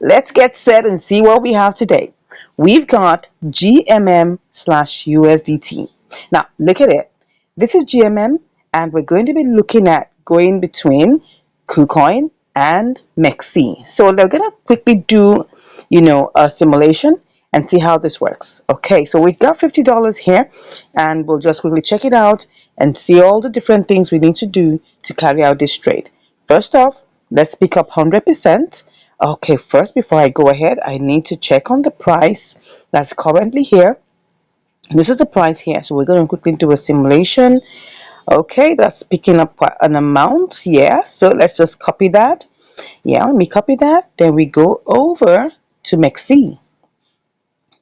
Let's get set and see what we have today. We've got GMM slash USDT. Now, look at it. This is GMM, and we're going to be looking at going between KuCoin and MEXC. So they're going to quickly do, a simulation and see how this works. Okay, so we've got $50 here, and we'll just quickly check it out and see all the different things we need to do to carry out this trade. First off, let's pick up 100%. Okay, first, before I go ahead, I need to check on the price that's currently here. This is the price here, so we're going to quickly do a simulation. Okay, that's picking up an amount. Yeah, so let's just copy that. Yeah, let me copy that. Then we go over to MEXC.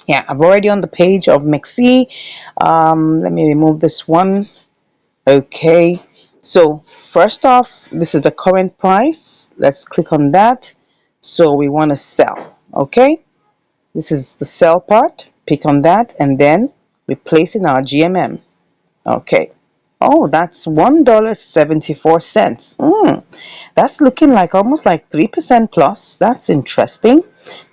Yeah, I'm already on the page of MEXC. Let me remove this one. Okay, so first off, this is the current price. Let's click on that. So we want to sell. Okay, this is the sell part. Pick on that, and then we place in our GMM. Okay. Oh, that's $1.74. That's looking like almost like 3% plus. That's interesting.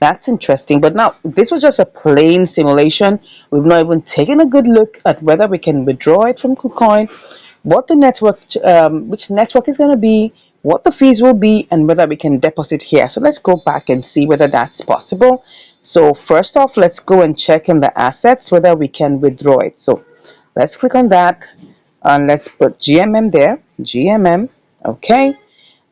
That's interesting. But now, this was just a plain simulation. We've not even taken a good look at whether we can withdraw it from KuCoin, what the network, which network is going to be, what the fees will be, and whether we can deposit here. So let's go back and see whether that's possible. So first off, let's go and check in the assets whether we can withdraw it. So let's click on that. And let's put GMM there, GMM, okay,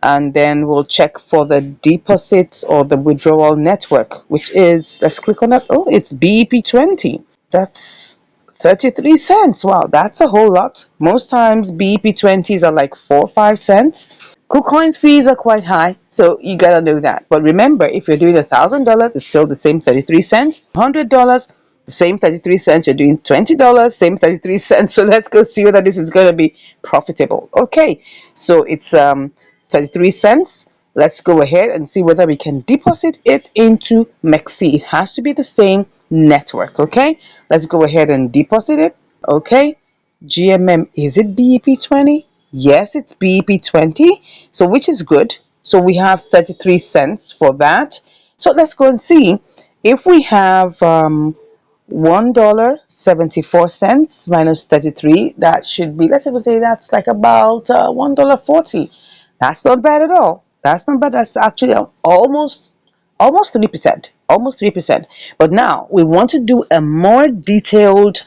and then we'll check for the deposits or the withdrawal network, which is, let's click on that. Oh, it's BEP20. That's 33 cents. Wow, that's a whole lot. Most times BEP20s are like 4 or 5 cents. KuCoin's fees are quite high, so you gotta know that. But remember, if you're doing $1,000, it's still the same 33 cents. $100, the same 33 cents. You're doing $20, same 33 cents. So let's go see whether this is going to be profitable. Okay, so it's 33 cents. Let's go ahead and see whether we can deposit it into MEXC. It has to be the same network. Okay, let's go ahead and deposit it. Okay, GMM, is it BEP20? Yes, it's BEP20, so which is good. So we have 33 cents for that. So let's go and see if we have $1.74 minus 33. That should be, let's say that's like about $1.40. That's not bad at all. That's not bad. That's actually almost 3%. Almost 3%. But now we want to do a more detailed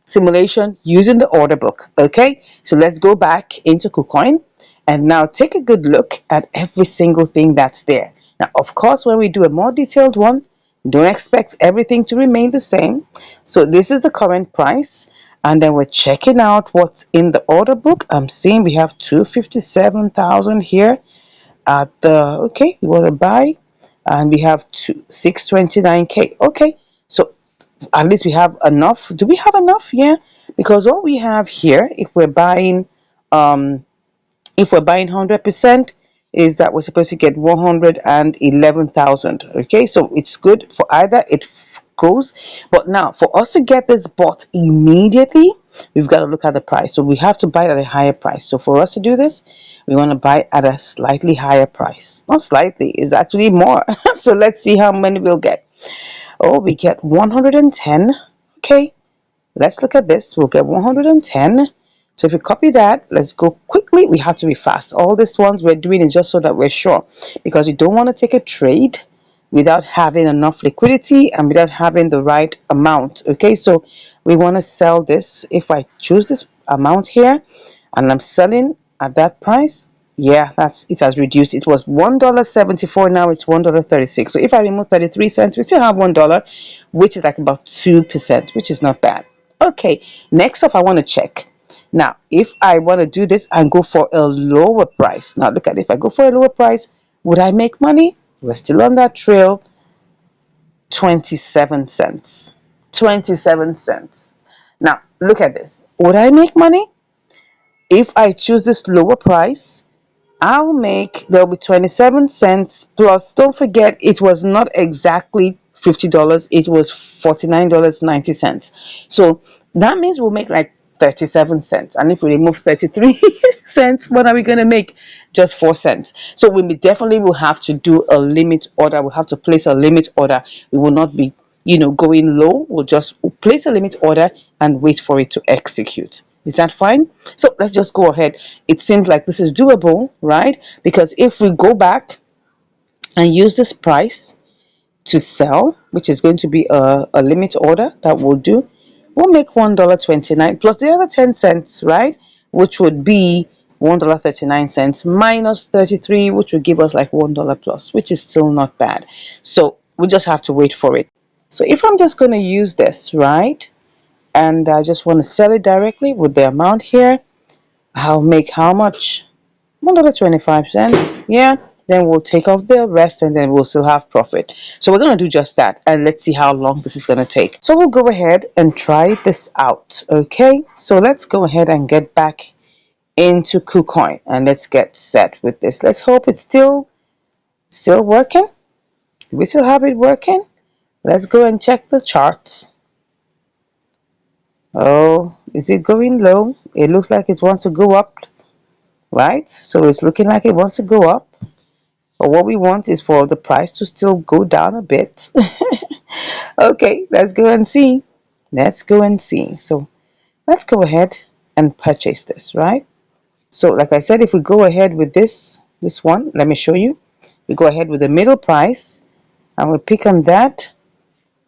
simulation using the order book. Okay, so let's go back into KuCoin and now take a good look at every single thing that's there. Now, of course, when we do a more detailed one, don't expect everything to remain the same. So this is the current price, and then we're checking out what's in the order book. I'm seeing we have 257,000 here at the, okay, we want to buy, and we have 629K. Okay, so at least we have enough. Do we have enough? Yeah, because all we have here, if we're buying 100%, is that we're supposed to get 111,000. Okay, so it's good for either it goes, but now for us to get this bought immediately, we've got to look at the price. So we have to buy it at a higher price. So for us to do this, we want to buy at a slightly higher price. Not slightly, it's actually more. So let's see how many we'll get. Oh, we get 110. Okay, let's look at this. We'll get 110. So if we copy that, let's go quickly. We have to be fast. All these ones we're doing is just so that we're sure, because you don't want to take a trade without having enough liquidity and without having the right amount. Okay, so we want to sell this. If I choose this amount here and I'm selling at that price, yeah, that's it, has reduced. It was $1.74, now it's $1.36. So if I remove 33 cents, we still have $1, which is like about 2%, which is not bad. Okay, next up I want to check. Now, if I want to do this and go for a lower price, now look at it. If I go for a lower price, would I make money? We're still on that trail. 27 cents. 27 cents. Now, look at this. Would I make money? If I choose this lower price, there'll be 27 cents plus, don't forget, it was not exactly $50. It was $49.90. So that means we'll make like 37 cents. And if we remove 33 cents, what are we going to make? Just 4 cents. So we definitely will have to do a limit order. We'll have to place a limit order. We will not be, going low. We'll just place a limit order and wait for it to execute. Is that fine? So let's just go ahead. It seems like this is doable, right? Because if we go back and use this price to sell, which is going to be a limit order that we'll do, we'll make $1.29 plus the other 10 cents, right? Which would be $1.39 minus 33, which would give us like $1 plus, which is still not bad. So we just have to wait for it. So if I'm just going to use this, right? And I just want to sell it directly with the amount here, I'll make how much? $1.25. Yeah, then we'll take off the rest and then we'll still have profit. So we're going to do just that, and let's see how long this is going to take. So we'll go ahead and try this out. Okay, so let's go ahead and get back into KuCoin and let's get set with this. Let's hope it's still working. Do we still have it working? Let's go and check the charts. Oh, is it going low? It looks like it wants to go up, right? So it's looking like it wants to go up. But what we want is for the price to still go down a bit. Okay, let's go and see. Let's go and see. So let's go ahead and purchase this, right? So like I said, if we go ahead with this one, let me show you. We go ahead with the middle price and we pick on that.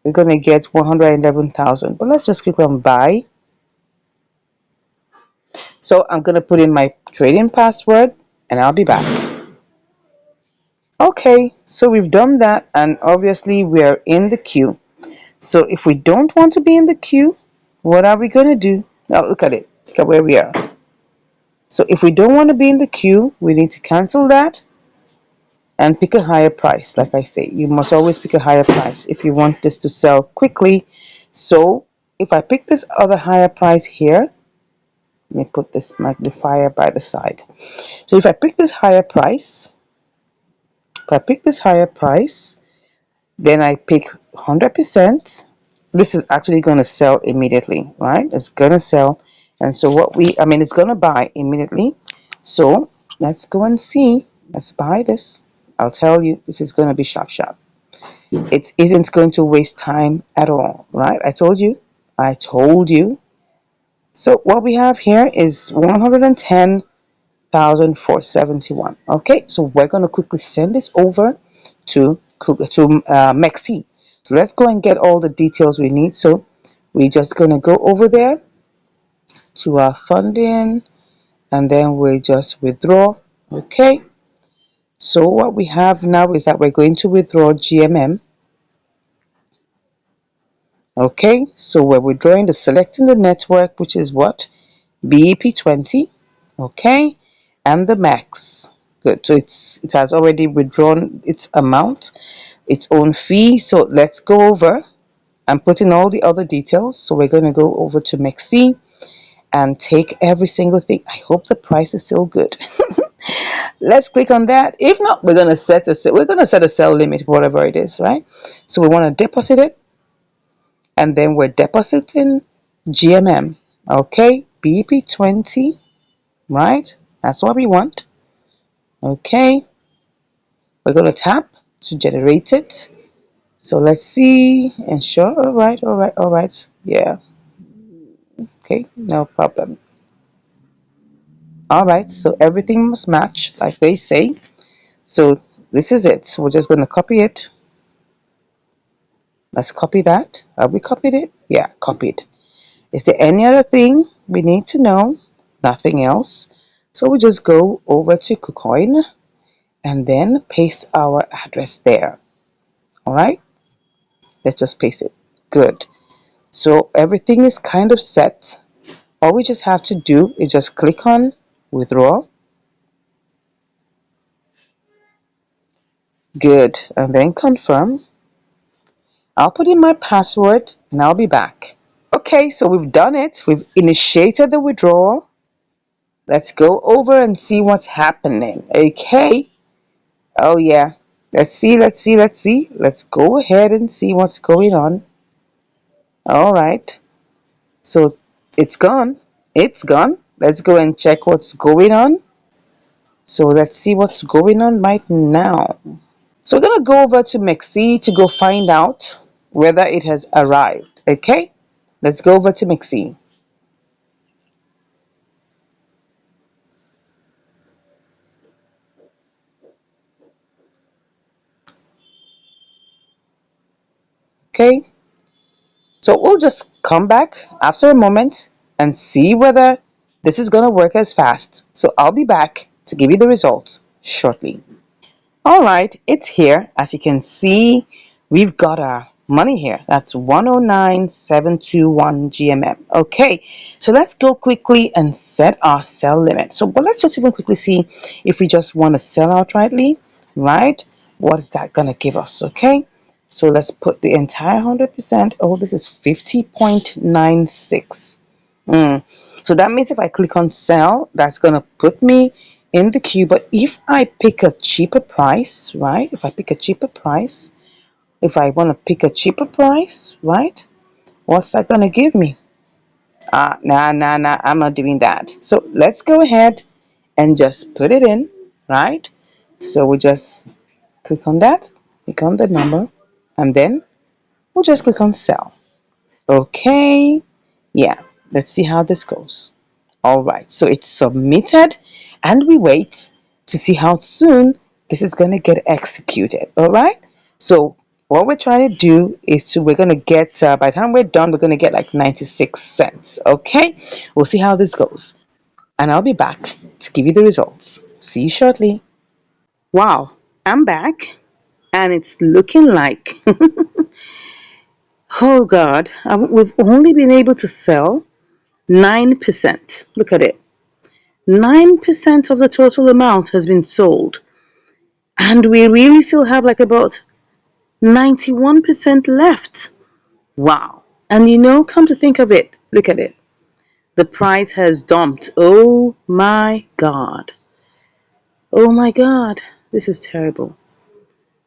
We're going to get 111,000. But let's just click on buy. So I'm going to put in my trading password and I'll be back. Okay, so we've done that and obviously we're in the queue. So if we don't want to be in the queue, what are we going to do? Now look at it. Look at where we are. So if we don't want to be in the queue, we need to cancel that and pick a higher price. Like I say, you must always pick a higher price if you want this to sell quickly. So if I pick this other higher price here, let me put this magnifier by the side. So if I pick this higher price, then I pick 100%. This is actually going to sell immediately, right? It's going to sell. And so it's going to buy immediately. So let's go and see. Let's buy this. I'll tell you, this is going to be sharp, sharp. It isn't going to waste time at all, right? I told you. So what we have here is 110,471. Okay, so we're going to quickly send this over to Mexi. So let's go and get all the details we need. So we're just going to go over there to our funding and then we'll just withdraw. Okay, so what we have now is that we're going to withdraw GMM. Okay, so we're withdrawing selecting the network, which is what? BEP20. Okay, and the max. Good, so it has already withdrawn its amount, its own fee. So let's go over and put in all the other details. So we're going to go over to Mexi and take every single thing. I hope the price is still good. Let's click on that. If not, we're going to set a sell limit, whatever it is, right? So we want to deposit it, and then we're depositing GMM. Okay, BP20, right? That's what we want. Okay, we're going to tap to generate it. So let's see. Ensure. All right. Yeah. Okay, no problem. All right, so everything must match, like they say. So this is it. So we're just going to copy it. Let's copy that. Have we copied it? Yeah, copied. Is there any other thing we need to know? Nothing else. So we just go over to KuCoin and then paste our address there. All right, let's just paste it. Good. So everything is kind of set. All we just have to do is just click on withdraw. Good. And then confirm. I'll put in my password and I'll be back. Okay, so we've done it. We've initiated the withdrawal. Let's go over and see what's happening. Okay. Oh yeah. Let's see. Let's go ahead and see what's going on. All right. So it's gone. It's gone. Let's go and check what's going on. So let's see what's going on right now. So we're going to go over to Mixi to go find out whether it has arrived. Okay? Let's go over to Mixi. Okay? So we'll just come back after a moment and see whether this is going to work as fast. So I'll be back to give you the results shortly. All right, it's here. As you can see, we've got our money here. That's 109,721 GMM. Okay, so let's go quickly and set our sell limit. So, but let's just even quickly see if we just want to sell outrightly, right? What is that going to give us? Okay, so let's put the entire 100%. Oh, this is 50.96. So that means if I click on sell, that's going to put me in the queue. But if I pick a cheaper price, right? If I pick a cheaper price, if I want to pick a cheaper price, right? What's that going to give me? Nah, I'm not doing that. So let's go ahead and just put it in, right? So we just click on that, click on the number, and then we'll just click on sell. Okay. Yeah, let's see how this goes. All right, so it's submitted and we wait to see how soon this is going to get executed. All right, so what we're trying to do is we're going to get, by the time we're done, we're going to get like 96 cents. Okay, we'll see how this goes. And I'll be back to give you the results. See you shortly. Wow, I'm back and it's looking like, oh God, we've only been able to sell 9%. Look at it. 9% of the total amount has been sold. And we really still have like about 91% left. Wow. And come to think of it, look at it. The price has dumped. Oh my God. Oh my God. This is terrible.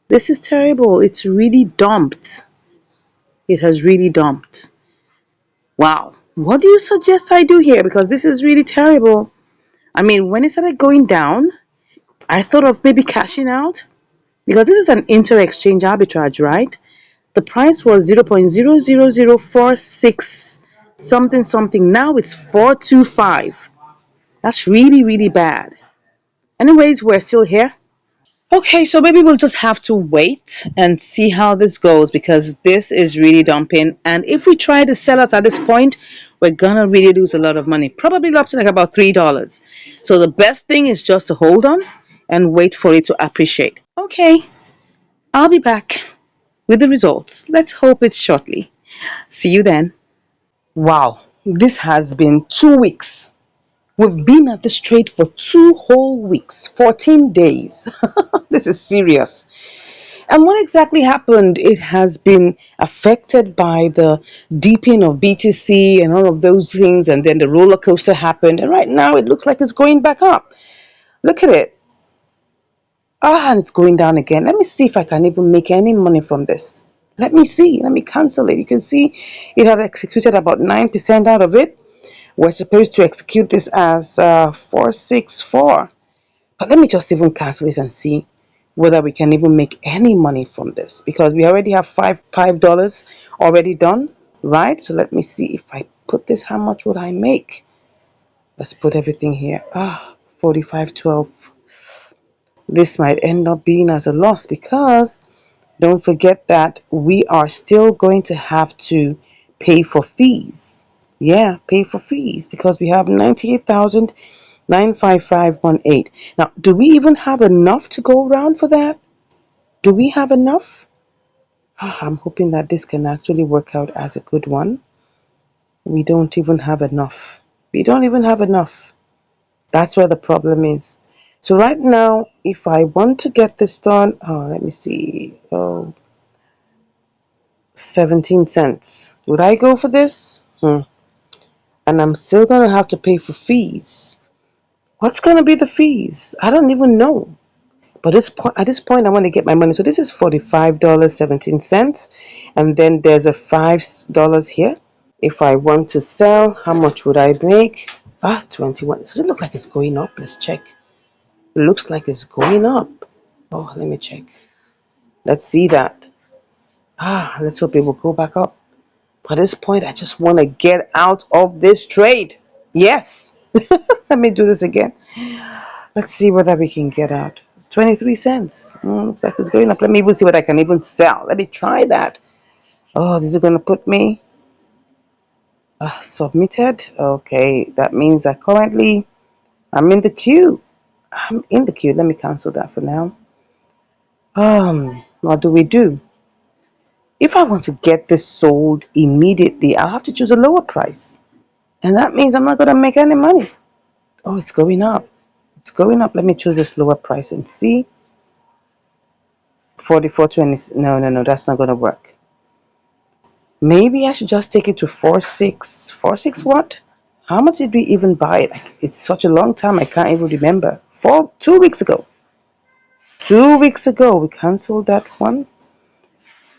This is terrible. It's really dumped. It has really dumped. Wow. What do you suggest I do here? Because this is really terrible. I mean, when it started going down, I thought of maybe cashing out because this is an inter-exchange arbitrage, right? The price was 0.00046 something something. Now it's 425. That's really, really bad. Anyways, we're still here. Okay, so maybe we'll just have to wait and see how this goes because this is really dumping. And if we try to sell it at this point, we're gonna really lose a lot of money. Probably up to like about $3. So the best thing is just to hold on and wait for it to appreciate. Okay, I'll be back with the results. Let's hope it's shortly. See you then. Wow, this has been 2 weeks. We've been at this trade for 2 whole weeks, 14 days. This is serious. And what exactly happened? It has been affected by the deeping of BTC and all of those things, and then the roller coaster happened. And right now it looks like it's going back up. Look at it. And it's going down again. Let me see if I can even make any money from this. Let me see. Let me cancel it. You can see it had executed about 9% out of it. We're supposed to execute this as 464. But let me just even cancel it and see whether we can even make any money from this because we already have $5 already done, right? So let me see if I put this, how much would I make? Let's put everything here. 45.12. This might end up being as a loss because don't forget that we are still going to have to pay for fees. Yeah, pay for fees because we have 98,955.18. Now, do we even have enough to go around for that? Do we have enough? I'm hoping that this can actually work out as a good one. We don't even have enough. We don't even have enough. That's where the problem is. So right now, if I want to get this done, let me see. 17 cents. Would I go for this? And I'm still going to have to pay for fees. What's going to be the fees? I don't even know. But at this point, I want to get my money. So this is $45.17. And then there's a $5 here. If I want to sell, how much would I make? Ah, 21. Does it look like it's going up? Let's check. It looks like it's going up. Oh, let me check. Let's see that. Ah, let's hope it will go back up. But at this point, I just want to get out of this trade. Yes. Let me do this again. Let's see whether we can get out. 23 cents. Looks like it's going up. Let me even see what I can even sell. Let me try that. Oh, this is going to put me submitted. Okay, that means that currently I'm in the queue. I'm in the queue. Let me cancel that for now. What do we do? If I want to get this sold immediately, I'll have to choose a lower price. And that means I'm not going to make any money. Oh, it's going up. It's going up. Let me choose this lower price and see. 44.20. No, no, no, that's not going to work. Maybe I should just take it to 46. 46 what? How much did we even buy it? Like, it's such a long time, I can't even remember. 2 weeks ago. 2 weeks ago, we canceled that one.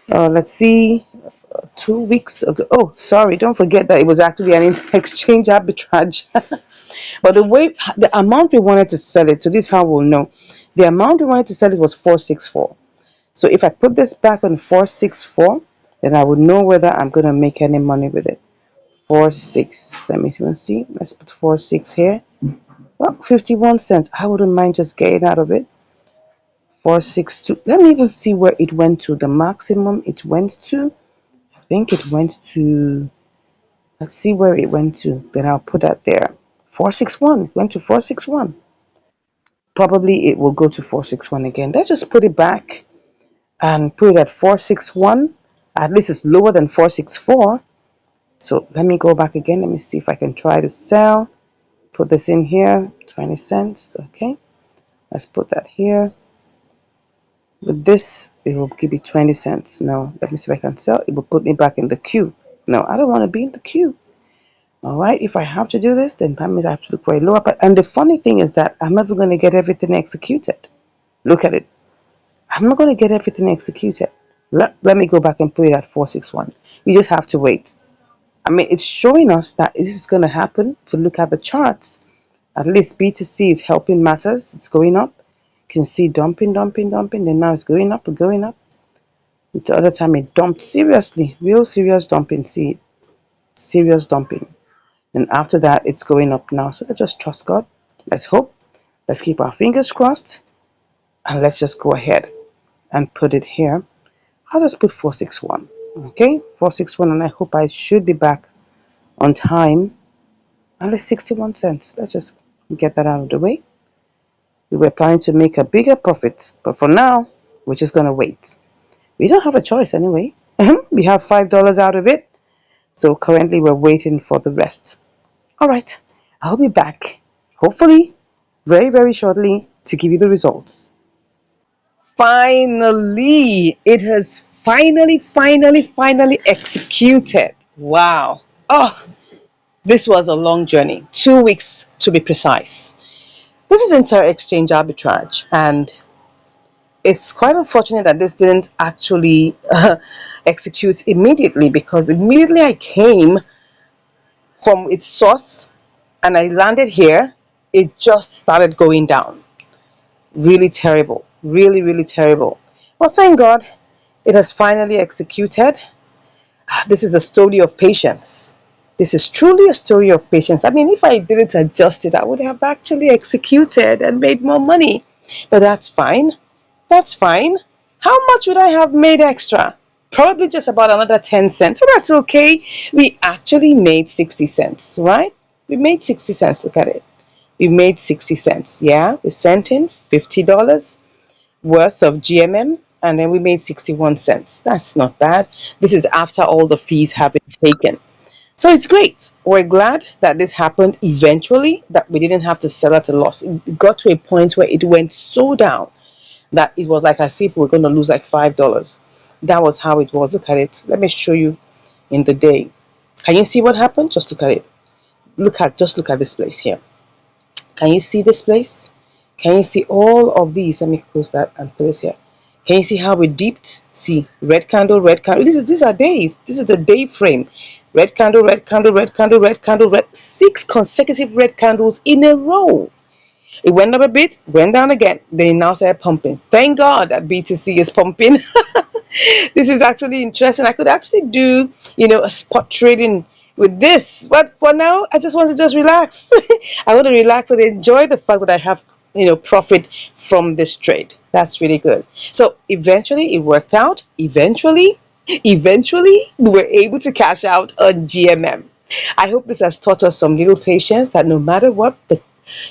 Let's see. 2 weeks ago. Oh, sorry. Don't forget that it was actually an exchange arbitrage. But the amount we wanted to sell it, so this is how we'll know. The amount we wanted to sell it was 464. So if I put this back on 464, then I would know whether I'm going to make any money with it. 4.6. Let me see. Let's put 4.6 here. Well, 51 cents. I wouldn't mind just getting out of it. 4.62. Let me even see where it went to. The maximum it went to. I think it went to. Let's see where it went to. Then I'll put that there. 461. It went to 461. Probably it will go to 461 again. Let's just put it back and put it at 461. At least it's lower than 464. So let me go back again. Let me see if I can try to sell. Put this in here, 20 cents. Okay, let's put that here. With this, it will give me 20 cents. No, let me see if I can sell. It will put me back in the queue. No, I don't want to be in the queue. All right, if I have to do this, then that means I have to look for a lower price. And the funny thing is that I'm never going to get everything executed. Look at it. I'm not going to get everything executed. Let me go back and put it at 461. You just have to wait. I mean, it's showing us that this is going to happen. If you look at the charts, at least BTC is helping matters. It's going up. You can see dumping, dumping, dumping. Then now it's going up and going up. The other time it dumped seriously, real serious dumping. See, serious dumping. And after that, it's going up now. So let's just trust God. Let's hope. Let's keep our fingers crossed. And let's just go ahead and put it here. I'll just put 461. Okay, 461. And I hope I should be back on time. And it's 61 cents. Let's just get that out of the way. We were planning to make a bigger profit, but for now, we're just going to wait. We don't have a choice anyway. We have $5 out of it. So currently, we're waiting for the rest. All right, I'll be back, hopefully, very, very shortly to give you the results. Finally, it has finally executed. Wow. Oh, this was a long journey, 2 weeks to be precise. This is inter exchange arbitrage, and it's quite unfortunate that this didn't actually execute immediately, because immediately I came from its source and I landed here, it just started going down. Really terrible. Really, really terrible. Well, thank God it has finally executed. This is a story of patience. This is truly a story of patience. I mean, if I didn't adjust it, I would have actually executed and made more money. But that's fine. That's fine. How much would I have made extra? Probably just about another 10 cents. So that's okay. We actually made 60 cents, right? We made 60 cents. Look at it. We made 60 cents. Yeah, we sent in $50 worth of GMM, and then we made 61 cents. That's not bad. This is after all the fees have been taken. So it's great. We're glad that this happened eventually, that we didn't have to sell at a loss. It got to a point where it went so down that it was like as if we are going to lose like $5. That was how it was. Look at it. Let me show you in the day. Can you see what happened? Just look at it. Just look at this place here. Can you see this place? Can you see all of these? Let me close that and put this here. Can you see how we dipped? See, red candle, red candle. These are days. This is the day frame. Red candle, red candle, red candle, red candle, red. 6 consecutive red candles in a row. It went up a bit, went down again. They now started pumping. Thank God that BTC is pumping. This is actually interesting. I could actually do, a spot trading with this. But for now, I just want to just relax. I want to relax and enjoy the fact that I have, profit from this trade. That's really good. So eventually it worked out. Eventually, we were able to cash out on GMM. I hope this has taught us some little patience that no matter what the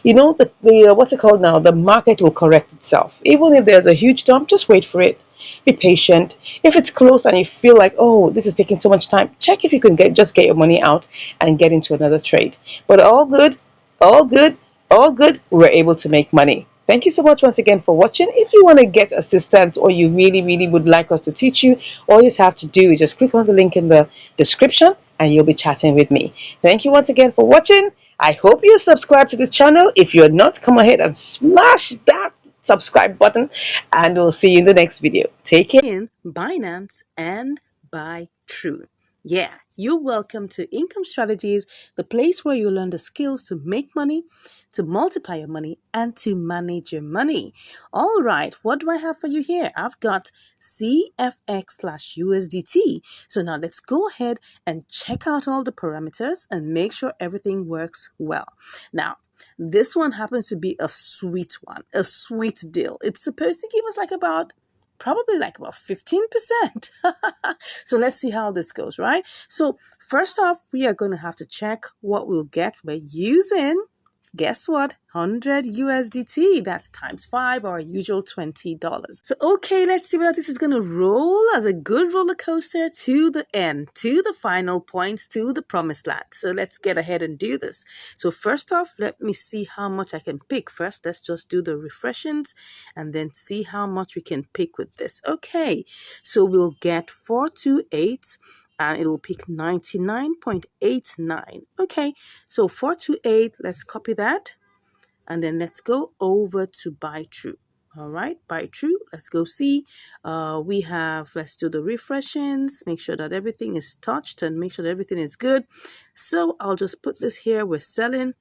what's it called now, the market will correct itself. Even if there's a huge dump, just wait for it. Be patient. If it's close and you feel like, oh, this is taking so much time, check if you can get your money out and get into another trade. But all good, all good, all good. We're able to make money. Thank you so much once again for watching. If you want to get assistance or you really, really would like us to teach you, all you have to do is just click on the link in the description and you'll be chatting with me. Thank you once again for watching. I hope you subscribe to the channel. If you're not, come ahead and smash that subscribe button and we'll see you in the next video. Take care. In Binance and by True. Yeah, you're welcome to Income Strategies, the place where you learn the skills to make money, to multiply your money, and to manage your money. All right, what do I have for you here? I've got CFX/USDT. So now let's go ahead and check out all the parameters and make sure everything works well. Now, this one happens to be a sweet one, a sweet deal. It's supposed to give us probably like about 15%. So let's see how this goes, right? So first off, we are going to have to check what we'll get. We're using, guess what? 100 USDT. That's times 5, our usual $20. So, okay, let's see whether this is going to roll as a good roller coaster to the end, to the final points, to the promised land. So let's get ahead and do this. So first off, let me see how much I can pick. First, let's just do the refreshings and then see how much we can pick with this. Okay, so we'll get 428 and it'll pick 99.89. Okay, so 428, let's copy that. And then let's go over to buy true. All right, buy true. Let's go see. Let's do the refreshings, make sure that everything is touched and make sure that everything is good. So I'll just put this here. We're selling.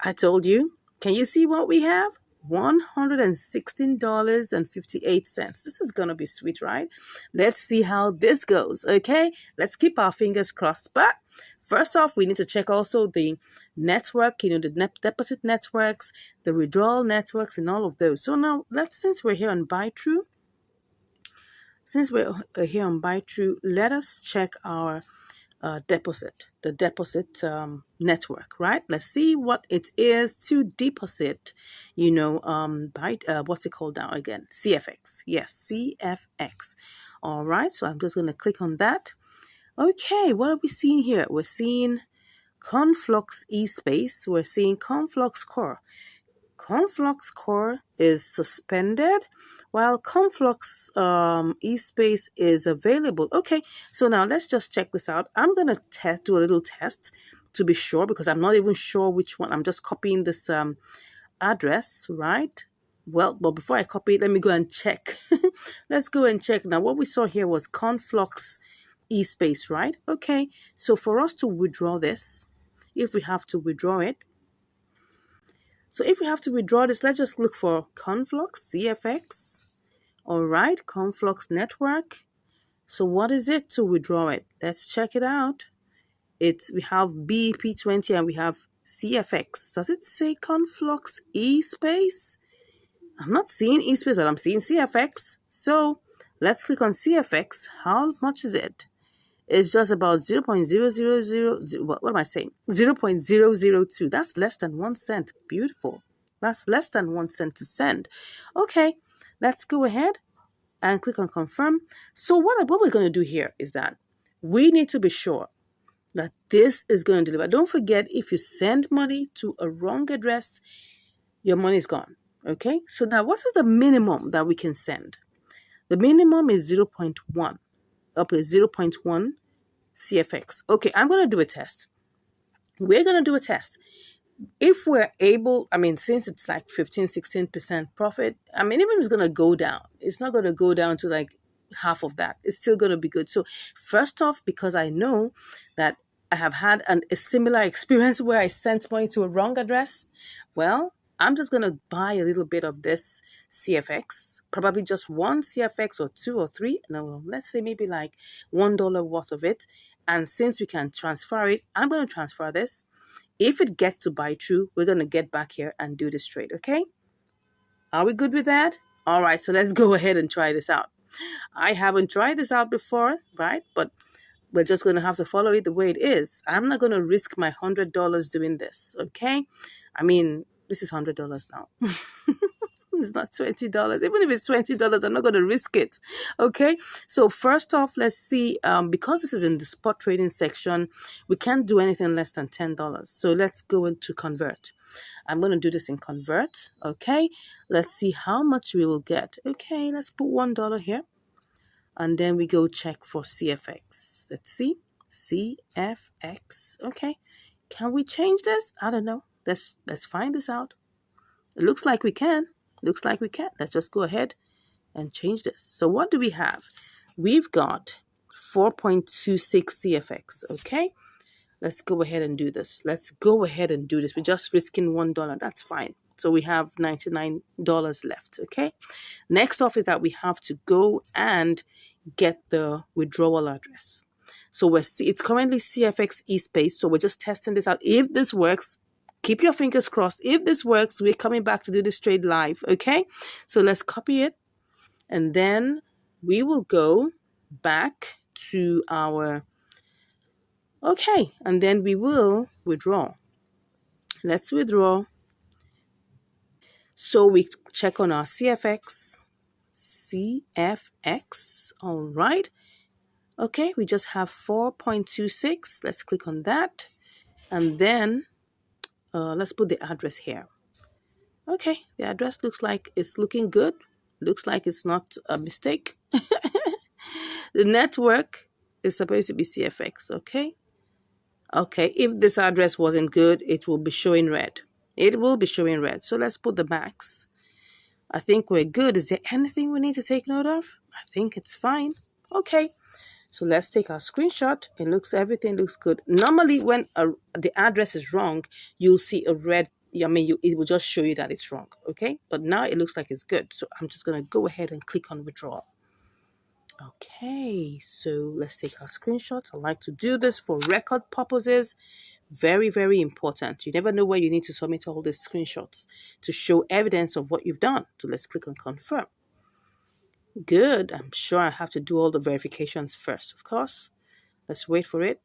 I told you. Can you see what we have? $116.58. This is going to be sweet, right? Let's see how this goes. Okay, let's keep our fingers crossed. But first off, we need to check also the network, the deposit networks, the withdrawal networks, and all of those. So now, since we're here on Buy True, let us check our the deposit network, right? Let's see what it is to deposit, by what's it called now again? CFX. Yes, CFX. All right, so I'm just going to click on that. Okay, what are we seeing here? We're seeing Conflux eSpace. We're seeing Conflux Core. Conflux Core is suspended while Conflux eSpace is available. Okay, so now let's just check this out. I'm going to do a little test to be sure because I'm not even sure which one. I'm just copying this address, right? Well, but before I copy it, let me go and check. Let's go and check. Now, what we saw here was Conflux eSpace, right? Okay, so for us to withdraw this, if we have to withdraw it, let's just look for Conflux, CFX. All right, Conflux network. So what is it to withdraw it? Let's check it out. We have BEP20 and we have CFX. Does it say Conflux eSpace? I'm not seeing eSpace, but I'm seeing CFX. So let's click on CFX. How much is it? It's just about 0.0000. What am I saying? 0.002. That's less than 1 cent. Beautiful. That's less than 1 cent to send. Okay, let's go ahead and click on confirm. So what we're going to do here is that we need to be sure that this is going to deliver. Don't forget, if you send money to a wrong address, your money is gone. Okay, so now what is the minimum that we can send? The minimum is 0.1 up to 0.1 CFX. Okay, I'm going to do a test. We're going to do a test. if we're able, I mean, since it's like 15, 16% profit, I mean, even if it's going to go down, it's not going to go down to like half of that. It's still going to be good. So, first off, because I know that I have had a similar experience where I sent money to a wrong address, well, I'm just going to buy a little bit of this CFX, probably just one CFX or two or three. No, let's say maybe like $1 worth of it. And since we can transfer it, I'm going to transfer this. If it gets to buy through, we're going to get back here and do this trade, okay? Are we good with that? All right, so let's go ahead and try this out. I haven't tried this out before, right? But we're just going to have to follow it the way it is. I'm not going to risk my $100 doing this, okay? I mean, this is $100 now. It's not $20. Even if it's $20, I'm not going to risk it. Okay. So first off, let's see. Because this is in the spot trading section, we can't do anything less than $10. So let's go into convert. I'm going to do this in convert. Okay. Let's see how much we will get. Okay. Let's put $1 here. And then we go check for CFX. Let's see. CFX. Okay. Can we change this? I don't know. Let's find this out. It looks like we can. Looks like we can. Let's just go ahead and change this. So what do we have? We've got 4.26 CFX. Okay. Let's go ahead and do this. Let's go ahead and do this. We're just risking $1. That's fine. So we have $99 left. Okay. Next off is that we have to go and get the withdrawal address. So it's currently CFX eSpace. So we're just testing this out. If this works, keep your fingers crossed. If this works, we're coming back to do this trade live. Okay. So let's copy it. And then we will go back to our, okay. And then we will withdraw. Let's withdraw. So we check on our CFX. CFX. All right. Okay, we just have 4.26. Let's click on that. And then let's put the address here. Okay, the address looks like it's looking good. Looks like it's not a mistake. The network is supposed to be CFX, okay? Okay, if this address wasn't good, it will be showing red. It will be showing red. So let's put the max. I think we're good. Is there anything we need to take note of? I think it's fine. Okay. So let's take our screenshot. Everything looks good. Normally, when the address is wrong, you'll see a red. It will just show you that it's wrong. Okay, but now it looks like it's good. So I'm just gonna go ahead and click on withdrawal. Okay, so let's take our screenshots. I like to do this for record purposes. Very, very important. You never know where you need to submit all these screenshots to show evidence of what you've done. So let's click on confirm. Good. I'm sure I have to do all the verifications first, of course. Let's wait for it.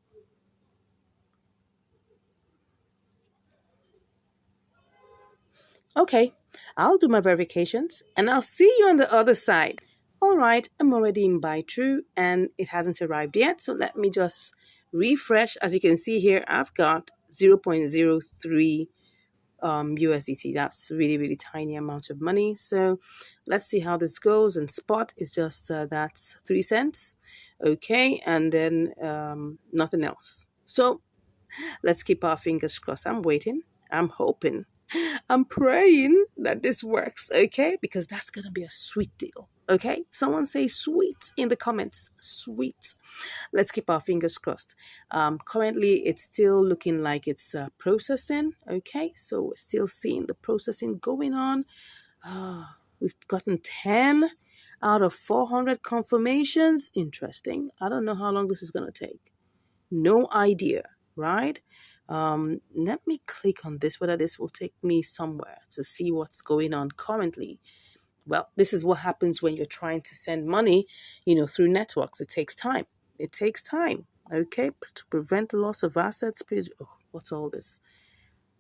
Okay, I'll do my verifications and I'll see you on the other side. All right, I'm already in buy true and it hasn't arrived yet. So let me just refresh. As you can see here, I've got 0.03 USDT. That's really, really tiny amount of money. So let's see how this goes. And spot is just that's 3 cents. Okay, and then nothing else. So let's keep our fingers crossed. I'm waiting. I'm hoping. I'm praying that this works, okay? Because that's going to be a sweet deal, okay? Someone say sweet in the comments. Sweet. Let's keep our fingers crossed. Currently, it's still looking like it's processing, okay? So we're still seeing the processing going on. We've gotten 10 out of 400 confirmations. Interesting. I don't know how long this is going to take. No idea, right? Let me click on this, whether this will take me somewhere to see what's going on currently. Well, this is what happens when you're trying to send money, through networks. It takes time. It takes time. Okay, to prevent the loss of assets, please. Oh, what's all this?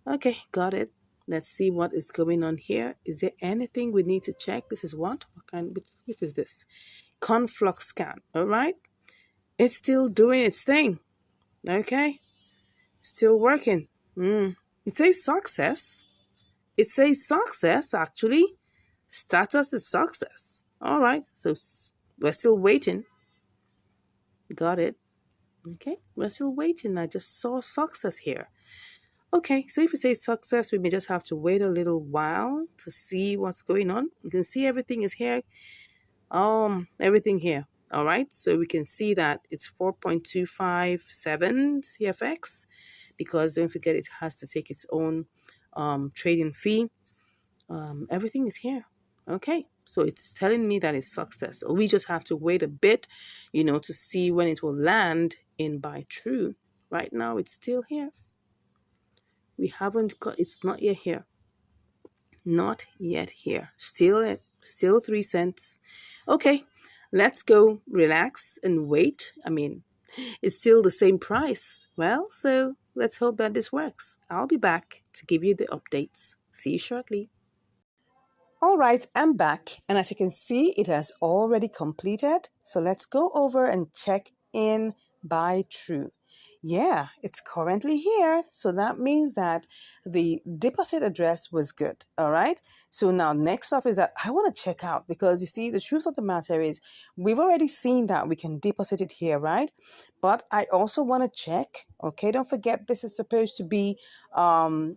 Okay, got it. Let's see what is going on here. Is there anything we need to check? This is what? Which is this? Conflux scan. All right. It's still doing its thing. Okay. Still working. It says success. It says success, actually. Status is success. All right. So we're still waiting. Got it. Okay. We're still waiting. I just saw success here. Okay, so if you say success, we may just have to wait a little while to see what's going on. You can see everything is here. Everything here. All right, so we can see that it's 4.257 CFX because don't forget it has to take its own trading fee. Everything is here. Okay, so it's telling me that it's success. So we just have to wait a bit, to see when it will land in buy true. Right now, it's still here. We haven't got. It's not yet here. Not yet here. Still 3 cents. Okay, let's go relax and wait. I mean, it's still the same price. Well, so let's hope that this works. I'll be back to give you the updates. See you shortly. All right, I'm back, and as you can see, it has already completed. So let's go over and check in by true. Yeah, it's currently here. So that means that the deposit address was good. All right. So now next off is that I want to check out because you see, the truth of the matter is we've already seen that we can deposit it here, right? But I also want to check. Okay, don't forget this is supposed to be $1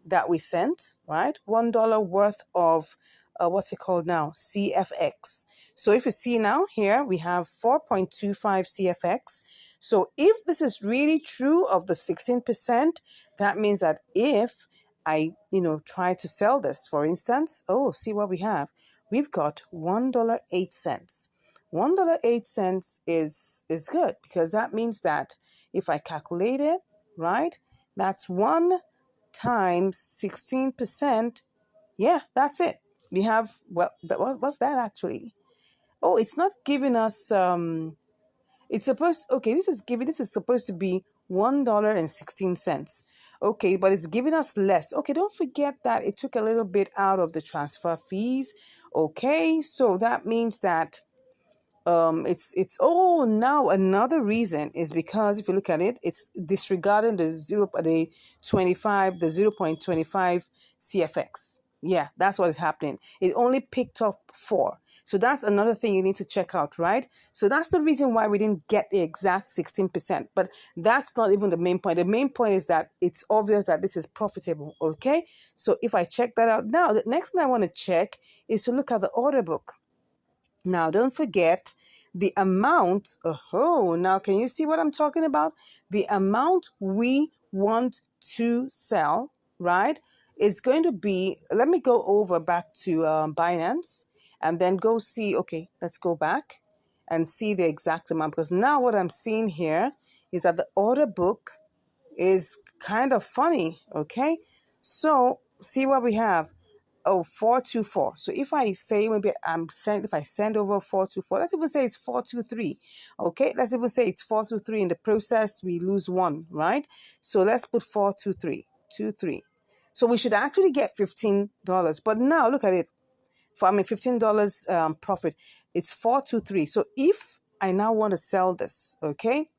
that we sent, right? $1 worth of what's it called now? CFX. So if you see now here, we have 4.25 CFX. So if this is really true of the 16%, that means that if I, try to sell this, for instance, see what we have. We've got $1.08. $1.08 is good because that means that if I calculate it, right? That's 1 times 16%. Yeah, that's it. We have, well, what's that actually? Oh, it's not giving us, it's supposed, okay, this is supposed to be $1.16. Okay, but it's giving us less. Okay, don't forget that it took a little bit out of the transfer fees. Okay, so that means that it's now another reason is because if you look at it, it's disregarding the 0.25 CFX. Yeah, that's what is happening. It only picked up 4. So that's another thing you need to check out, right? So that's the reason why we didn't get the exact 16%, but that's not even the main point. The main point is that it's obvious that this is profitable. Okay, so if I check that out now, the next thing I want to check is to look at the order book. Now, don't forget the amount. Oh, now can you see what I'm talking about? The amount we want to sell, right, is going to be, let me go over back to Binance and then go see, okay, let's go back and see the exact amount because now what I'm seeing here is that the order book is kind of funny, okay? So see what we have. 424. So if I say maybe if I send over 424, let's even say it's 423. Okay, let's even say it's 423. In the process, we lose 1, right? So let's put 423, 23. So we should actually get $15. But now look at it. $15 profit. It's 423. So if I now want to sell this, okay?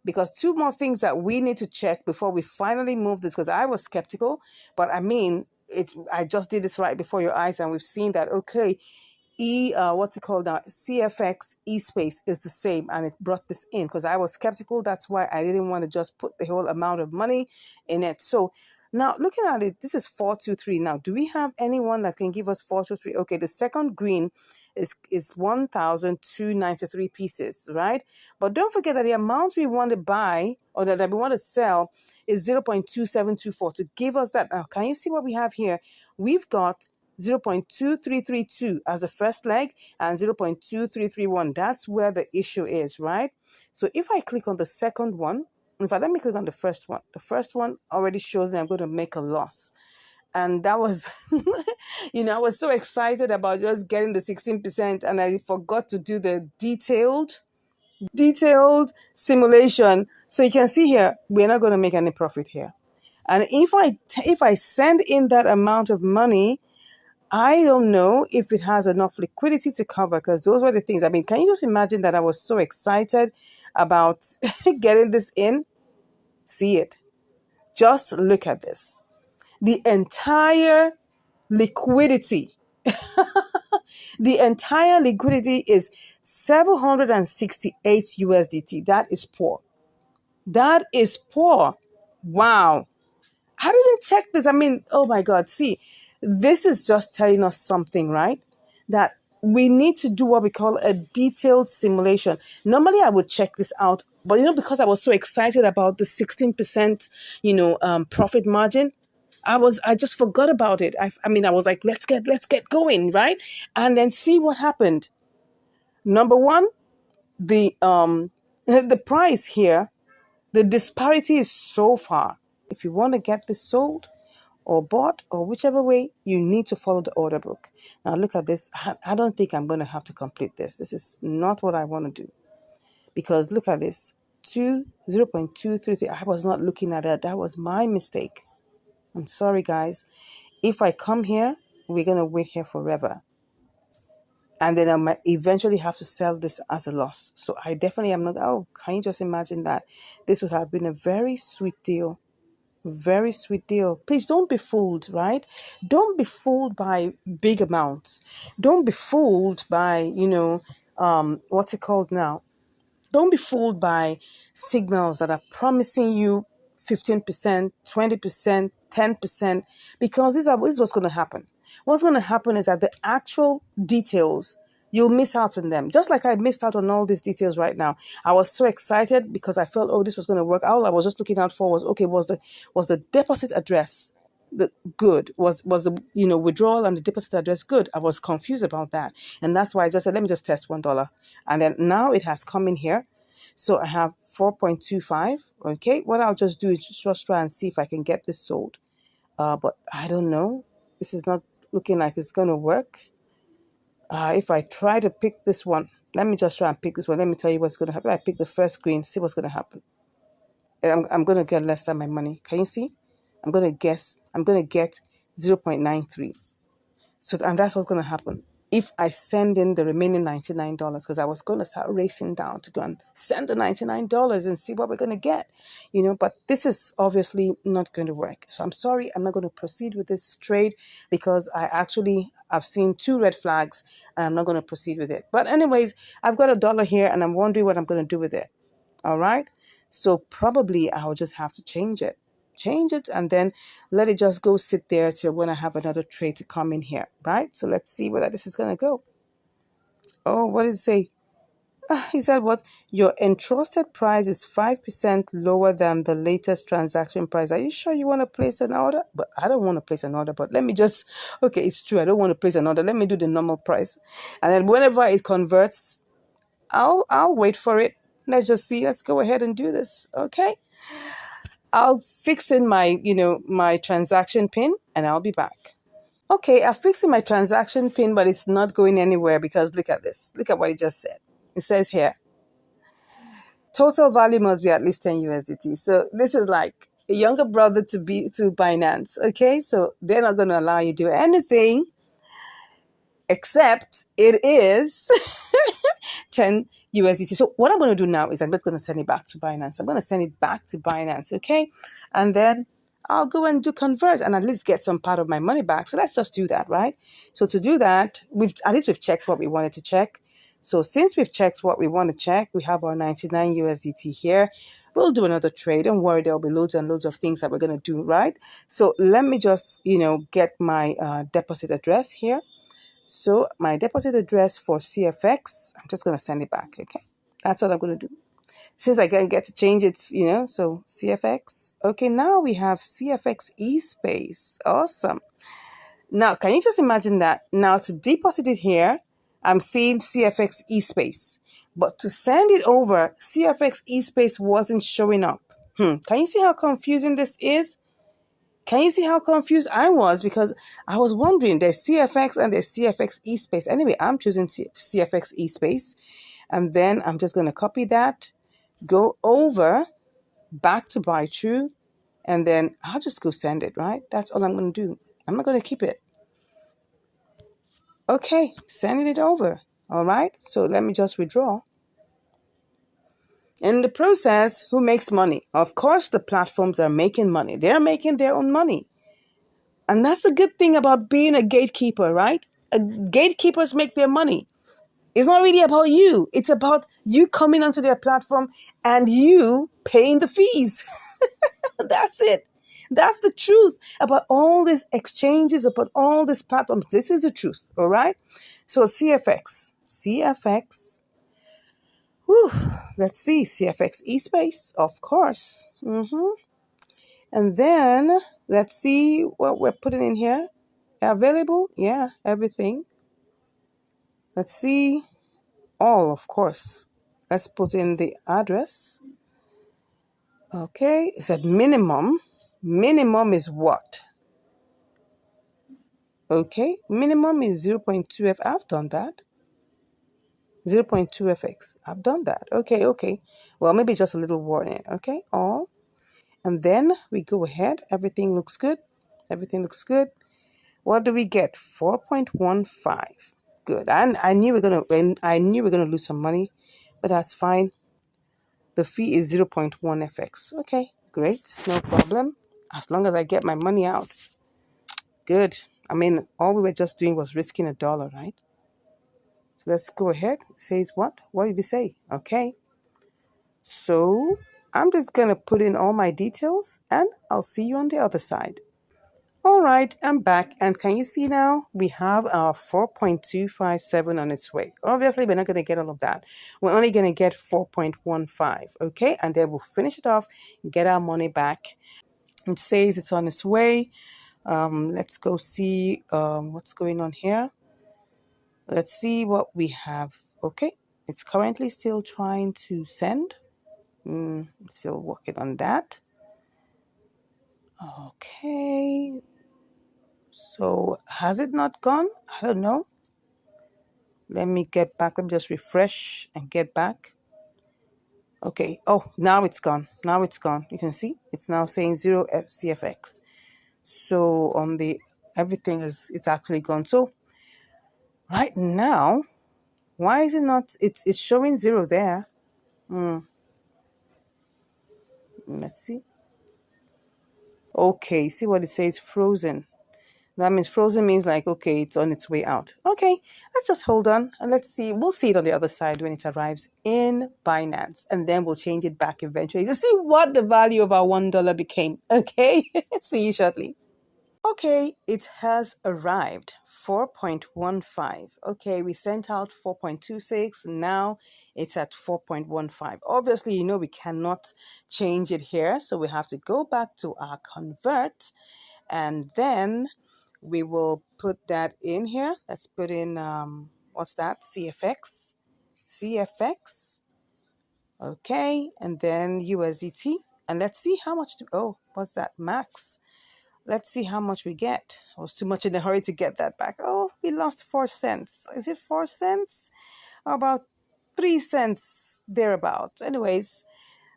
Because 2 more things that we need to check before we finally move this, because I was skeptical, but I mean, I just did this right before your eyes and we've seen that, okay, what's it called now? CFX space is the same, and it brought this in because I was skeptical. That's why I didn't want to just put the whole amount of money in it. So now looking at it, this is 423. Now, do we have anyone that can give us 423? Okay, the second green is 1,293 pieces, right? But don't forget that the amount we want to buy or that we want to sell is 0.2724 to give us that. Now, can you see what we have here? We've got 0.2332 as the first leg and 0.2331. That's where the issue is, right? So if I click on the second one, in fact, let me click on the first one. The first one already shows me I'm going to make a loss. And that was, I was so excited about just getting the 16% and I forgot to do the detailed simulation. So you can see here, we're not going to make any profit here. And if I send in that amount of money, I don't know if it has enough liquidity to cover because those were the things. I mean, can you just imagine that I was so excited about getting this in? See it. Just look at this. The entire liquidity, the entire liquidity is 768 USDT. That is poor. That is poor. Wow. I didn't check this. I mean, oh my God. See, this is just telling us something, right? That we need to do what we call a detailed simulation. Normally, I would check this out, but because I was so excited about the 16%, profit margin, I just forgot about it. I mean, I was like, let's get going, right? And then see what happened. Number one, the the price here, the disparity is so far. If you want to get this sold or bought or whichever way, you need to follow the order book. Now look at this. I don't think I'm going to have to complete this. This is not what I want to do, because look at this. 0.233. I was not looking at that. That was my mistake. I'm sorry, guys. If I come here, we're going to wait here forever. And then I might eventually have to sell this as a loss. So I definitely am not. Oh, can you just imagine that? This would have been a very sweet deal. Very sweet deal. Please don't be fooled, right? Don't be fooled by big amounts. Don't be fooled by, what's it called now? Don't be fooled by signals that are promising you 15%, 20%, 10%, because this is what's going to happen. What's going to happen is that the actual details, you'll miss out on them. Just like I missed out on all these details right now. I was so excited because I felt, oh, this was going to work. All I was just looking out for was, okay, was the deposit address the good, was the withdrawal and the deposit address good? I was confused about that, and that's why I just said, let me just test $1, and then now it has come in here. So I have 4.25. Okay, what I'll just do is just try and see if I can get this sold. But I don't know. This is not looking like it's going to work. If I try to pick this one, let me just try and pick this one. Let me tell you what's going to happen. I pick the first screen, see what's going to happen. I'm going to get less than my money. Can you see? I'm going to get 0.93. So, and that's what's going to happen if I send in the remaining $99, because I was going to start racing down to go and send the $99 and see what we're going to get, but this is obviously not going to work. So I'm sorry, I'm not going to proceed with this trade, because I've seen 2 red flags and I'm not going to proceed with it. But anyways, I've got $1 here and I'm wondering what I'm going to do with it. All right. So probably I'll just have to change it, and then let it just go sit there till when I have another trade to come in here, right? So let's see whether this is going to go. Oh, what did it say? He said, what? Your entrusted price is 5% lower than the latest transaction price. Are you sure you want to place an order? But I don't want to place an order, but let me just, okay, it's true. I don't want to place an order. Let me do the normal price. And then whenever it converts, I'll wait for it. Let's just see. Let's go ahead and do this. Okay. I'll fix in my transaction pin and I'll be back. Okay, I fixed in my transaction pin, but it's not going anywhere, because look at this. Look at what it just said. It says here, total value must be at least 10 USDT. So this is like a younger brother to Binance. Okay, so they're not going to allow you to do anything except it is 10 USDT. So what I'm going to do now is I'm just going to send it back to Binance. I'm going to send it back to Binance, okay? And then I'll go and do convert and at least get some part of my money back. So let's just do that, right? So to do that, we've checked what we wanted to check. So since we've checked what we want to check, we have our 99 USDT here. We'll do another trade. Don't worry, there'll be loads and loads of things that we're going to do, right? So let me just, get my deposit address here. So my deposit address for CFX, I'm just going to send it back, okay? That's what I'm going to do. Since I can't get to change it, so CFX. Okay, now we have CFX eSpace. Awesome. Now, can you just imagine that? Now, to deposit it here, I'm seeing CFX eSpace. But to send it over, CFX eSpace wasn't showing up. Can you see how confusing this is? Can you see how confused I was? Because I was wondering, there's CFX and there's CFX eSpace. Anyway, I'm choosing CFX eSpace. And then I'm just going to copy that, go over, back to buy true, and then I'll just go send it, right? That's all I'm going to do. I'm not going to keep it. Okay, sending it over. All right, so let me just withdraw. In the process, who makes money? Of course, the platforms are making money. They're making their own money. And that's the good thing about being a gatekeeper, right? Gatekeepers make their money. It's not really about you. It's about you coming onto their platform and you paying the fees. That's it. That's the truth about all these exchanges, about all these platforms. This is the truth, all right? So CFX. CFX. Whew, let's see. CFX eSpace, of course. And then let's see what we're putting in here. Available? Yeah, everything. Let's see. All, of course. Let's put in the address. Okay, it said minimum. Minimum is what? Okay, minimum is 0.2 F. I've done that. 0.2 FX. I've done that. Okay, okay. Well, maybe just a little warning. Okay, all. And then we go ahead. Everything looks good. Everything looks good. What do we get? 4.15. Good. And I knew we are gonna lose some money, but that's fine. The fee is 0.1 FX. Okay, great. No problem. As long as I get my money out. Good. I mean, all we were just doing was risking $1, right? So let's go ahead. It says what? What did it say? Okay. So I'm just going to put in all my details and I'll see you on the other side. All right, I'm back. And can you see now? We have our 4.257 on its way. Obviously, we're not going to get all of that. We're only going to get 4.15. Okay. And then we'll finish it off, get our money back. It says it's on its way. Let's go see what's going on here. Let's see what we have. Okay, it's currently still trying to send. Still working on that. Okay, so has it not gone? I don't know. Let me get back. Let me just refresh and get back. Okay. Oh, now it's gone. Now it's gone. You can see it's now saying 0 CFX. So on the everything is it's actually gone. So right now, why is it not? It's showing 0 there. Let's see. Okay, see what it says, frozen. That means frozen means like, okay, it's on its way out. Okay, let's just hold on and let's see. We'll see it on the other side when it arrives in Binance. And then we'll change it back eventually to see what the value of our $1 became. Okay, see you shortly. Okay, it has arrived. 4.15. Okay, we sent out 4.26. Now it's at 4.15. Obviously, we cannot change it here. So we have to go back to our convert and then we will put that in here. Let's put in, what's that? CFX. CFX. Okay, and then USDT. And let's see how much, what's that? Max. Let's see how much we get. I was too much in a hurry to get that back. Oh, we lost 4 cents. Is it 4 cents? About 3 cents thereabouts. Anyways,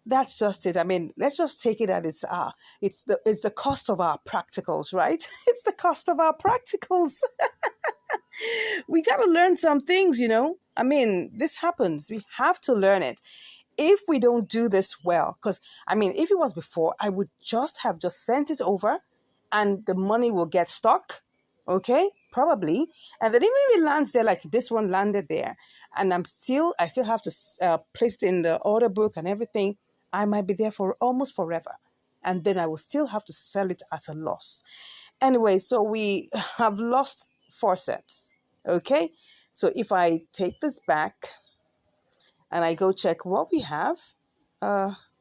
that's just it. I mean, let's just take it at it's the cost of our practicals, right? It's the cost of our practicals. We got to learn some things. I mean, this happens. We have to learn it. If we don't do this well, because I mean, if it was before, I would just have just sent it over and the money will get stuck. Okay, probably. And then even if it lands there, like this one landed there, and I still have to place it in the order book and everything, I might be there for almost forever. And then I will still have to sell it at a loss. Anyway, so we have lost 4 cents. Okay, so if I take this back and I go check what we have,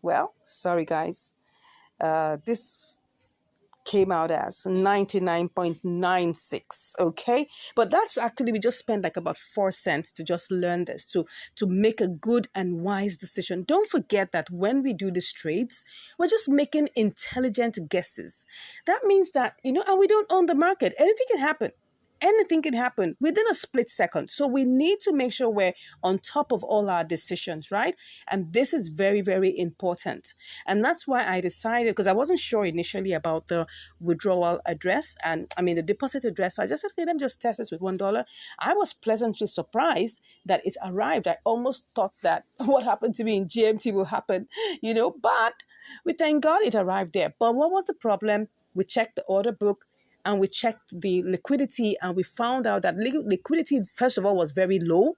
well, sorry guys, this came out as 99.96. Okay, but that's actually, we just spent like about 4 cents to just learn this, to make a good and wise decision. Don't forget that when we do these trades, we're just making intelligent guesses. That means that, and we don't own the market. Anything can happen. Anything can happen within a split second. So we need to make sure we're on top of all our decisions, right? And this is very, very important. And that's why I decided, because I wasn't sure initially about the withdrawal address and the deposit address. So I just said, okay, let me just test this with $1. I was pleasantly surprised that it arrived. I almost thought that what happened to me in GMT will happen, but we thank God it arrived there. But what was the problem? We checked the order book and we checked the liquidity and we found out that liquidity, first of all, was very low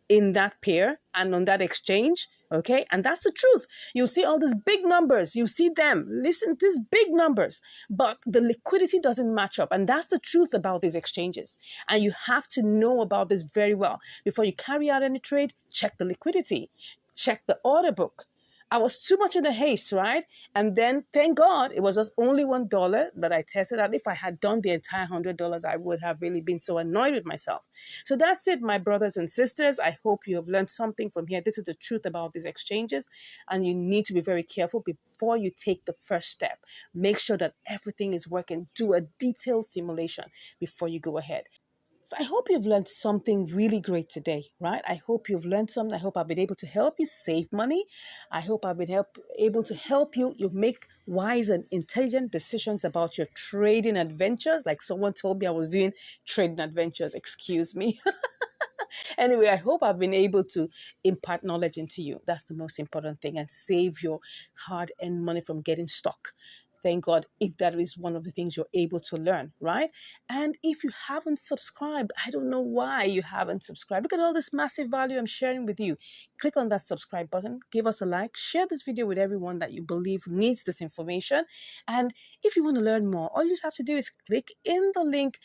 in that pair and on that exchange. Okay. And that's the truth. You see all these big numbers. You see them. Listen to these big numbers. But the liquidity doesn't match up. And that's the truth about these exchanges. And you have to know about this very well. Before you carry out any trade, check the liquidity, check the order book. I was too much in a haste, right? And then, thank God, it was just only $1 that I tested out. If I had done the entire $100, I would have really been so annoyed with myself. So that's it, my brothers and sisters. I hope you have learned something from here. This is the truth about these exchanges, and you need to be very careful before you take the first step. Make sure that everything is working. Do a detailed simulation before you go ahead. So I hope you've learned something really great today, right? I hope you've learned something. I hope I've been able to help you save money. I hope I've been able to help you make wise and intelligent decisions about your trading adventures. Like someone told me I was doing trading adventures. Excuse me. Anyway, I hope I've been able to impart knowledge into you. That's the most important thing, and save your hard earned money from getting stuck. Thank God if that is one of the things you're able to learn, right? And if you haven't subscribed, I don't know why you haven't subscribed. Look at all this massive value I'm sharing with you. Click on that subscribe button, give us a like, share this video with everyone that you believe needs this information. And if you want to learn more, all you just have to do is click in the link,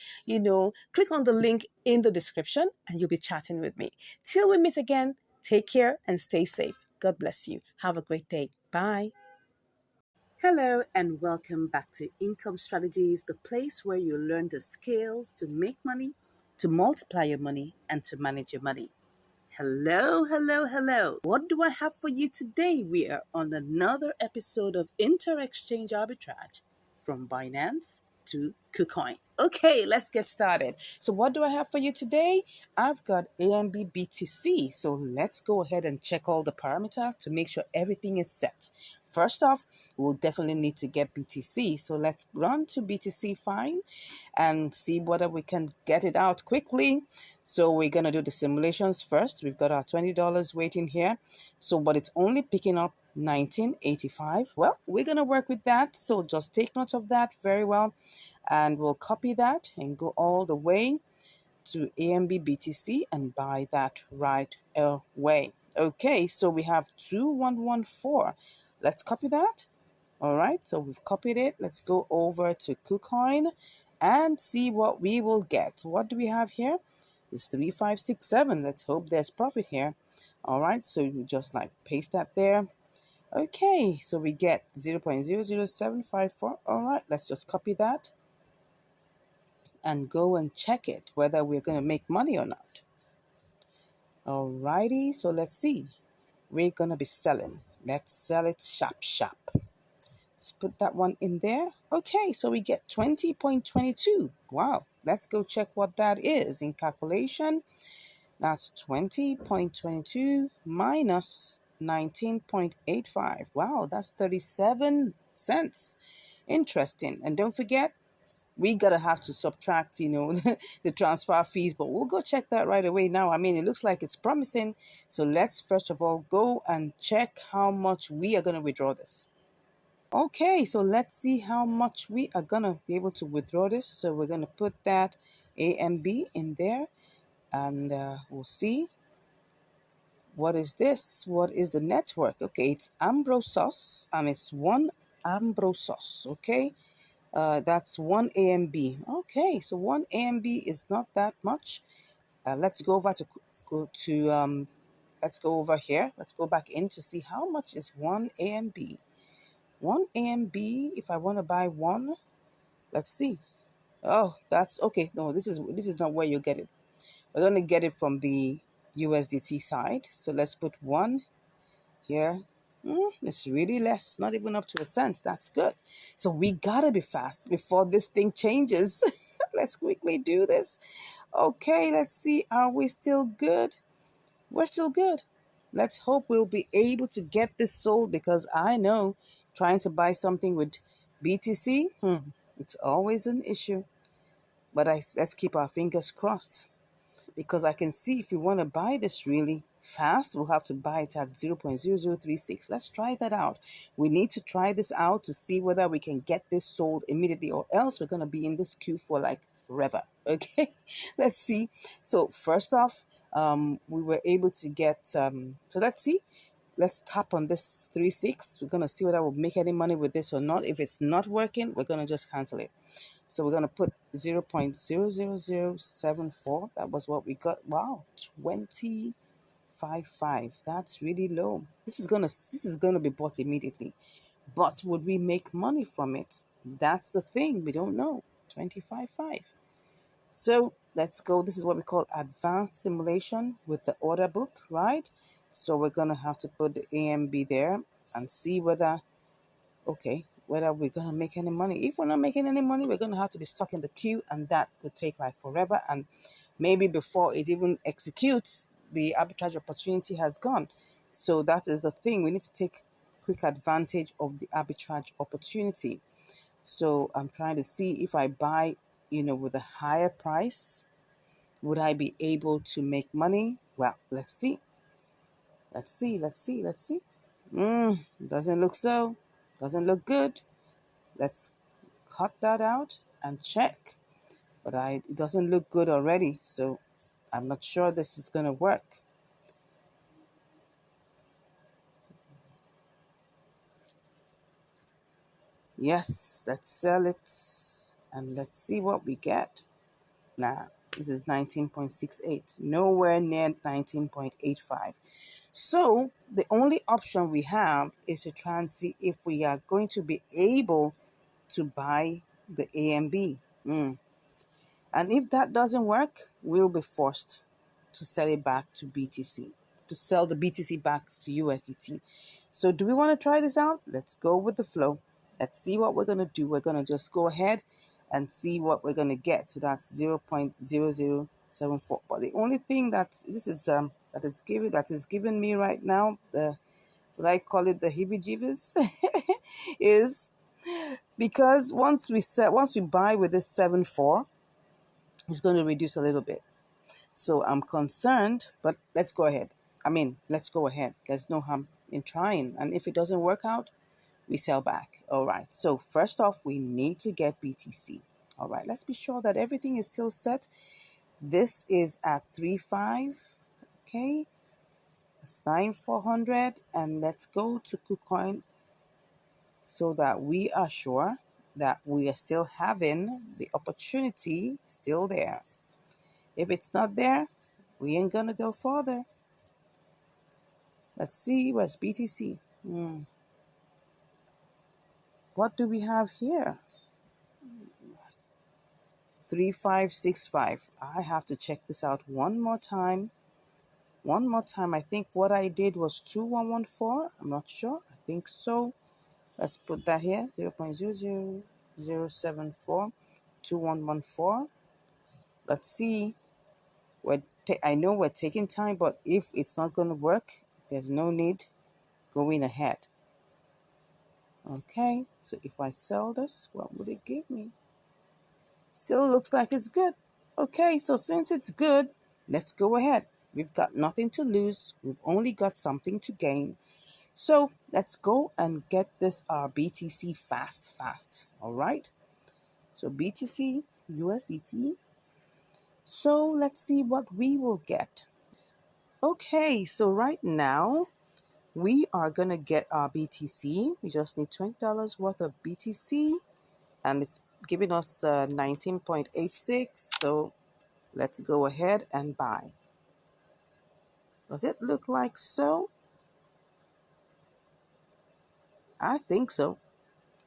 click on the link in the description, and you'll be chatting with me. Till we meet again, take care and stay safe. God bless you. Have a great day. Bye. Hello, and welcome back to Income Strategies, the place where you learn the skills to make money, to multiply your money, and to manage your money. Hello, hello, hello. What do I have for you today? We are on another episode of Inter-Exchange Arbitrage, from Binance to KuCoin. Okay, let's get started. So what do I have for you today? I've got AMB BTC. So let's go ahead and check all the parameters to make sure everything is set. First off, we'll definitely need to get BTC. So let's run to BTC Fine and see whether we can get it out quickly. So we're going to do the simulations first. We've got our $20 waiting here. So, but it's only picking up 1985. Well, we're going to work with that. So just take note of that very well. And we'll copy that and go all the way to AMB BTC and buy that right away. Okay, so we have 2114. Let's copy that. All right, so we've copied it. Let's go over to KuCoin and see what we will get. What do we have here? It's 3567. Let's hope there's profit here. All right, so you just like paste that there. Okay, so we get 0.00754. All right, let's just copy that and go and check it, whether we're going to make money or not. Alrighty, so let's see. We're going to be selling. Let's sell it sharp, sharp. Let's put that one in there. Okay, so we get 20.22. Wow, let's go check what that is in calculation. That's 20.22 minus 19.85. Wow, that's 37 cents. Interesting. And don't forget, we gotta have to subtract, the transfer fees, but we'll go check that right away now. I mean, it looks like it's promising. So let's first of all go and check how much we are gonna withdraw this. Okay, so let's see how much we are gonna be able to withdraw this. So we're gonna put that A and B in there, and we'll see. What is this? What is the network? Okay, it's Ambrosos. It's one Ambrosos. Okay, that's one AMB. Okay, so one AMB is not that much. Let's go over to let's go over here. Let's go back in to see how much is one AMB. One AMB. If I want to buy one, let's see. Oh, that's okay. No, this is not where you get it. We're gonna get it from the USDT side. So let's put one here. It's really less, not even up to a cent. That's good. So we gotta be fast before this thing changes. Let's quickly do this. Okay, let's see. Are we still good? We're still good. Let's hope we'll be able to get this sold, because I know trying to buy something with BTC, it's always an issue. But let's keep our fingers crossed, because I can see if we want to buy this really fast, we'll have to buy it at 0.0036. Let's try that out. We need to try this out to see whether we can get this sold immediately, or else we're going to be in this queue for like forever. Okay, let's see. So first off, we were able to get, so let's see. let's tap on this 3 6. We're gonna see whether we'll make any money with this or not. If it's not working, we're gonna just cancel it. So we're gonna put 0.00074. That was what we got. Wow, 20.55. That's really low. This is gonna be bought immediately. But would we make money from it? That's the thing. We don't know. 25.5. So let's go. This is what we call advanced simulation with the order book, right? So we're gonna have to put the AMB there and see whether we're gonna make any money. If we're not making any money, we're gonna have to be stuck in the queue, and that could take like forever. And maybe before it even executes, the arbitrage opportunity has gone. So that is the thing. We need to take quick advantage of the arbitrage opportunity. So I'm trying to see if I buy, with a higher price, would I be able to make money? Well, let's see. Let's see. Let's see. Let's see. Doesn't look so. Doesn't look good. Let's cut that out and check. But it doesn't look good already. So I'm not sure this is going to work. Yes, let's sell it and let's see what we get. Nah, this is 19.68, nowhere near 19.85. So the only option we have is to try and see if we are going to be able to buy the AMB. And if that doesn't work, we'll be forced to sell it back to BTC, to sell the BTC back to USDT. So do we want to try this out? Let's go with the flow. Let's see what we're going to do. We're going to just go ahead and see what we're going to get. So that's 0.0074. But the only thing that is giving me right now, the what I call it the heebie-jeebies, is because once we buy with this 7.4, it's going to reduce a little bit. So I'm concerned, but let's go ahead. Let's go ahead. There's no harm in trying. And if it doesn't work out, we sell back. All right. So first off, we need to get BTC. All right. Let's be sure that everything is still set. This is at 3.5. Okay. It's 9,400. And let's go to KuCoin so that we are sure that we are still having the opportunity still there. If it's not there, we ain't gonna go further. Let's see what's BTC. What do we have here? 3565. I have to check this out one more time. One more time. I think what I did was 2114. I'm not sure. I think so. Let's put that here. 0.00074. 2114. Let's see. I know we're taking time, but if it's not going to work, there's no need going ahead. Okay, so if I sell this, what would it give me? Still looks like it's good. Okay, so since it's good, let's go ahead. We've got nothing to lose. We've only got something to gain. So let's go and get this BTC fast. All right. So BTC, USDT. So let's see what we will get. Okay, so right now we are going to get our BTC. We just need $20 worth of BTC, and it's giving us 19.86. So let's go ahead and buy. Does it look like so? I think so.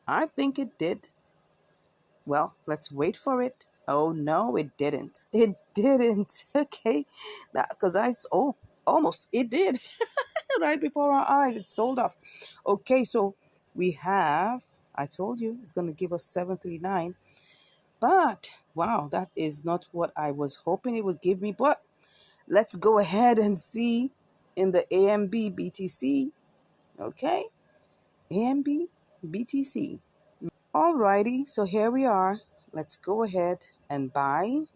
I think it did. Well, let's wait for it. Oh no, it didn't. It didn't. Okay, almost it did. Right before our eyes, it sold off. Okay, so we have. I told you it's gonna give us 739. But wow, that is not what I was hoping it would give me. But let's go ahead and see in the AMB BTC. Okay, AMB BTC. Alrighty, so here we are. Let's go ahead and buy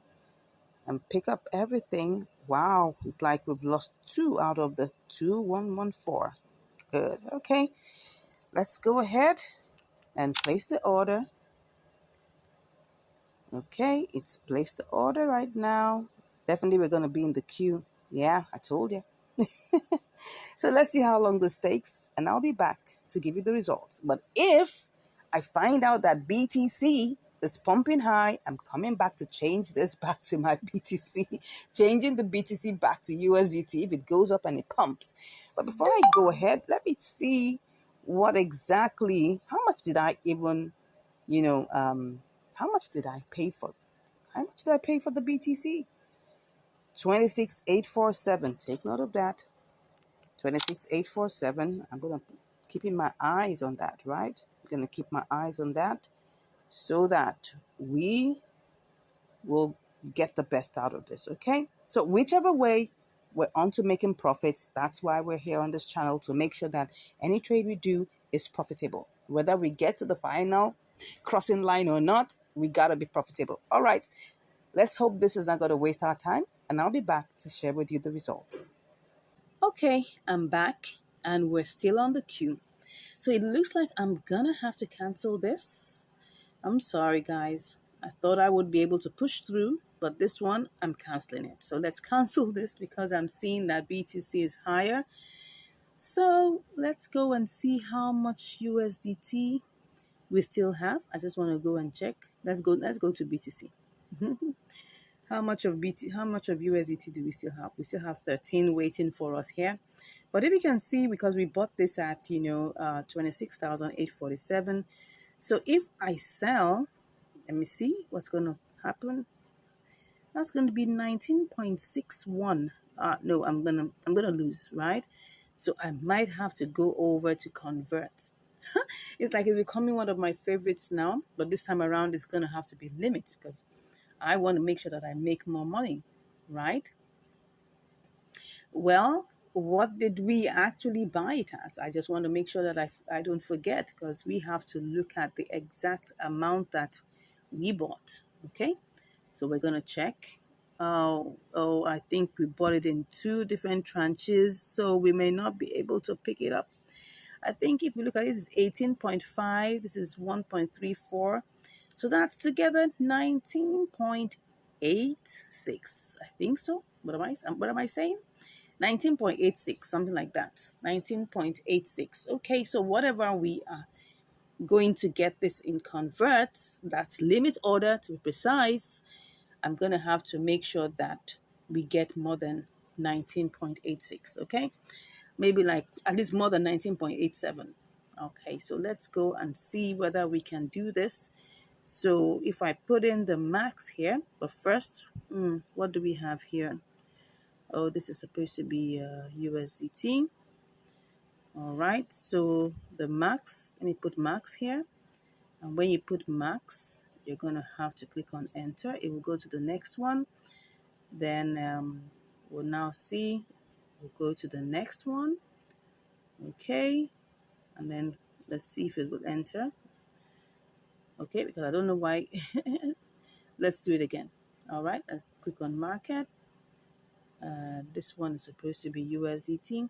and pick up everything. Wow, it's like we've lost 2 out of the 2114. Good. Okay, let's go ahead and place the order. Okay, it's placed the order right now. Definitely we're going to be in the queue. Yeah, I told you. So let's see how long this takes, and I'll be back to give you the results. But if I find out that BTC is pumping high, I'm coming back to change this back to my BTC, changing the BTC back to USDT if it goes up and it pumps. But before I go ahead, let me see what exactly, how much did I even, you know, how much did I pay for? How much did I pay for the BTC? 26,847. Take note of that. 26,847. I'm gonna keeping my eyes on that, right? I'm gonna keep my eyes on that so that we will get the best out of this. Okay. So whichever way, we're on to making profits. That's why we're here on this channel, to make sure that any trade we do is profitable. Whether we get to the final crossing line or not, we gotta be profitable. All right. Let's hope this is not gonna waste our time, and I'll be back to share with you the results. Okay, I'm back and we're still on the queue. So it looks like I'm gonna have to cancel this. I'm sorry, guys. I thought I would be able to push through, but this one, I'm canceling it. So let's cancel this because I'm seeing that BTC is higher. So let's go and see how much USDT we still have. I just want to go and check. Let's go to BTC. How much of USDT do we still have? We still have 13 waiting for us here. But if you can see, because we bought this at 26,847. So if I sell, let me see what's going to happen. That's going to be 19.61. No, I'm gonna lose, right? So I might have to go over to convert. It's like it's becoming one of my favorites now, but this time around it's gonna have to be limits because I want to make sure that I make more money, right? Well, what did we actually buy it as? I just want to make sure that I don't forget, because we have to look at the exact amount that we bought. Okay, so we're going to check. Oh, I think we bought it in two different tranches, so we may not be able to pick it up. I think if we look at it, this is 18.5, this is 1.34. So that's together 19.86. I think so. What am I saying? 19.86, something like that. 19.86. Okay, so whatever we are going to get this in convert, that's limit order to be precise, I'm going to have to make sure that we get more than 19.86, okay? Maybe like at least more than 19.87. Okay, so let's go and see whether we can do this. So if I put in the max here, but first, what do we have here? Oh, this is supposed to be USDT. All right, so the max, let me put max here. And when you put max, you're going to have to click on enter. It will go to the next one. Then we'll now see, we'll go to the next one. Okay, and then let's see if it will enter. Okay, because I don't know why. Let's do it again. All right, let's click on market. This one is supposed to be USDT.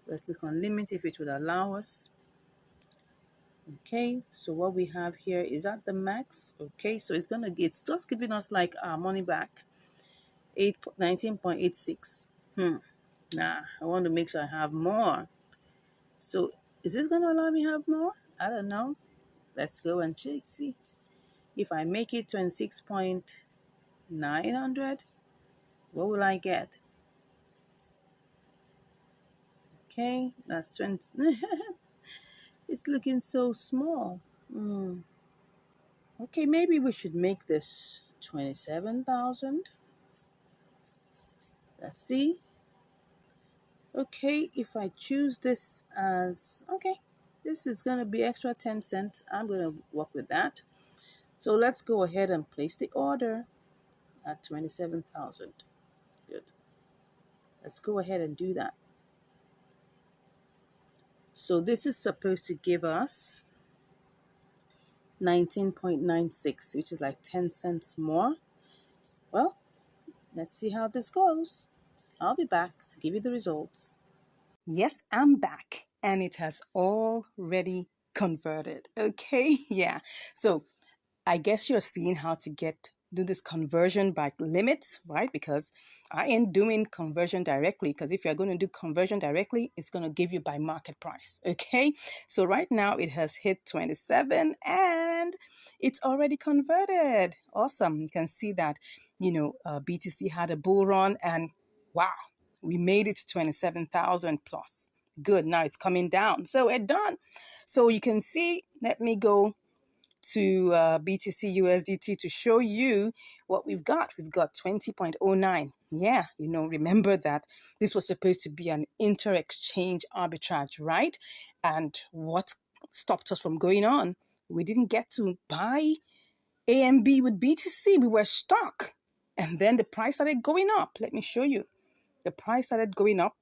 Let's click on limit if it would allow us. Okay, so what we have here is at the max. Okay, so it's just giving us like our money back. 19.86. Nah, I want to make sure I have more. So is this gonna allow me to have more? I don't know. Let's go and check. See if I make it 26.900. What will I get? Okay, that's 20. It's looking so small. Okay, maybe we should make this 27,000. Let's see. Okay, if I choose this as, okay, this is going to be extra 10 cents. I'm going to work with that. So let's go ahead and place the order at 27,000. Good. Let's go ahead and do that. So this is supposed to give us 19.96, which is like 10 cents more. Well, let's see how this goes. I'll be back to give you the results. Yes, I'm back and it has already converted. Okay, yeah. So I guess you're seeing how to get do this conversion by limits, right? Because I ain't doing conversion directly. Because if you're going to do conversion directly, it's going to give you by market price. Okay. So right now it has hit 27 and it's already converted. Awesome. You can see that, BTC had a bull run and wow, we made it to 27,000 plus. Good. Now it's coming down. So we're done. So you can see, let me go to BTC USDT to show you what we've got. We've got 20.09. Yeah, remember that this was supposed to be an inter-exchange arbitrage, right? And what stopped us from going on? We didn't get to buy AMB with BTC. We were stuck. And then the price started going up. Let me show you. The price started going up.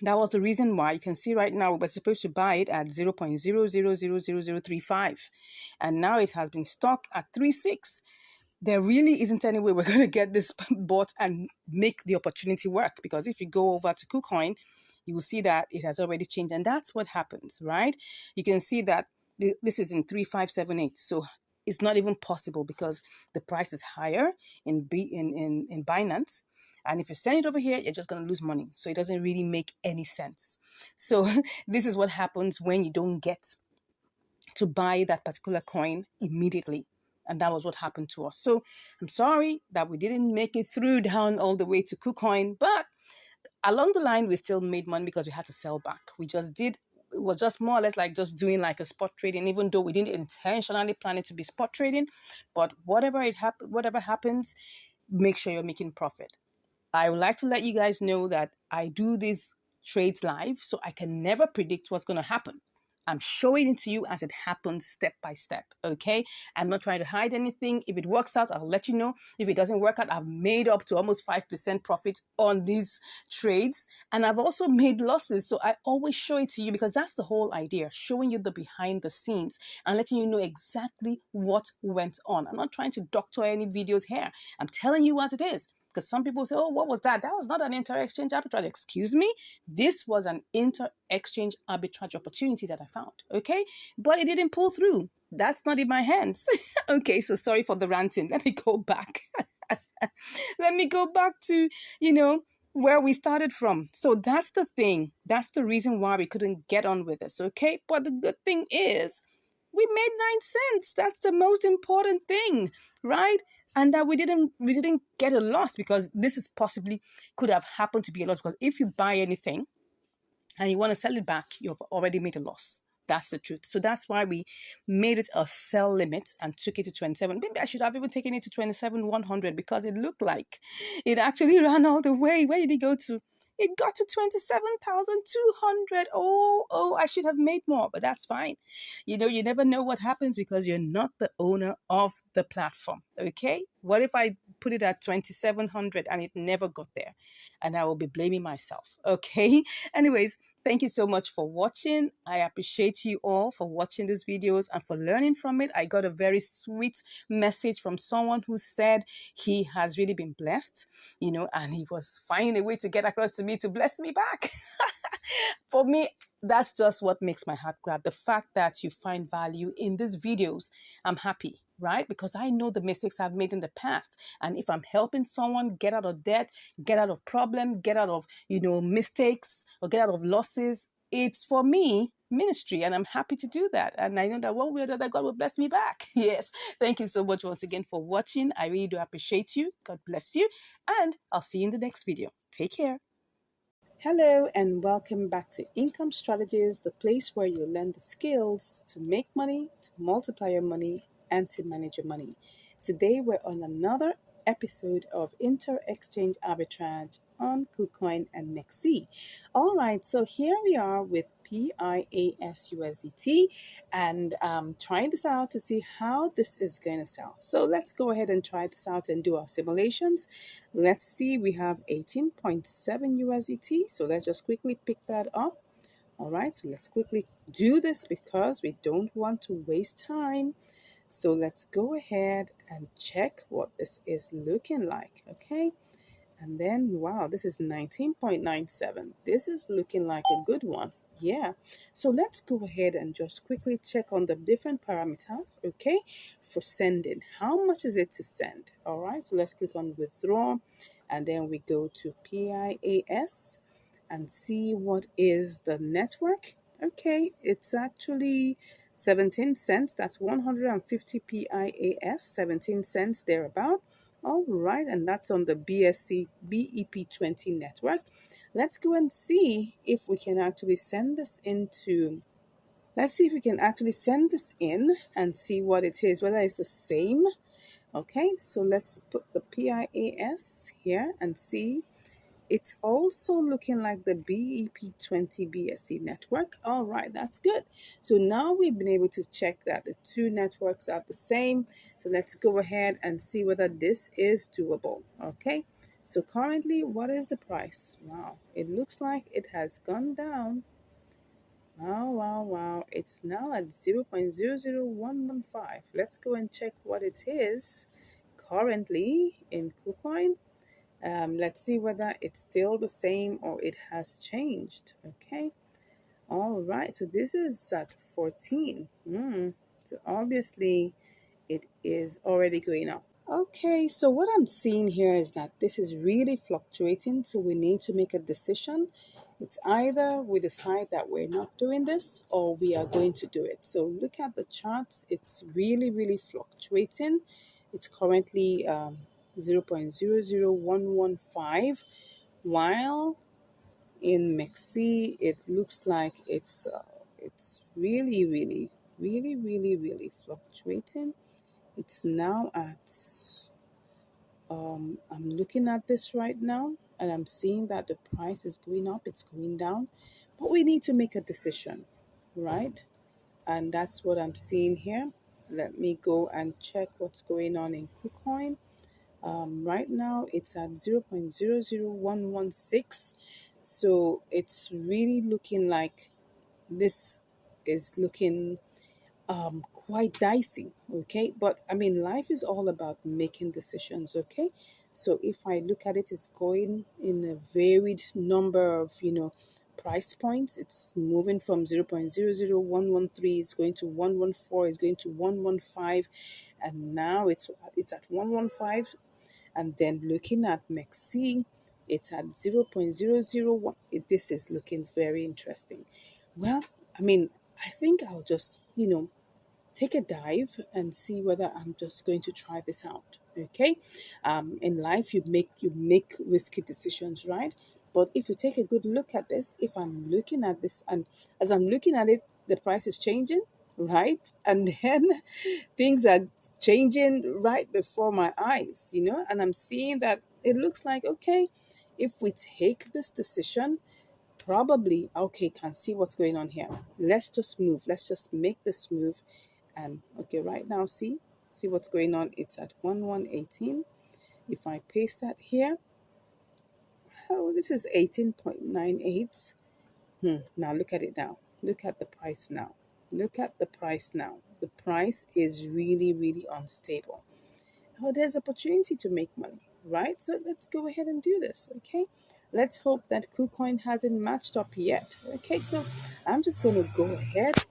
That was the reason why you can see right now we were supposed to buy it at 0.000035. And now it has been stuck at 36. There really isn't any way we're going to get this bought and make the opportunity work. Because if you go over to KuCoin, you will see that it has already changed. And that's what happens, right? You can see that this is in 3578. So it's not even possible because the price is higher in Binance. And if you send it over here, you're just going to lose money. So it doesn't really make any sense. So this is what happens when you don't get to buy that particular coin immediately. And that was what happened to us. So I'm sorry that we didn't make it through down all the way to KuCoin, but along the line, we still made money because we had to sell back. It was just more or less like just doing like a spot trading, even though we didn't intentionally plan it to be spot trading. But whatever happens, make sure you're making profit. I would like to let you guys know that I do these trades live, so I can never predict what's going to happen. I'm showing it to you as it happens step by step, okay? I'm not trying to hide anything. If it works out, I'll let you know. If it doesn't work out, I've made up to almost 5% profit on these trades. And I've also made losses. So I always show it to you because that's the whole idea, showing you the behind the scenes and letting you know exactly what went on. I'm not trying to doctor any videos here. I'm telling you as it is. Because some people say, oh, what was that? That was not an inter-exchange arbitrage. Excuse me? This was an inter-exchange arbitrage opportunity that I found, okay? But it didn't pull through. That's not in my hands. Okay, so sorry for the ranting. Let me go back. Let me go back to, where we started from. So that's the thing. That's the reason why we couldn't get on with this, okay? But the good thing is, we made 9 cents. That's the most important thing, right? And that we didn't get a loss because this is possibly could have happened to be a loss because if you buy anything and you want to sell it back, you've already made a loss. That's the truth. So that's why we made it a sell limit and took it to 27. Maybe I should have even taken it to 27,100 because it looked like it actually ran all the way. Where did it go to? It got to 27,200. Oh, I should have made more, but that's fine. You never know what happens because you're not the owner of the platform. Okay. What if I put it at 2,700 and it never got there? And I will be blaming myself. Okay. Anyways, thank you so much for watching. I appreciate you all for watching these videos and for learning from it. I got a very sweet message from someone who said he has really been blessed, and he was finding a way to get across to me to bless me back. For me, that's just what makes my heart glad. The fact that you find value in these videos, I'm happy, right? Because I know the mistakes I've made in the past. And if I'm helping someone get out of debt, get out of problem, get out of, mistakes or get out of losses, it's for me ministry and I'm happy to do that. And I know that one way or the other, God will bless me back. Yes. Thank you so much once again for watching. I really do appreciate you. God bless you. And I'll see you in the next video. Take care. Hello and welcome back to Income Strategies, the place where you learn the skills to make money, to multiply your money, and to manage your money. Today we're on another episode of Inter-Exchange Arbitrage on KuCoin and MEXC. All right, so here we are with PIASUSDT and trying this out to see how this is going to sell. So let's go ahead and try this out and do our simulations. Let's see, we have 18.7 USDT. So let's just quickly pick that up. All right, so let's quickly do this because we don't want to waste time. So let's go ahead and check what this is looking like, okay? And then, wow, this is 19.97. This is looking like a good one. Yeah. So let's go ahead and just quickly check on the different parameters, okay, for sending. How much is it to send? All right. So let's click on withdraw, and then we go to PIAS and see what is the network. Okay. It's actually 17 cents. That's 150 PIAS, 17 cents thereabout. All right, and that's on the BSC BEP20 network. Let's go and see if we can actually send this into. Let's see if we can actually send this in and see what it is, whether it's the same. Okay, so let's put the PIAS here and see. It's also looking like the BEP20 BSC network. All right, that's good. So now we've been able to check that the two networks are the same. So let's go ahead and see whether this is doable. Okay, so currently, what is the price? Wow, it looks like it has gone down. Wow, wow, wow. It's now at 0.00115. Let's go and check what it is currently in KuCoin. Let's see whether it's still the same or it has changed. Okay. All right. So this is at 14. So obviously it is already going up. Okay, so what I'm seeing here is that this is really fluctuating, so we need to make a decision. It's either we decide that we're not doing this or we are going to do it. So look at the charts, it's really, really fluctuating. It's currently 0.00115, while in MEXC it looks like it's really, really, really, really, really fluctuating. It's now at, I'm looking at this right now and I'm seeing that the price is going up, it's going down, but we need to make a decision, right? And that's what I'm seeing here. Let me go and check what's going on in KuCoin. Right now it's at 0.00116. So it's really looking like this is looking quite dicey, okay, but I mean life is all about making decisions, okay. So if I look at it, it's going in a varied number of price points. It's moving from 0.00113, it's going to 114, it's going to 115, and now it's at 115. And then looking at MEXC, it's at 0.001. This is looking very interesting. Well, I mean, I think I'll just take a dive and see whether I'm just going to try this out. Okay, in life you make risky decisions, right? But if you take a good look at this, if I'm looking at this and as I'm looking at it, the price is changing, right? And then things are changing right before my eyes, and I'm seeing that it looks like okay, if we take this decision, probably okay, can see what's going on here. Let's just move. Let's just make this move. And okay, right now, see what's going on. It's at 1118. If I paste that here, oh, this is 18.98. Now look at it now. Look at the price now. Look at the price now. The price is really, really unstable. Oh, there's opportunity to make money, right? So let's go ahead and do this, okay? Let's hope that KuCoin hasn't matched up yet. Okay, so I'm just going to go ahead,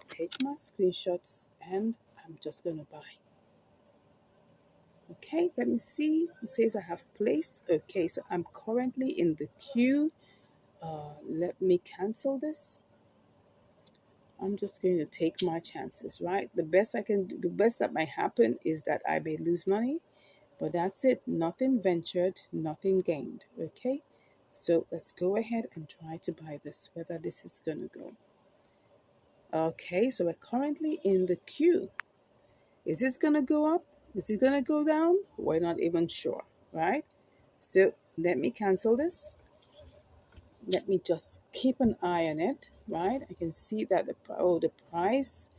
take my screenshots, and I'm just going to buy. Okay, let me see. It says I have placed. Okay, so I'm currently in the queue. Let me cancel this. I'm just going to take my chances, right? The best I can do, the best that might happen is that I may lose money, but that's it. Nothing ventured, nothing gained. Okay, so let's go ahead and try to buy this, whether this is going to go. Okay, so we're currently in the queue. Is this going to go up? Is it going to go down? We're not even sure, right? So let me cancel this. Let me just keep an eye on it, right? I can see that the price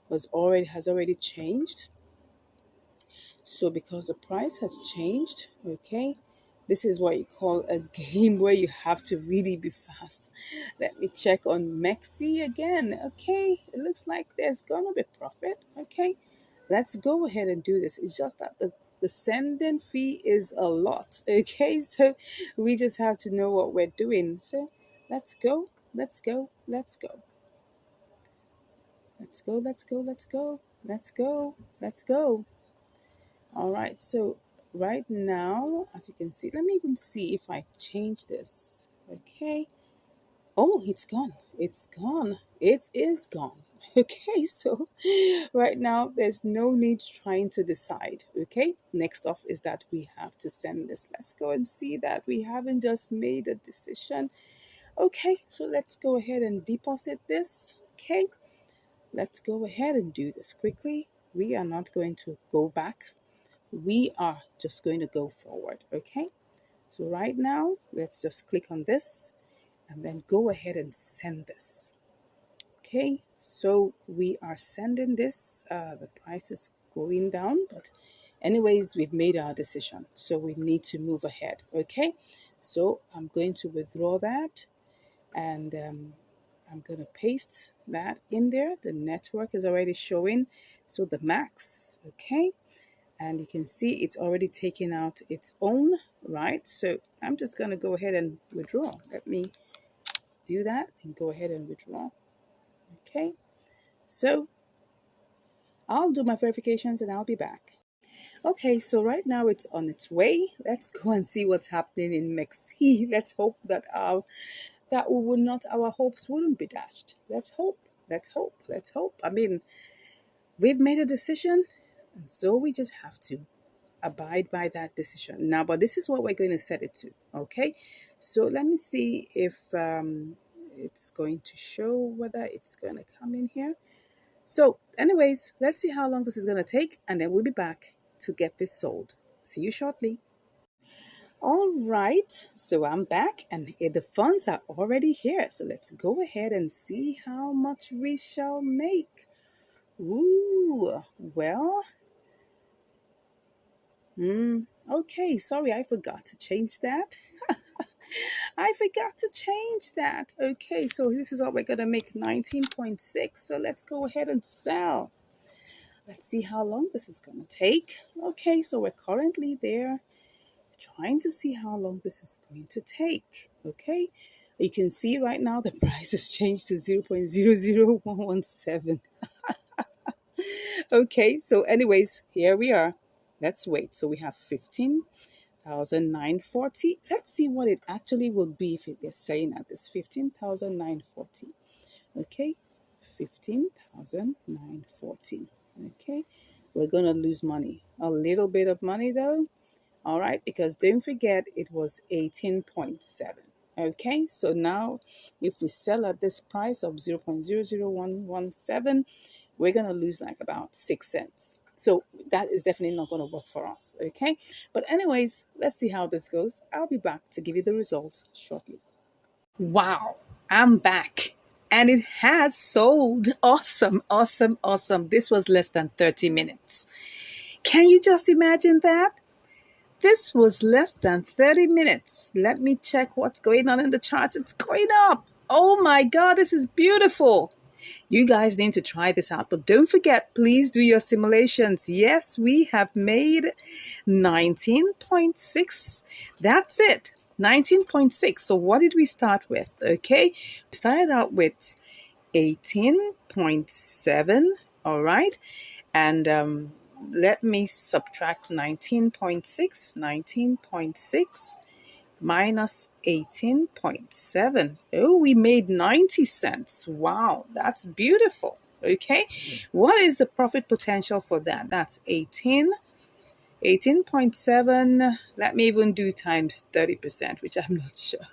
has already changed. So because the price has changed, okay, this is what you call a game where you have to really be fast. Let me check on MEXC again. Okay, it looks like there's gonna be profit. Okay, let's go ahead and do this. It's just that The sending fee is a lot. Okay, so we just have to know what we're doing. So let's go, let's go, let's go. Let's go, let's go, let's go, let's go, let's go. All right, so right now, as you can see, let me even see if I change this. Okay. Oh, it's gone. It's gone. It is gone. Okay, so right now there's no need trying to decide. Okay, next off is that we have to send this. Let's go and see that we haven't just made a decision. Okay, so let's go ahead and deposit this. Okay, let's go ahead and do this quickly. We are not going to go back. We are just going to go forward. Okay, so right now, let's just click on this and then go ahead and send this. Okay, so we are sending this. The price is going down, but anyways, we've made our decision, so we need to move ahead. Okay, so I'm going to withdraw that, and I'm going to paste that in there. The network is already showing, so the max. Okay, and you can see it's already taken out its own, right? So I'm just going to go ahead and withdraw. Let me do that and go ahead and withdraw. Okay, so I'll do my verifications and I'll be back. Okay, so right now it's on its way. Let's go and see what's happening in Mexi. Let's hope that we will not, our hopes wouldn't be dashed. Let's hope. Let's hope. Let's hope. I mean, we've made a decision, and so we just have to abide by that decision now. But this is what we're going to set it to. Okay, so let me see if it's going to show whether it's going to come in here. So, anyways, let's see how long this is going to take, and then we'll be back to get this sold. See you shortly. All right, so I'm back, and the funds are already here. So let's go ahead and see how much we shall make. Ooh, well, okay, sorry, I forgot to change that. I forgot to change that. Okay, so this is what we're going to make, 19.6. So let's go ahead and sell. Let's see how long this is going to take. Okay, so we're currently there trying to see how long this is going to take. Okay, you can see right now the price has changed to 0.00117. Okay, so anyways, here we are. Let's wait. So we have 15,940. Let's see what it actually will be if it is saying at this 15,940. Okay, 15,940. Okay, we're gonna lose money, a little bit of money though. All right, because don't forget it was 18.7. Okay, so now if we sell at this price of 0.00117, we're gonna lose like about 6 cents. So that is definitely not gonna work for us. Okay, but anyways, let's see how this goes. I'll be back to give you the results shortly. Wow, I'm back. And it has sold. Awesome, awesome, awesome. This was less than 30 minutes. Can you just imagine that? This was less than 30 minutes. Let me check what's going on in the charts. It's going up. Oh my God, this is beautiful. You guys need to try this out. But don't forget, please do your simulations. Yes, we have made 19.6. That's it. 19.6. So what did we start with? Okay, we started out with 18.7. All right. And let me subtract 19.6. 19.6 minus 18.7. Oh, we made 90 cents. Wow, that's beautiful. Okay, what is the profit potential for that? That's 18.7. Let me even do times 30%, which I'm not sure.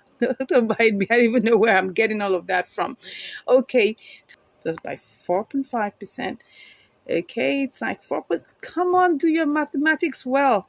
Don't mind me, I don't even know where I'm getting all of that from. Okay, just by 4.5%. Okay, it's like 4, but come on, do your mathematics well.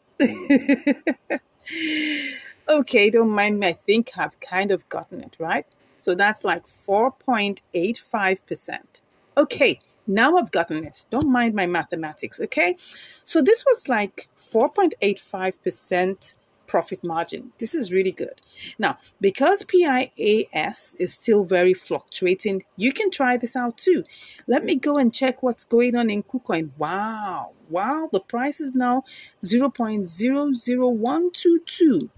Okay, don't mind me. I think I've kind of gotten it, right? So that's like 4.85%. Okay, now I've gotten it. Don't mind my mathematics, okay? So this was like 4.85% profit margin. This is really good. Now, because PIAS is still very fluctuating, you can try this out too. Let me go and check what's going on in KuCoin. Wow, wow, the price is now 0.00122.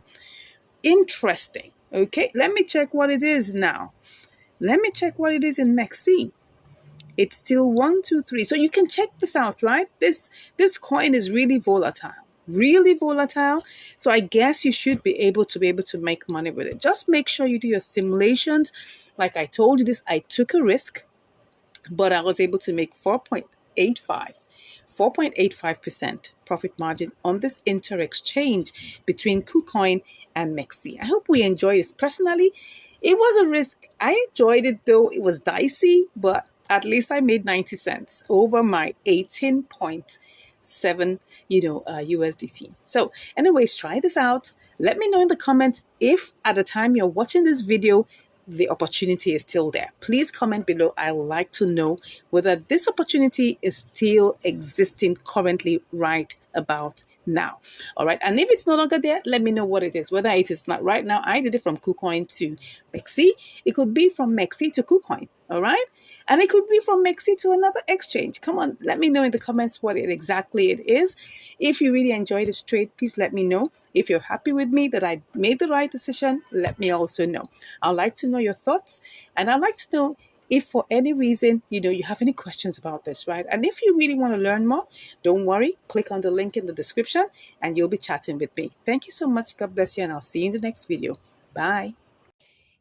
Interesting. Okay, let me check what it is now. Let me check what it is in MEXC. It's still 123. So you can check this out, right? This coin is really volatile. Really volatile. So I guess you should be able to make money with it. Just make sure you do your simulations. Like I told you this, I took a risk, but I was able to make 4.85% profit margin on this inter exchange between KuCoin and MEXC. I hope we enjoy this. Personally, it was a risk. I enjoyed it though. It was dicey, but at least I made 90 cents over my 18.7, USDT. So anyways, try this out. Let me know in the comments if at the time you're watching this video, the opportunity is still there. Please comment below. I would like to know whether this opportunity is still existing currently right about now. All right. And if it's no longer there, let me know what it is. Whether it is not right now, I did it from KuCoin to MEXC. It could be from MEXC to KuCoin. All right. And it could be from MEXC to another exchange. Come on, let me know in the comments what exactly it is. If you really enjoyed this trade, please let me know. If you're happy with me that I made the right decision, let me also know. I'd like to know your thoughts, and I'd like to know if for any reason, you have any questions about this, right? And if you really want to learn more, don't worry, click on the link in the description and you'll be chatting with me. Thank you so much. God bless you, and I'll see you in the next video. Bye.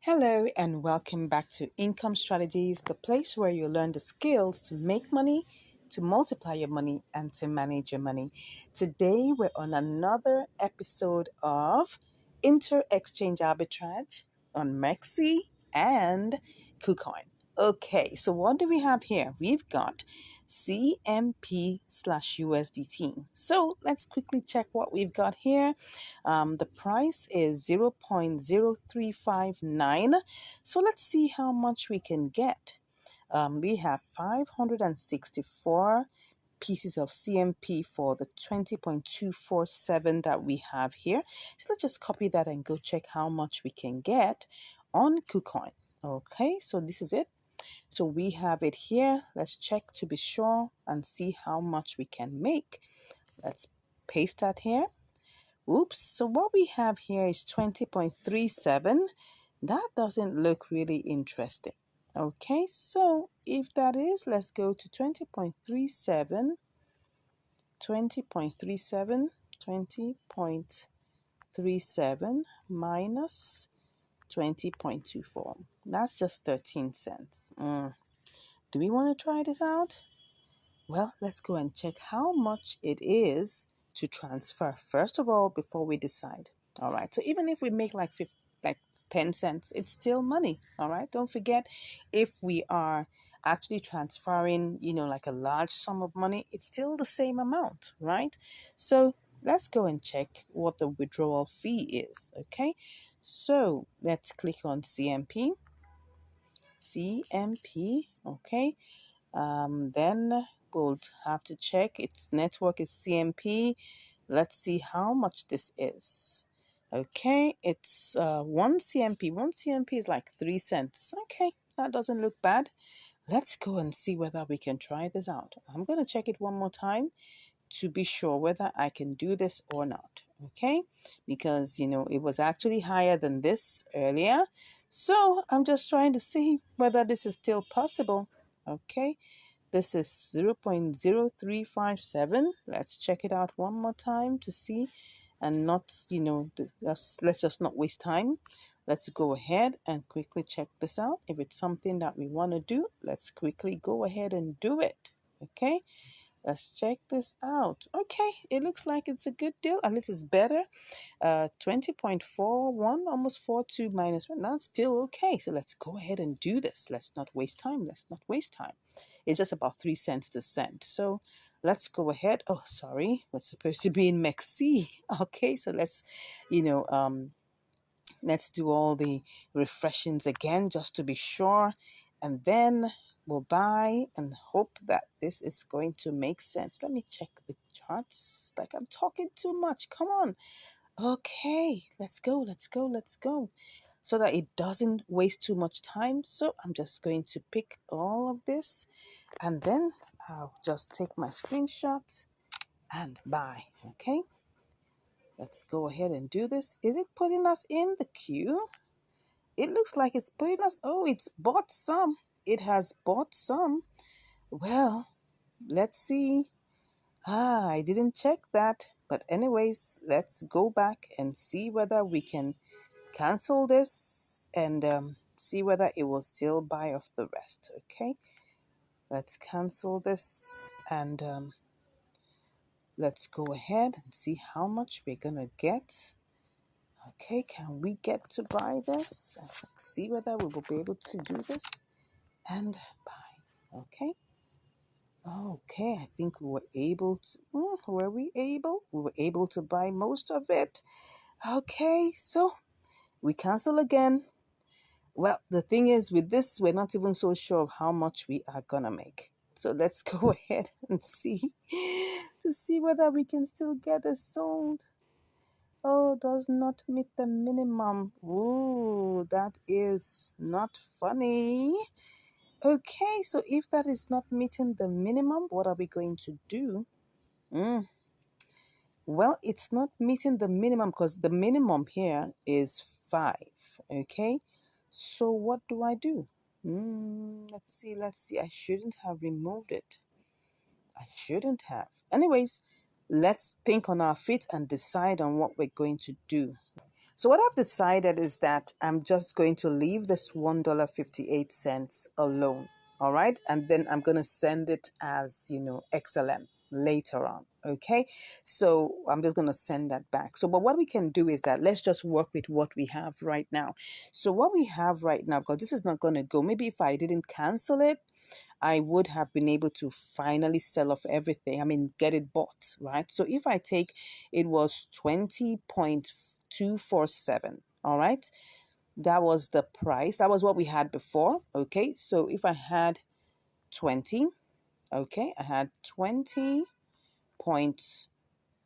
Hello, and welcome back to Income Strategies, the place where you learn the skills to make money, to multiply your money, and to manage your money. Today, we're on another episode of Inter Exchange Arbitrage on MEXC and KuCoin. Okay, so what do we have here? We've got CMP slash USDT. So let's quickly check what we've got here. The price is 0.0359. So let's see how much we can get. We have 564 pieces of CMP for the 20.247 that we have here. So let's just copy that and go check how much we can get on KuCoin. Okay, so this is it. So we have it here. Let's check to be sure and see how much we can make. Let's paste that here. Oops, so what we have here is 20.37. That doesn't look really interesting. Okay, so if that is, let's go to 20.37, 20.37, 20.37 minus 20.24. That's just 13 cents. Do we want to try this out? Well, let's go and check how much it is to transfer first of all before we decide. All right. So even if we make like 10 cents, it's still money. All right. Don't forget, if we are actually transferring, like a large sum of money, it's still the same amount, right? So let's go and check what the withdrawal fee is. Okay. So let's click on CMP. CMP. Okay. Then we'll have to check its network is CMP. Let's see how much this is. Okay, it's 1 CMP. 1 CMP is like 3 cents. Okay, that doesn't look bad. Let's go and see whether we can try this out. I'm going to check it one more time to be sure whether I can do this or not. Okay, because it was actually higher than this earlier. So I'm just trying to see whether this is still possible. Okay, this is 0.0357. Let's check it out one more time to see, and not, let's just not waste time. Let's go ahead and quickly check this out. If it's something that we want to do, let's quickly go ahead and do it. Okay, let's check this out. Okay, it looks like it's a good deal. At least it's better. 20.41, almost 42 minus 1. That's still okay. So let's go ahead and do this. Let's not waste time. Let's not waste time. It's just about 3 cents to cent. So let's go ahead. Oh, sorry. We're supposed to be in MEXC. Okay, so let's, let's do all the refreshings again just to be sure. And then we'll buy and hope that this is going to make sense. Let me check the charts. Like I'm talking too much. Come on. Okay, let's go, let's go, let's go. So that it doesn't waste too much time. So I'm just going to pick all of this and then I'll just take my screenshot and buy. Okay, let's go ahead and do this. Is it putting us in the queue? It looks like it's putting us. Oh, it's bought some. It has bought some. Well, let's see. I didn't check that. But anyways, let's go back and see whether we can cancel this and see whether it will still buy off the rest. Okay, let's cancel this and let's go ahead and see how much we're gonna get. Okay, can we get to buy this? Let's see whether we will be able to do this and buy. Okay. Okay, I think we were able to. Were we able? We were able to buy most of it. Okay, so we cancel again. Well, the thing is, with this, we're not even so sure of how much we are gonna make. So let's go ahead and see to see whether we can still get it sold. Oh, does not meet the minimum. Ooh, that is not funny. Okay, so if that is not meeting the minimum, what are we going to do? Mm, well, it's not meeting the minimum because the minimum here is 5. Okay, so what do I do? Let's see, let's see. I shouldn't have removed it. I shouldn't have. Anyways, let's think on our feet and decide on what we're going to do. So what I've decided is that I'm just going to leave this $1.58 alone. All right. And then I'm going to send it as, XLM later on. Okay. So I'm just going to send that back. So, but what we can do is that let's just work with what we have right now. So what we have right now, because this is not going to go, maybe if I didn't cancel it, I would have been able to finally sell off everything. I mean, get it bought, right? So if I take, it was 20.247, all right? That was the price. That was what we had before, okay? So if I had 20, okay, I had 20 point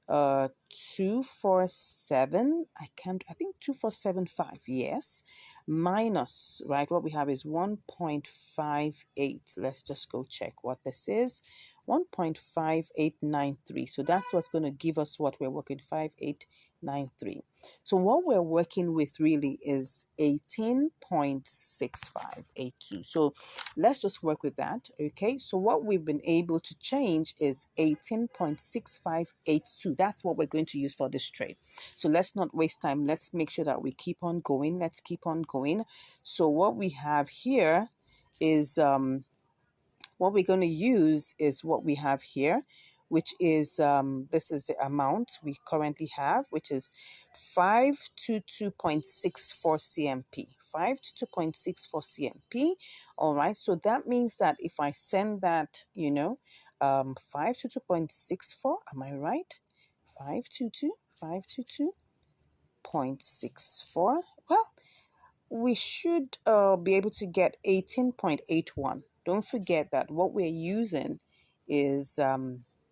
247. I think 2475, yes, minus, right, what we have is 1.58. Let's just go check what this is. 1.5893. So that's what's going to give us what we're working, 5893. So what we're working with really is 18.6582. So let's just work with that. Okay, so what we've been able to change is 18.6582. That's what we're going to use for this trade. So let's not waste time. Let's make sure that we keep on going. Let's keep on going. So what we have here is what we're going to use is what we have here, which is this is the amount we currently have, which is 522.64 CMP. 522.64 CMP. All right. So that means that if I send that, 522.64, am I right? 522.64. Well, we should be able to get 18.81. Don't forget that what we're using is,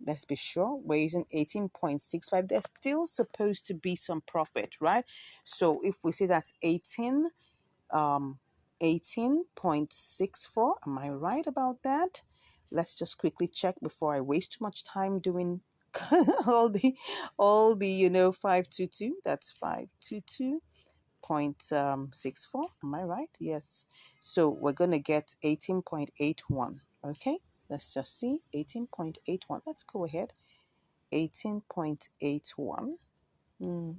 let's be sure, we're using 18.65. There's still supposed to be some profit, right? So if we say that's 18.64, am I right about that? Let's just quickly check before I waste too much time doing all the 522. That's 522.64. Am I right? Yes. So we're going to get 18.81. Okay. Let's just see. 18.81. Let's go ahead. 18.81. No,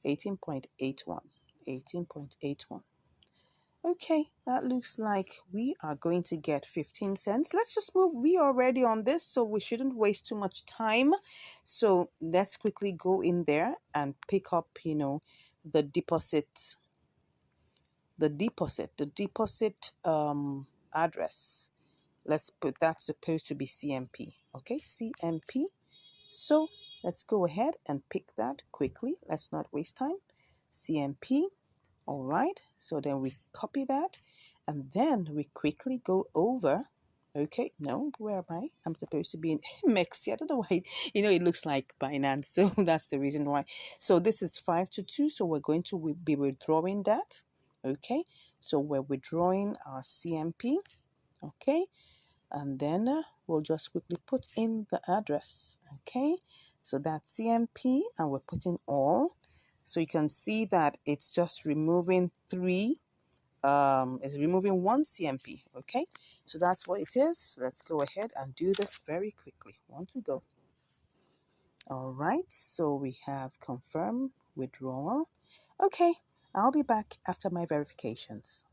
18.81. 18.81. Okay, that looks like we are going to get 15 cents. Let's just move. We are already on this, so we shouldn't waste too much time. So let's quickly go in there and pick up, the deposit the deposit address. Let's put that's supposed to be CMP. Okay, CMP. So let's go ahead and pick that quickly. Let's not waste time. CMP. All right. So then we copy that and then we quickly go over. Okay, no, where am I? I'm supposed to be in Mexi. I don't know why. It looks like Binance, so that's the reason why. So this is 5 to 2, so we're going to be withdrawing that. Okay, so we're withdrawing our CMP. Okay, and then we'll just quickly put in the address. Okay, so that's CMP, and we're putting all. So you can see that it's just removing three is removing one CMP. Okay, so that's what it is. Let's go ahead and do this very quickly. One to go. All right, so we have confirm withdrawal. Okay, I'll be back after my verifications.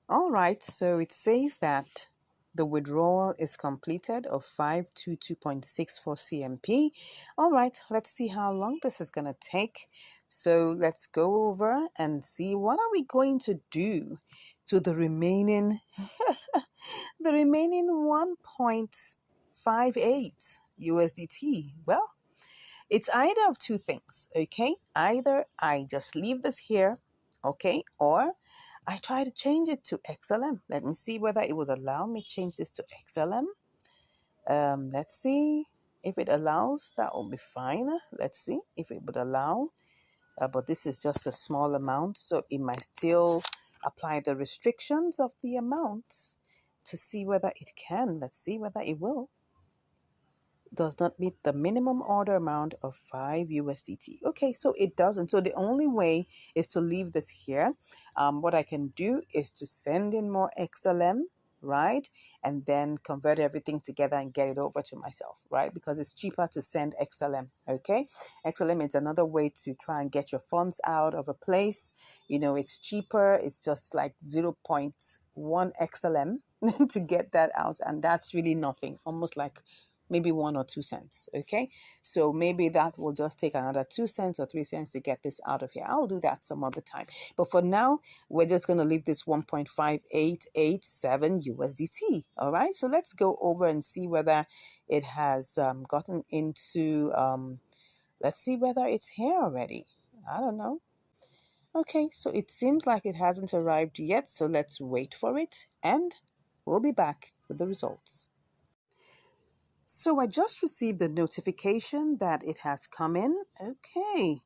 All right, so it says that the withdrawal is completed of 522.64 CMP. All right, let's see how long this is going to take. So let's go over and see what are we going to do to the remaining 1.58 USDT. Well, it's either of two things, okay? Either I just leave this here, okay, or I try to change it to XLM. Let me see whether it would allow me change this to XLM. Let's see if it allows. That will be fine. Let's see if it would allow. But this is just a small amount, so it might still apply the restrictions of the amount to see whether it can. Let's see whether it will. Does not meet the minimum order amount of 5 USDT. Okay, so it doesn't. So the only way is to leave this here. What I can do is to send in more XLM, right? And then convert everything together and get it over to myself, right? Because it's cheaper to send XLM, okay? XLM is another way to try and get your funds out of a place. It's cheaper. It's just like zero point 0.1 XLM to get that out. And that's really nothing, almost like maybe 1 or 2 cents. Okay, so maybe that will just take another 2 cents or 3 cents to get this out of here. I'll do that some other time, but for now we're just going to leave this 1.5887 USDT. All right, so let's go over and see whether it has gotten into let's see whether it's here already. I don't know. Okay, so it seems like it hasn't arrived yet, so let's wait for it and we'll be back with the results. So I just received a notification that it has come in. Okay.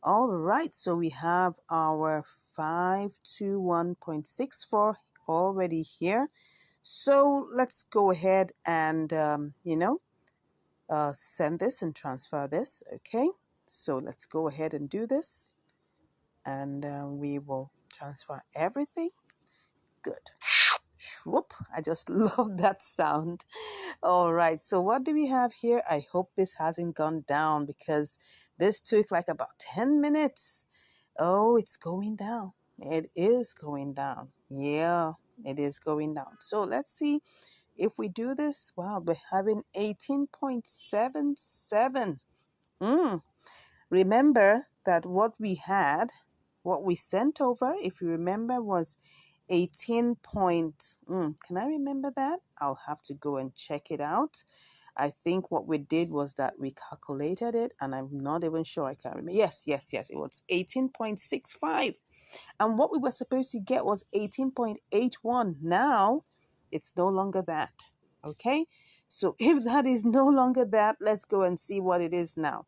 All right. So we have our 521.64 already here. So let's go ahead and, send this and transfer this. Okay. So let's go ahead and do this. And we will transfer everything. Good. Whoop, I just love that sound. All right, so what do we have here? I hope this hasn't gone down because this took like about 10 minutes. Oh, it's going down. It is going down. Yeah, it is going down. So let's see if we do this. Wow, we're having 18.77. Remember that what we sent over, if you remember, was 18 point. Can I remember that? I'll have to go and check it out. I think what we did was that we calculated it, and I'm not even sure I can remember. Yes. It was 18.65. And what we were supposed to get was 18.81. Now, it's no longer that. Okay? So if that is no longer that, let's go and see what it is now.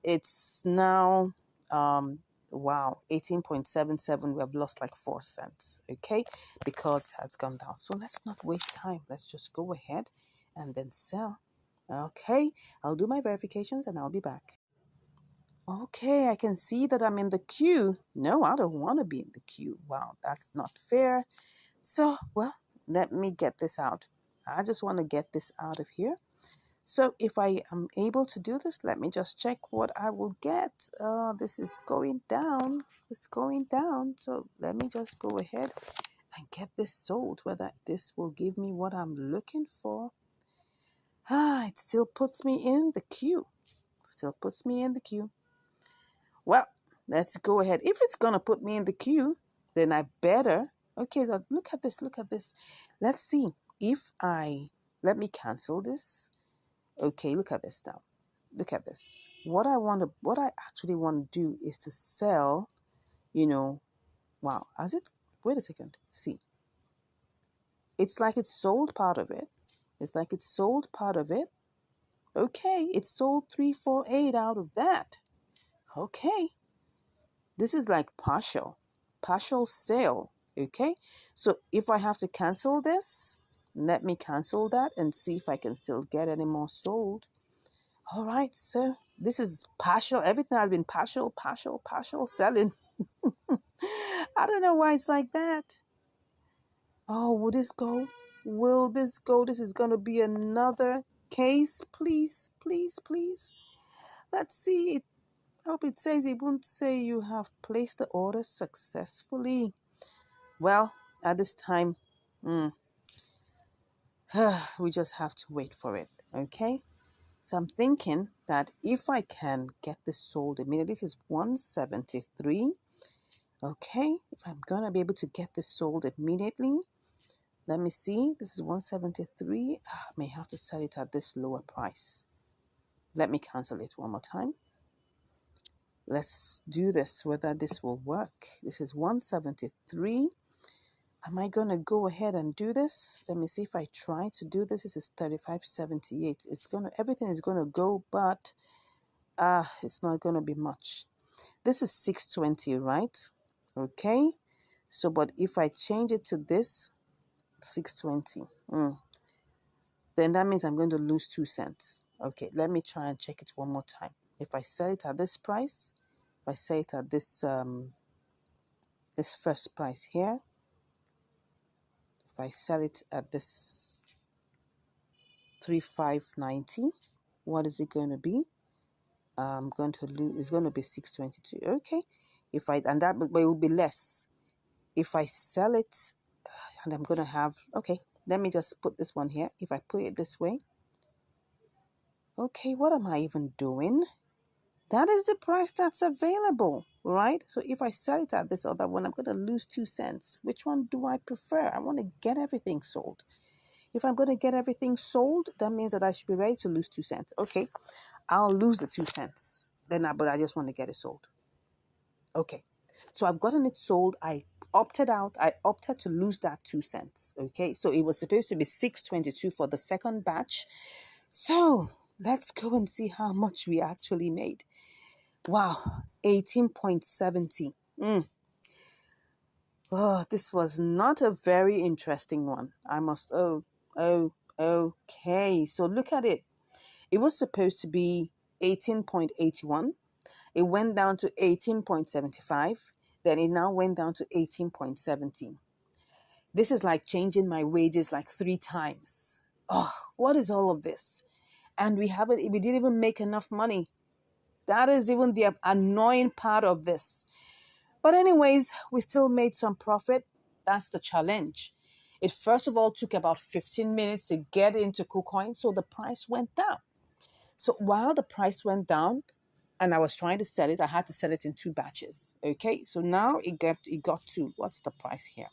It's now, wow, 18.77. We have lost like 4 cents, okay, because it has gone down. So let's not waste time. Let's just go ahead and then sell. Okay, I'll do my verifications and I'll be back. Okay, I can see that I'm in the queue. No, I don't want to be in the queue. Wow, that's not fair. So, well, let me get this out. I just want to get this out of here. So if I am able to do this, let me just check what I will get. This is going down. It's going down. So let me just go ahead and get this sold, whether this will give me what I'm looking for. It still puts me in the queue. Still puts me in the queue. Well, let's go ahead. If it's going to put me in the queue, then I better. Okay, look at this. Look at this. Let's see if let me cancel this. Okay, look at this now. Look at this. What I actually want to do is to sell, wow, has it, wait a second, see. It's like it sold part of it. It's like it sold part of it. Okay, it sold 348 out of that. Okay, this is like partial sale. Okay, so if I have to cancel this, let me cancel that and see if I can still get any more sold. All right, so this is partial. Everything has been partial selling. I don't know why it's like that. Oh, will this go? Will this go? This is going to be another case. Please, please, please. Let's see. I hope it says it won't say you have placed the order successfully. Well, at this time, we just have to wait for it. Okay? So I'm thinking that if I can get this sold immediately, this is 173. Okay? If I'm going to be able to get this sold immediately, let me see. This is 173. I may have to sell it at this lower price. Let me cancel it one more time. Let's do this, whether this will work. This is 173. Am I going to go ahead and do this? Let me see if I try to do this. This is 35.78. Everything is going to go, but it's not going to be much. This is 620, right? Okay. So, but if I change it to this, 620, then that means I'm going to lose 2 cents. Okay, let me try and check it one more time. If I sell it at this price, if I sell it at this first price here, if I sell it at this 3590, what is it going to be? I'm going to lose. It's going to be 622. Okay, if I and that, but it will be less if I sell it, and I'm going to have. Okay, let me just put this one here. If I put it this way, okay, what am I even doing? That is the price that's available, right? So if I sell it at this other one, I'm going to lose 2 cents. Which one do I prefer? I want to get everything sold. If I'm going to get everything sold, that means that I should be ready to lose 2 cents. Okay, I'll lose the 2 cents. But I just want to get it sold. Okay, so I've gotten it sold. I opted out. I opted to lose that 2 cents. Okay, so it was supposed to be 622 for the second batch. So let's go and see how much we actually made. Wow, 18.70. Oh, this was not a very interesting one. Okay. So look at it. It was supposed to be 18.81. It went down to 18.75. Then it now went down to 18.17. This is like changing my wages like 3 times. Oh, what is all of this? And we didn't even make enough money. That is even the annoying part of this. But anyways, we still made some profit. That's the challenge. It first of all took about 15 minutes to get into KuCoin, so the price went down. So while the price went down and I was trying to sell it, I had to sell it in 2 batches. Okay, so now it got to, what's the price here?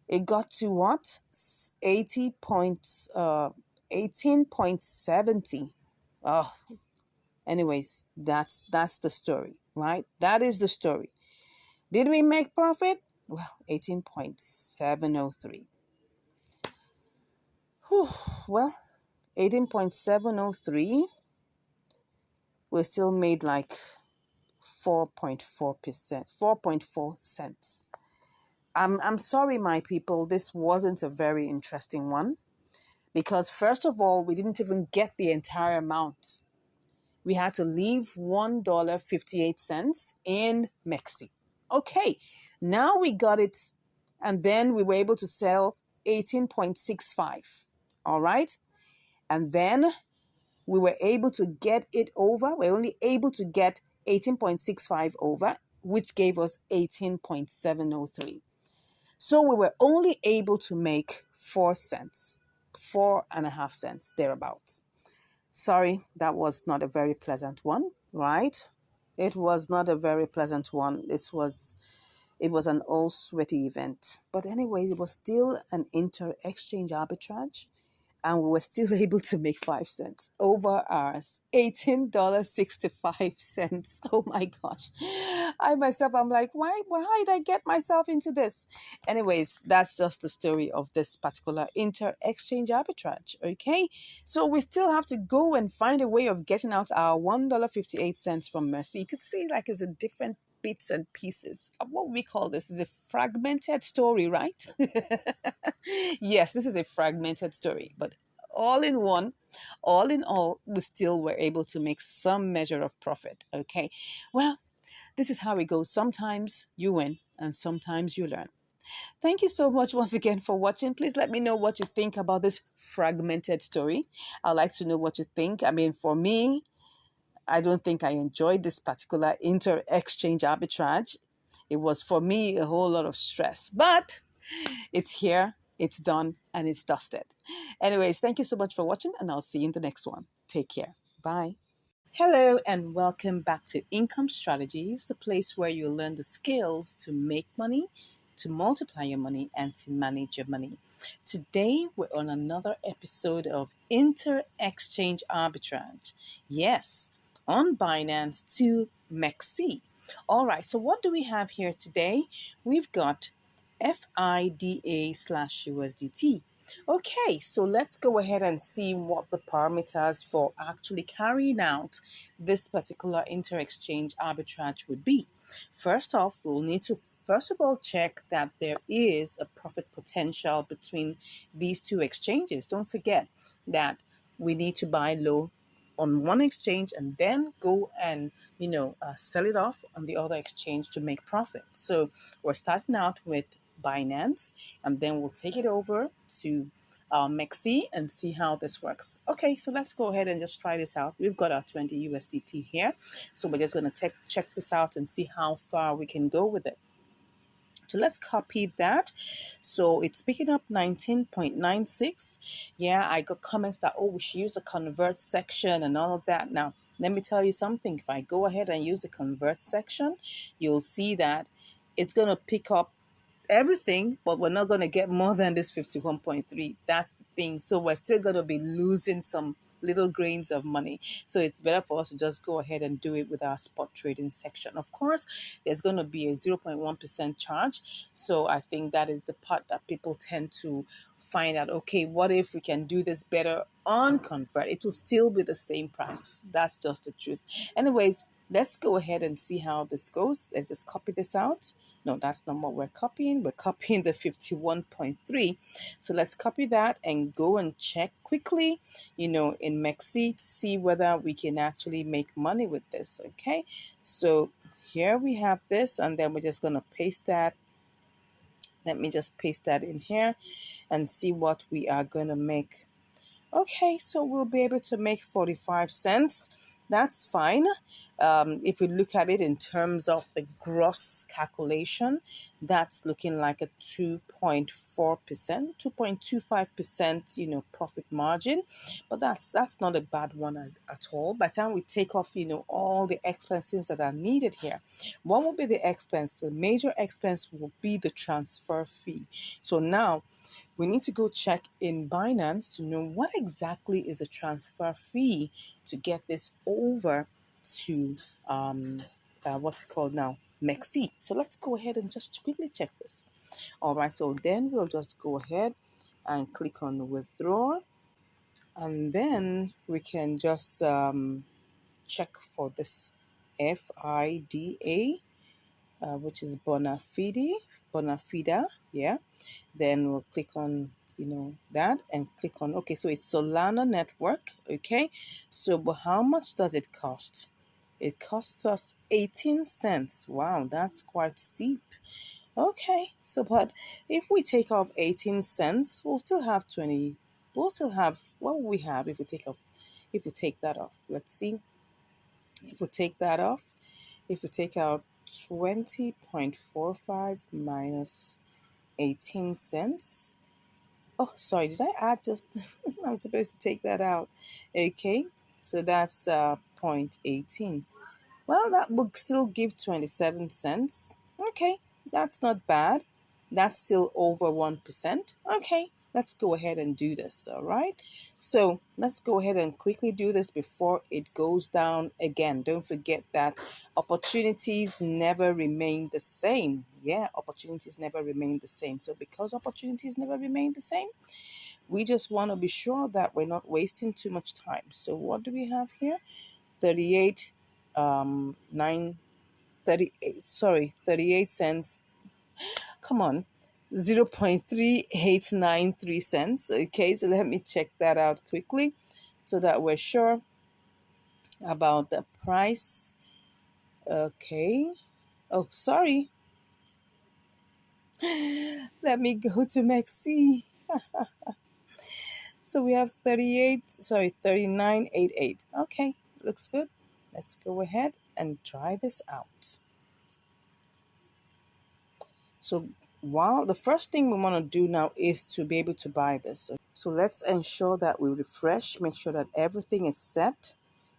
It got to what? 18.70. Oh, anyways, that's the story, right? That is the story. Did we make profit? Well, 18.703. Well, 18.703, we still made like 4.4%, 4.4 cents. I'm sorry, my people, this wasn't a very interesting one because first of all, we didn't even get the entire amount. We had to leave $1.58 in Mexi. Okay, now we got it, and then we were able to sell 18.65. All right, and then we were able to get it over. We're only able to get 18.65 over, which gave us 18.703. So we were only able to make 4 cents, 4.5 cents thereabouts. Sorry, that was not a very pleasant one, right? It was not a very pleasant one. It was an all sweaty event. But anyways, it was still an inter-exchange arbitrage. and we were still able to make 5 cents over ours. $18.65. Oh my gosh. I myself, I'm like, why did I get myself into this? Anyways, that's just the story of this particular inter-exchange arbitrage. Okay. So we still have to go and find a way of getting out our $1.58 from Mercy. You could see like it's a different bits and pieces. What we call this is a fragmented story, right? Yes, this is a fragmented story, but all in one, all in all, we still were able to make some measure of profit. Okay. Well, this is how it goes. Sometimes you win and sometimes you learn. Thank you so much once again for watching. Please let me know what you think about this fragmented story. I'd like to know what you think. I mean, for me, I don't think I enjoyed this particular inter exchange arbitrage. It was for me a whole lot of stress, but it's here, it's done, and it's dusted. Anyways, thank you so much for watching, and I'll see you in the next one. Take care. Bye. Hello, and welcome back to Income Strategies, the place where you learn the skills to make money, to multiply your money, and to manage your money. Today, we're on another episode of Inter Exchange Arbitrage. Yes, on Binance to MEXC. All right, so what do we have here today? We've got FIDA slash USDT. Okay, so let's go ahead and see what the parameters for actually carrying out this particular inter-exchange arbitrage would be. First off, we'll need to first of all check that there is a profit potential between these two exchanges. Don't forget that we need to buy low on one exchange and then go and sell it off on the other exchange to make profit. So we're starting out with Binance, and then we'll take it over to MEXC and see how this works. Okay, so let's go ahead and just try this out. We've got our 20 USDT here, so we're just going to check this out and see how far we can go with it. So let's copy that. So it's picking up 19.96. Yeah, I got comments that, oh, we should use the convert section and all of that. Now, let me tell you something. If I go ahead and use the convert section, you'll see that it's going to pick up everything, but we're not going to get more than this 51.3. That's the thing. So we're still going to be losing some little grains of money. So it's better for us to just go ahead and do it with our spot trading section. Of course, there's going to be a 0.1% charge. So I think that is the part that people tend to find out, okay, what if we can do this better on convert? It will still be the same price. That's just the truth. Anyways, let's go ahead and see how this goes. Let's just copy this out. No, that's not what we're copying. We're copying the 51.3. So let's copy that and go and check quickly, in MEXC to see whether we can actually make money with this. Okay. So here we have this, and then we're just going to paste that. Let me just paste that in here and see what we are going to make. Okay, so we'll be able to make 45 cents. That's fine. If we look at it in terms of the gross calculation, that's looking like a 2.4%, 2.25%, profit margin. But that's not a bad one at all. By the time we take off, all the expenses that are needed here, what will be the expense? The major expense will be the transfer fee. So now we need to go check in Binance to know what exactly is the transfer fee to get this over to what's it called now, MEXC. So let's go ahead and just quickly check this. All right, so then we'll just go ahead and click on withdraw, and then we can just check for this FIDA, which is bona fide, yeah. Then we'll click on that and click on okay. So it's Solana network. Okay, so but how much does it cost? It costs us 18 cents. Wow, that's quite steep. Okay, so but if we take off 18 cents, we'll still have 20. We'll still have what will we have if we take that off. Let's see. If we take that off, if we take out 20.45 minus 18 cents. Oh, sorry, did I add just, I'm supposed to take that out. Okay, so that's 0.18. Well, that would still give 27 cents. Okay, that's not bad. That's still over 1%. Okay, let's go ahead and do this. All right. So let's go ahead and quickly do this before it goes down again. Don't forget that opportunities never remain the same. Yeah, opportunities never remain the same. So because opportunities never remain the same, we just want to be sure that we're not wasting too much time. So what do we have here? 38 9 38, sorry, 38 cents. Come on. 0.3893 cents. Okay, so let me check that out quickly so that we're sure about the price. Okay. Oh, sorry. Let me go to Maxi. So we have 38, sorry, 39.88. Okay, looks good. Let's go ahead and try this out. So while the first thing we want to do now is to be able to buy this. So let's ensure that we refresh, make sure that everything is set.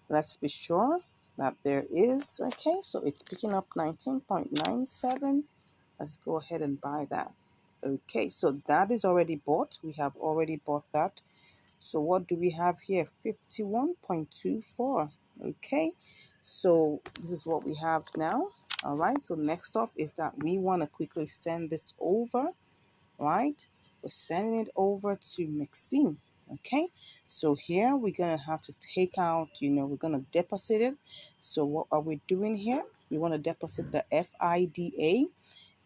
Let's be sure that there is. Okay, so it's picking up 19.97. Let's go ahead and buy that. Okay, so that is already bought. We have already bought that. So what do we have here? 51.24. Okay, so this is what we have now. All right, so next up is that we want to quickly send this over, right? We're sending it over to Maxine. Okay, so here we're gonna have to take out, we're gonna deposit it. So what are we doing here? We want to deposit the FIDA,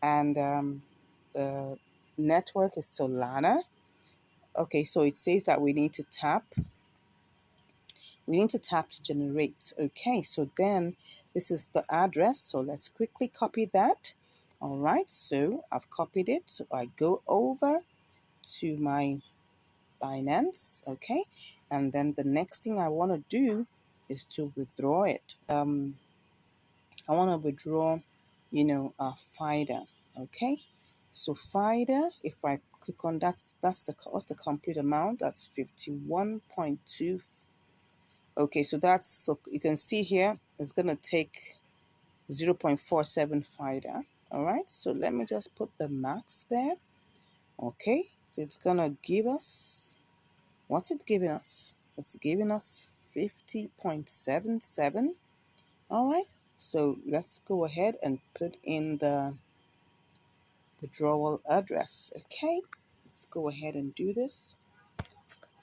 and the network is Solana. Okay, so it says that we need to tap to generate. Okay, so then this is the address. So let's quickly copy that. All right, so I've copied it. So I go over to my Binance. Okay, and then the next thing I want to do is to withdraw it. I want to withdraw, FIDA. Okay, so FIDA, if I click on that, what's the complete amount? That's 51.2. Okay, so you can see here it's gonna take 0.47 FIDA. All right, so let me just put the max there. Okay, so it's gonna give us, what's it giving us? It's giving us 50.77. All right, so let's go ahead and put in the withdrawal address. Okay, let's go ahead and do this.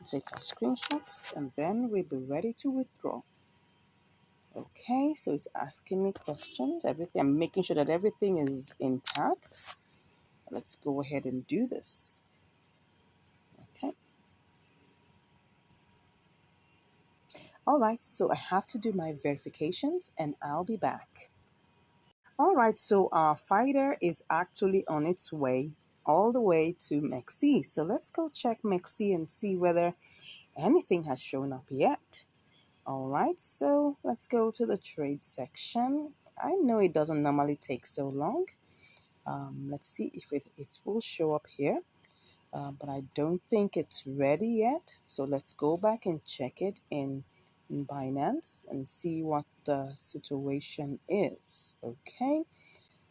Take our screenshots and then we'll be ready to withdraw. Okay, so it's asking me questions, everything. I'm making sure that everything is intact. Let's go ahead and do this. Okay. All right, so I have to do my verifications and I'll be back. All right, so our fighter is actually on its way all the way to Mexi. So let's go check Mexi and see whether anything has shown up yet. All right, so let's go to the trade section. I know it doesn't normally take so long. Let's see if it will show up here, but I don't think it's ready yet. So let's go back and check it in Binance and see what the situation is. Okay,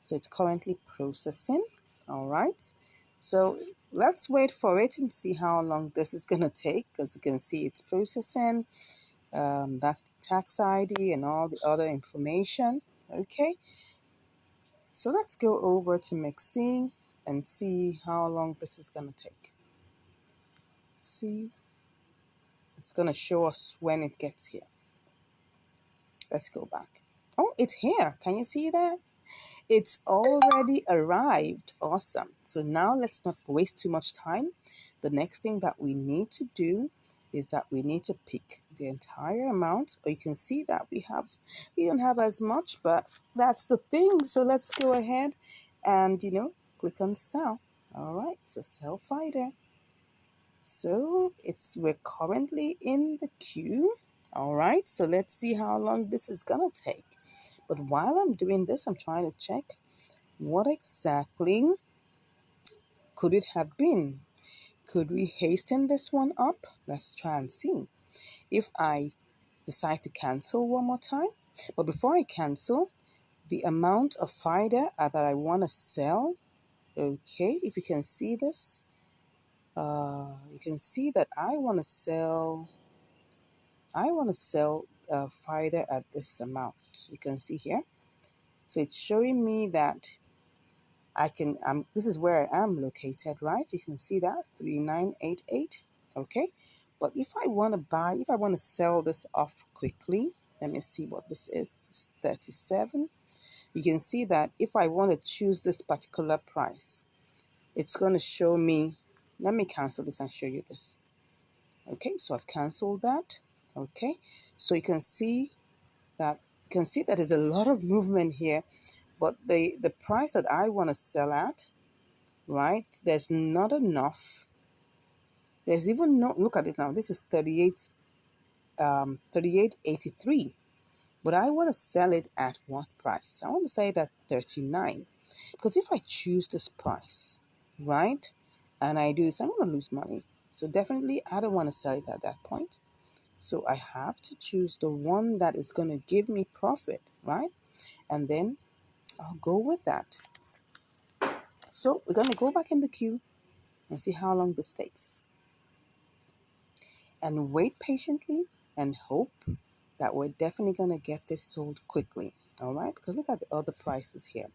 so it's currently processing. All right, so let's wait for it and see how long this is going to take. As you can see, it's processing. That's the tax ID and all the other information. Okay, so let's go over to Maxine and see how long this is going to take. See, it's going to show us when it gets here. Let's go back. Oh, it's here. Can you see that? It's already arrived. Awesome. So now let's not waste too much time. The next thing that we need to do is that we need to pick the entire amount. Or you can see that we don't have as much, but that's the thing. So let's go ahead and click on sell. All right, so sell fighter. So we're currently in the queue. All right, so let's see how long this is gonna take. But while I'm doing this, I'm trying to check what exactly could it have been. Could we hasten this one up? Let's try and see. If I decide to cancel one more time, but before I cancel, the amount of FIDA that I want to sell. Okay, if you can see this. You can see that I want to sell FIDA at this amount. You can see here. So it's showing me that this is where I am located, right? You can see that 3988. Okay. But if I want to sell this off quickly, let me see what this is. This is 37. You can see that if I want to choose this particular price, it's going to show me. Let me cancel this and show you this. Okay, so I've canceled that. Okay, so you can see that there's a lot of movement here, but the price that I want to sell at, right? There's not enough. There's even no, look at it now. This is 38.83. But I want to sell it at what price? I want to sell it at 39. Because if I choose this price, right, and I do this, I'm going to lose money. So definitely I don't want to sell it at that point. So I have to choose the one that is going to give me profit, right? And then I'll go with that. So we're going to go back in the queue and see how long this takes. And wait patiently and hope that we're definitely going to get this sold quickly. All right? Because look at the other prices here.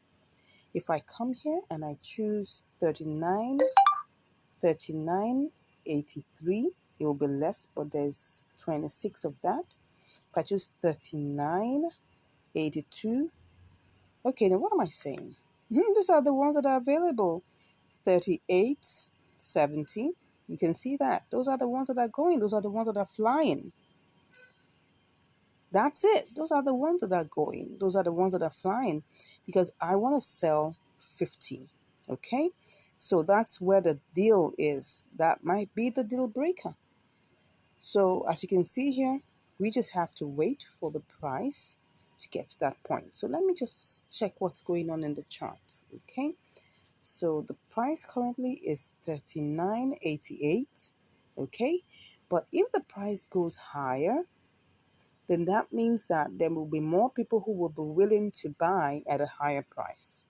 If I come here and I choose 39.83, it will be less, but there's 26 of that. If I choose 39.82, okay, then what am I saying? These are the ones that are available. 38.70. You can see that. Those are the ones that are going. Those are the ones that are flying. That's it. Those are the ones that are going. Those are the ones that are flying because I want to sell 50. Okay? So that's where the deal is. That might be the deal breaker. So as you can see here, we just have to wait for the price to get to that point. So let me just check what's going on in the chart. Okay? So the price currently is 39.88. Okay? But if the price goes higher, then that means that there will be more people who will be willing to buy at a higher price.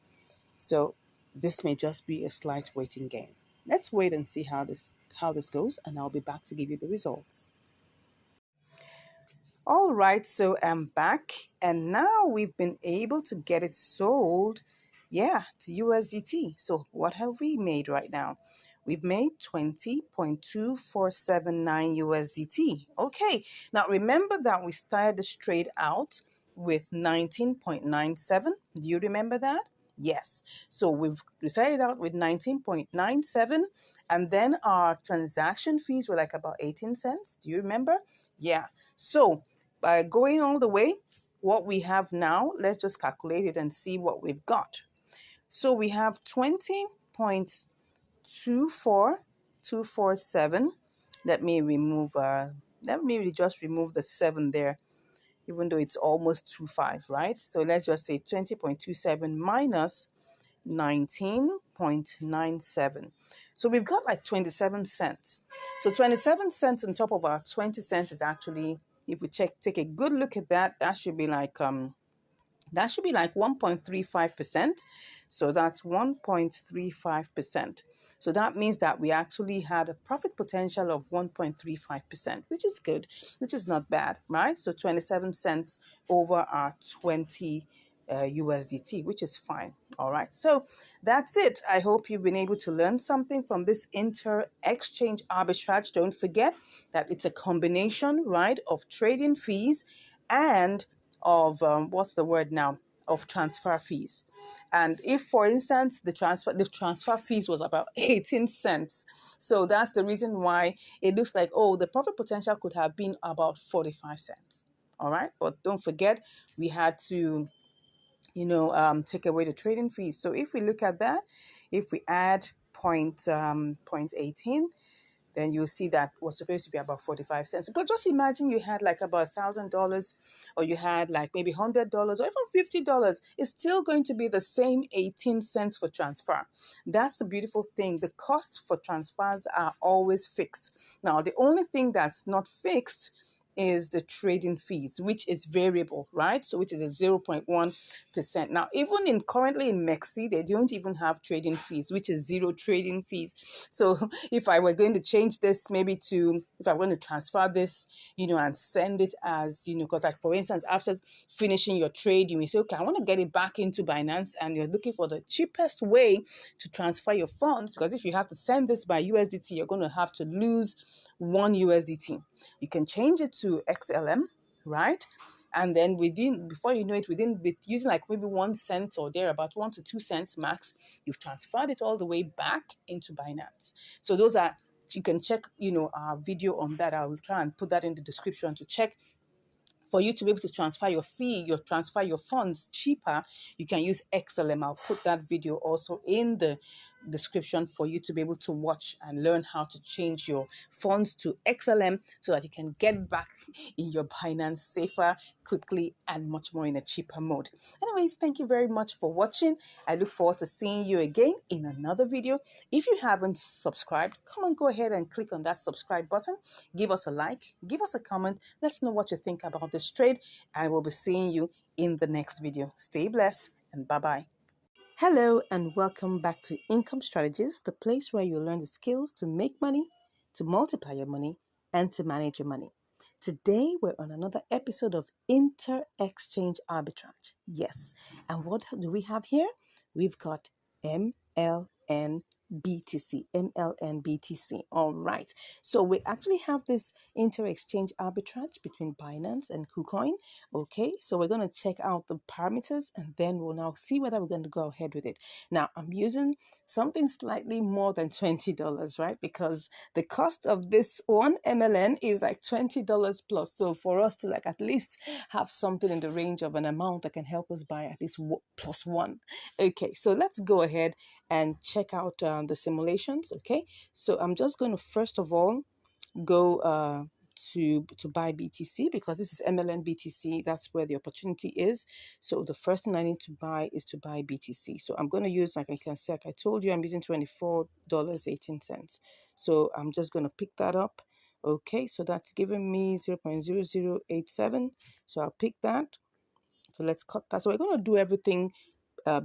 So this may just be a slight waiting game. Let's wait and see how this goes, and I'll be back to give you the results. All right, so I'm back, and now we've been able to get it sold, yeah, to USDT. So what have we made right now? We've made 20.2479 USDT. Okay, now remember that we started this trade out with 19.97. Do you remember that? Yes. So we started out with 19.97, and then our transaction fees were like about 18 cents. Do you remember? Yeah. So by going all the way, what we have now, let's just calculate it and see what we've got. So we have 20.24247. Let me just remove the 7 there, even though it's almost 25, right? So let's just say 20.27 minus 19.97. So we've got like 27 cents. So 27 cents on top of our 20 cents is actually, if we take a good look at that, that should be like 1.35%. So that's 1.35%. So that means that we actually had a profit potential of 1.35%, which is good, which is not bad, right? So 27 cents over our 20 USDT, which is fine. All right. So that's it. I hope you've been able to learn something from this inter-exchange arbitrage. Don't forget that it's a combination, right, of trading fees and of what's the word now, of transfer fees. And if, for instance, the transfer fees was about 18 cents, so that's the reason why it looks like, oh, the profit potential could have been about 45 cents. All right, but don't forget, we had to take away the trading fees. So if we look at that, if we add point 18, then you'll see that was supposed to be about 45 cents. But just imagine you had like about $1,000, or you had like maybe $100 or even $50. It's still going to be the same 18 cents for transfer. That's the beautiful thing. The costs for transfers are always fixed. Now, the only thing that's not fixed is the trading fees, which is variable, right? So which is a 0.1%. Now, even in currently in Mexi, they don't even have trading fees, which is zero trading fees. So if I were going to change this, maybe to, if I want to transfer this, and send it as, because like for instance, after finishing your trade, you may say, okay, I want to get it back into Binance, and you're looking for the cheapest way to transfer your funds, because if you have to send this by USDT, you're going to have to lose 1 USDT. You can change it to XLM, right? And then before you know it, with using like maybe 1 cent or there, about 1 to 2 cents max, you've transferred it all the way back into Binance. So those are, you can check, our video on that. I will try and put that in the description to check. For you to be able to transfer your funds cheaper, you can use XLM. I'll put that video also in the description for you to be able to watch and learn how to change your funds to XLM so that you can get back in your Binance safer, quickly, and much more in a cheaper mode. Anyways, thank you very much for watching. I look forward to seeing you again in another video. If you haven't subscribed, come on, go ahead and click on that subscribe button. Give us a like, give us a comment. Let's know what you think about this trade, and we'll be seeing you in the next video. Stay blessed, and bye-bye. Hello and welcome back to Income Strategies, the place where you learn the skills to make money, to multiply your money, and to manage your money. Today we're on another episode of Inter-Exchange Arbitrage. Yes, and what do we have here? We've got MLN BTC, MLN BTC. All right. So we actually have this inter-exchange arbitrage between Binance and KuCoin. Okay. So we're going to check out the parameters, and then we'll now see whether we're going to go ahead with it. Now, I'm using something slightly more than $20, right? Because the cost of this one MLN is like $20 plus. So for us to like at least have something in the range of an amount that can help us buy at least plus one. Okay. So let's go ahead and check out the simulations. Okay, so I'm just going to first of all go to buy BTC, because this is MLN BTC. That's where the opportunity is. So the first thing I need to buy is to buy BTC. So I'm going to use, like I can say, like I told you, I'm using $24.18. So I'm just going to pick that up. Okay, so that's giving me 0.0087. So I'll pick that. So let's cut that. So we're going to do everything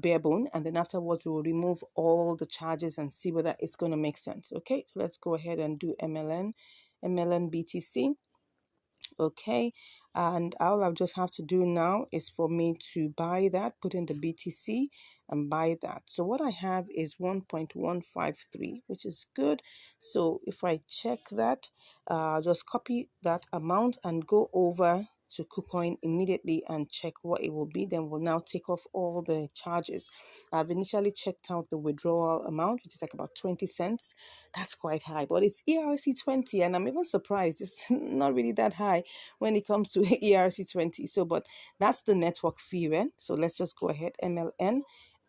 bare bone, and then afterwards we will remove all the charges and see whether it's going to make sense. Okay, so let's go ahead and do MLN BTC. Okay, and all I just have to do now is for me to buy that, put in the BTC and buy that. So what I have is 1.153, which is good. So if I check that, just copy that amount and go over to KuCoin immediately and check what it will be. Then we'll now take off all the charges. I've initially checked out the withdrawal amount, which is like about 20 cents. That's quite high, but it's ERC20, and I'm even surprised it's not really that high when it comes to ERC20. So, but that's the network fee, right? So let's just go ahead, MLN,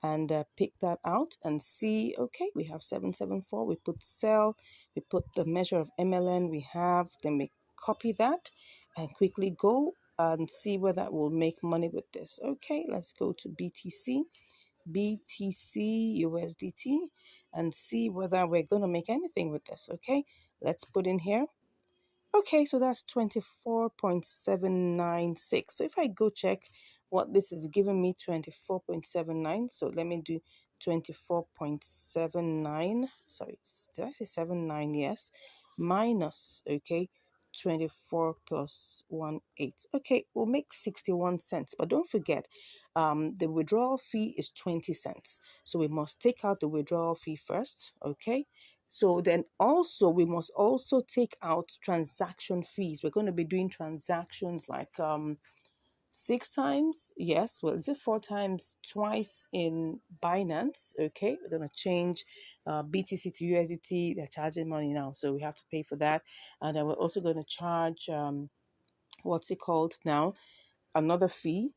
and pick that out and see. Okay, we have 774. We put sell, we put the measure of MLN we have, then we copy that and quickly go and see whether we'll make money with this. Okay, let's go to BTC USDT and see whether we're going to make anything with this. Okay, let's put in here. Okay, so that's 24.796. So if I go check what this is giving me, 24.79. So let me do 24.79. Sorry, did I say 79? Yes. Minus, okay, 24 plus 1.8. Okay, we'll make 61 cents. But don't forget, the withdrawal fee is 20 cents. So we must take out the withdrawal fee first, okay? So then also we must also take out transaction fees. We're going to be doing transactions like 6 times, yes, well, is it 4 times, twice in Binance? Okay, we're going to change BTC to USDT. They're charging money now, so we have to pay for that. And then we're also going to charge what's it called now, another fee.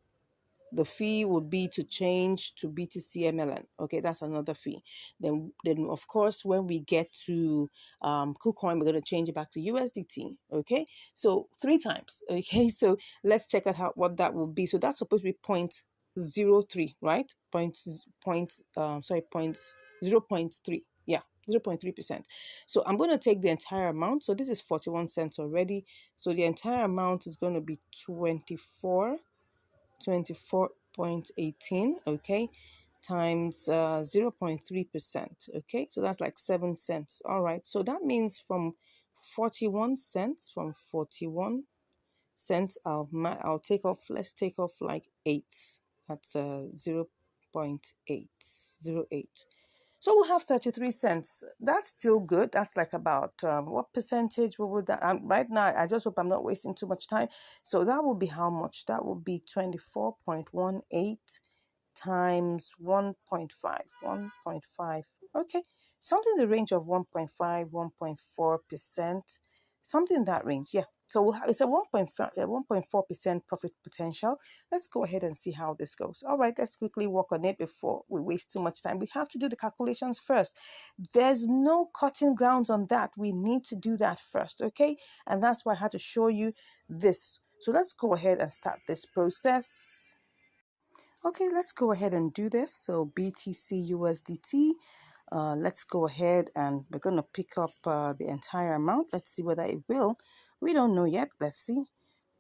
The fee would be to change to BTC MLN. Okay, that's another fee. Then of course, when we get to KuCoin, we're going to change it back to USDT. Okay, so 3 times. Okay, so let's check out what that will be. So that's supposed to be 0.03, right? Point 0.3. Yeah. 0.3%. So I'm going to take the entire amount. So this is 41 cents already. So the entire amount is going to be 24.18, okay, times 0.3%, okay, so that's like 7 cents. All right, so that means from 41 cents, I'll take off, let's take off like 8. That's 0.808. So we'll have 33 cents. That's still good. That's like about what percentage? What would that? Right now, I just hope I'm not wasting too much time. So that would be how much? That would be 24.18 times 1.5. 1.5. Okay. Something in the range of 1.5, 1.4%. Something in that range. Yeah. So we'll have, it's a 1.4% profit potential. Let's go ahead and see how this goes. All right, let's quickly work on it before we waste too much time. We have to do the calculations first. There's no cutting grounds on that. We need to do that first, okay? And that's why I had to show you this. So let's go ahead and start this process. Okay, let's go ahead and do this. So BTC USDT. Let's go ahead and we're going to pick up the entire amount. Let's see whether it will. We don't know yet. Let's see.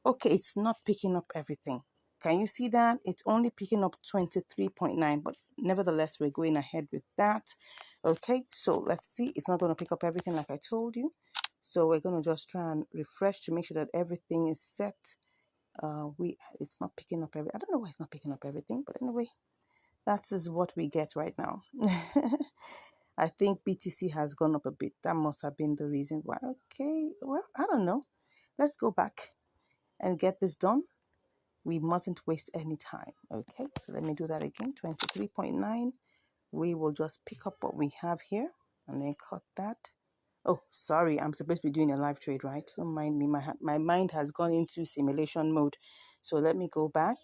Okay, it's not picking up everything. Can you see that? It's only picking up 23.9, but nevertheless, we're going ahead with that. Okay, so let's see. It's not going to pick up everything like I told you. So we're going to just try and refresh to make sure that everything is set. It's not picking up I don't know why it's not picking up everything, but anyway, that is what we get right now. I think BTC has gone up a bit. That must have been the reason why. Okay, well, I don't know. Let's go back and get this done. We mustn't waste any time. Okay, so let me do that again. 23.9. We will just pick up what we have here and then cut that. Oh, sorry, I'm supposed to be doing a live trade, right? Don't mind me. My mind has gone into simulation mode. So let me go back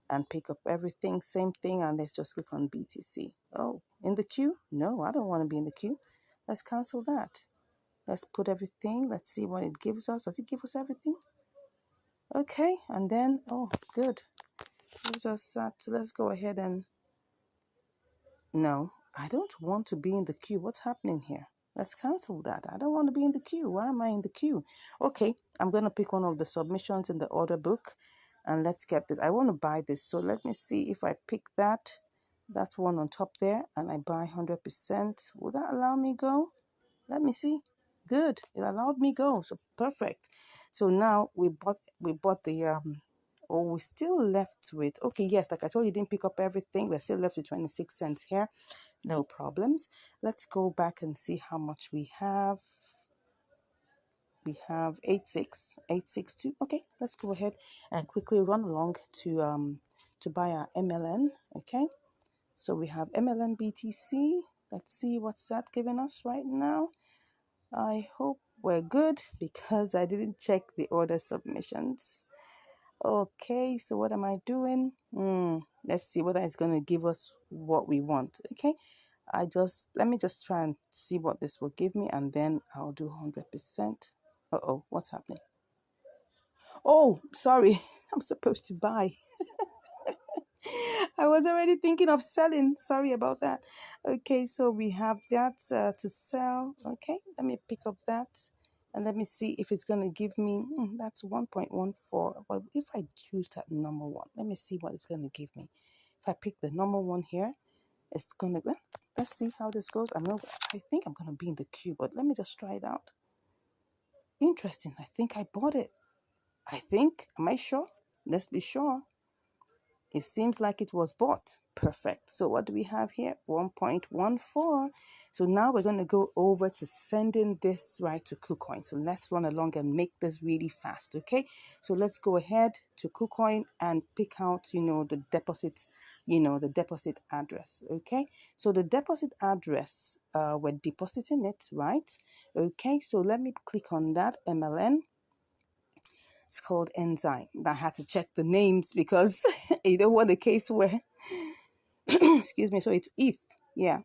and pick up everything. Same thing, and let's just click on BTC. Oh, in the queue? No, I don't want to be in the queue. Let's cancel that. Let's put everything. Let's see what it gives us. Does it give us everything? Okay, and then, oh, good. Let's go ahead and, no, I don't want to be in the queue. What's happening here? Let's cancel that. I don't want to be in the queue. Why am I in the queue? Okay, I'm going to pick one of the submissions in the order book and let's get this. I want to buy this. So let me see if I pick that. That's one on top there and I buy 100%. Will that allow me go? Let me see. Good. It allowed me go. So perfect. So now we bought the oh, we still left with, okay, yes, like I told you, didn't pick up everything. We're still left with 26 cents here. No problems. Let's go back and see how much we have. We have 862. Okay, let's go ahead and quickly run along to buy our MLN. Okay, so we have MLN BTC. Let's see what's that giving us right now. I hope we're good because I didn't check the order submissions. Okay, so what am I doing? Let's see whether it's going to give us what we want. Okay, let me just try and see what this will give me and then I'll do 100%. Uh-oh, what's happening? Oh, sorry, I'm supposed to buy. I was already thinking of selling. Sorry about that. Okay, so we have that to sell. Okay, let me pick up that and let me see if it's going to give me, that's 1.14. But if I choose that number one, let me see what it's going to give me. If I pick the number one here, it's going to, let's see how this goes. I think I'm going to be in the queue, but let me just try it out. Interesting. I think I bought it. Am I sure? Let's be sure. It seems like it was bought. Perfect. So what do we have here? 1.14. So now we're going to go over to sending this right to KuCoin. So let's run along and make this really fast. Okay. So let's go ahead to KuCoin and pick out, the deposit, the deposit address. Okay. So the deposit address, we're depositing it, right? Okay. So let me click on that MLN. It's called Enzyme. I had to check the names because you don't want a case where, excuse me, so it's ETH. Yeah.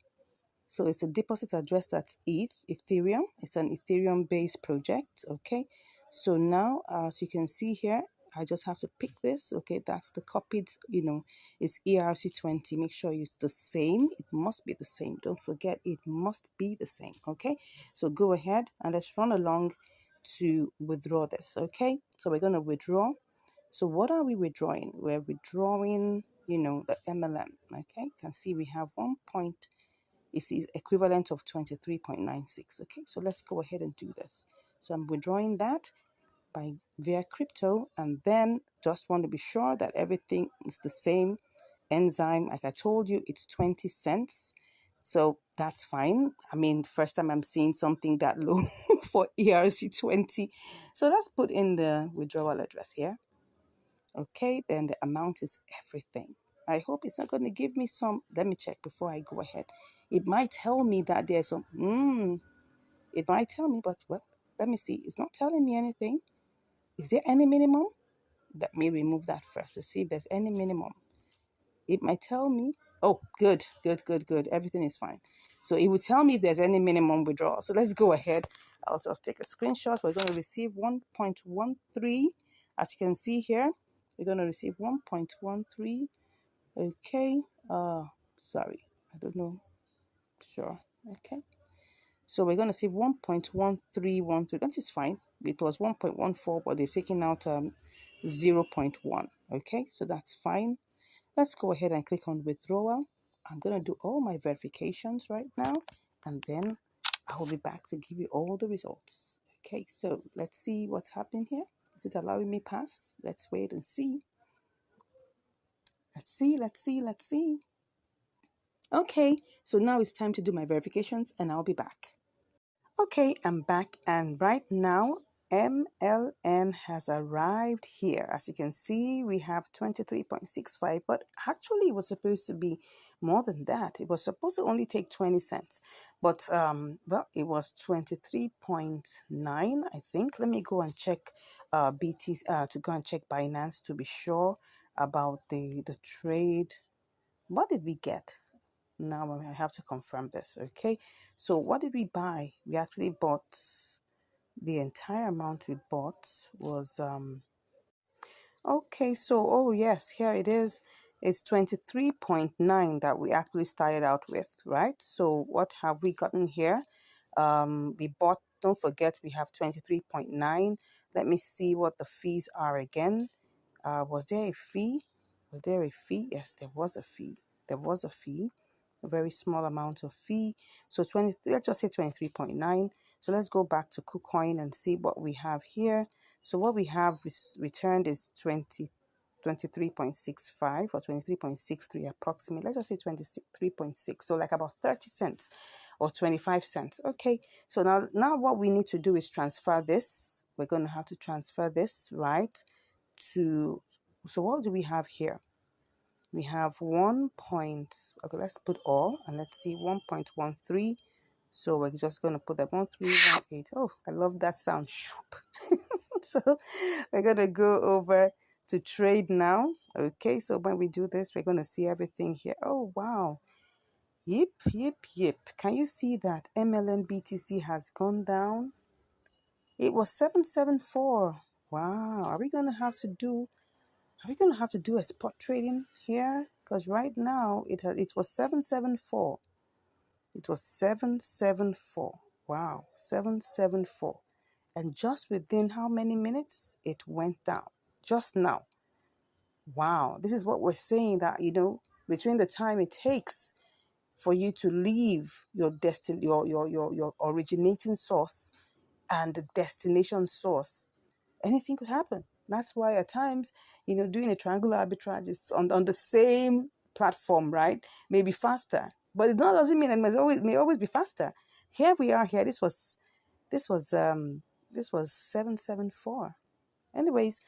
So it's a deposit address that's Ethereum. It's an Ethereum based project. Okay. So now, as you can see here, I just have to pick this. Okay, that's the copied, it's ERC20. Make sure it's the same. It must be the same. Don't forget, it must be the same. Okay, so go ahead and let's run along to withdraw this. Okay, so we're going to withdraw. So what are we withdrawing? We're withdrawing, the MLM. Okay, you can see we have 1 point. It's equivalent of 23.96. Okay, so let's go ahead and do this. So I'm withdrawing that by via crypto, and then just want to be sure that everything is the same enzyme. Like I told you, it's 20 cents. So that's fine. I mean, first time I'm seeing something that low for ERC20. So let's put in the withdrawal address here. Okay, then the amount is everything. I hope it's not going to give me some. Let me check before I go ahead. It might tell me that there's some. It might tell me, but well, let me see. It's not telling me anything. Is there any minimum? Let me remove that first to see if there's any minimum. It might tell me. Oh, good, good, good, good. Everything is fine. So it will tell me if there's any minimum withdrawal. So let's go ahead. I'll just take a screenshot. We're going to receive 1.13. As you can see here, we're going to receive 1.13. Okay. Sorry. I don't know. Sure. Okay. So we're going to see 1.1313. That is fine. It was 1.14, but they've taken out 0.1. Okay, so that's fine. Let's go ahead and click on withdrawal. I'm going to do all my verifications right now, and then I will be back to give you all the results. Okay, so let's see what's happening here. Is it allowing me pass? Let's wait and see. Let's see, let's see, let's see. Okay, so now it's time to do my verifications, and I'll be back. Okay, I'm back, and right now MLN has arrived here. As you can see, we have 23.65, but actually it was supposed to be more than that. It was supposed to only take 20 cents, but well, it was 23.9, I think. Let me go and check to go and check Binance to be sure about the trade. What did we get? Now I have to confirm this. Okay, so what did we buy? We actually bought the entire amount we bought was okay. So oh yes, here it is. It's 23.9 that we actually started out with, right? So what have we gotten here? We bought, don't forget, we have 23.9. Let me see what the fees are again. Was there a fee? Was there a fee? Yes, there was a fee. There was a fee, a very small amount of fee. So 20, let's just say 23.9. So let's go back to KuCoin and see what we have here. So what we have returned is 23.65 or 23.63 approximately. Let's just say 23.6. So like about 30 cents or 25 cents. Okay. So now what we need to do is transfer this. We're going to have to transfer this, right? So what do we have here? We have 1 point, okay, let's put all, and let's see, 1.13. So we're just going to put that 1318. Oh, I love that sound. So we're going to go over to trade now. Okay, so when we do this, we're going to see everything here. Oh, wow. Yip, yip, yip. Can you see that MLN BTC has gone down? It was 774. Wow. Are we going to have to do a spot trading here? Because right now it was 774. It was 774. Wow, 774. And just within how many minutes it went down? Just now. Wow, this is what we're saying, that between the time it takes for you to leave your your originating source and the destination source, anything could happen. That's why at times, doing a triangular arbitrage is on the same platform, right? Maybe faster, but it doesn't mean it may always be faster. Here we are. Here, this was 774. Anyways,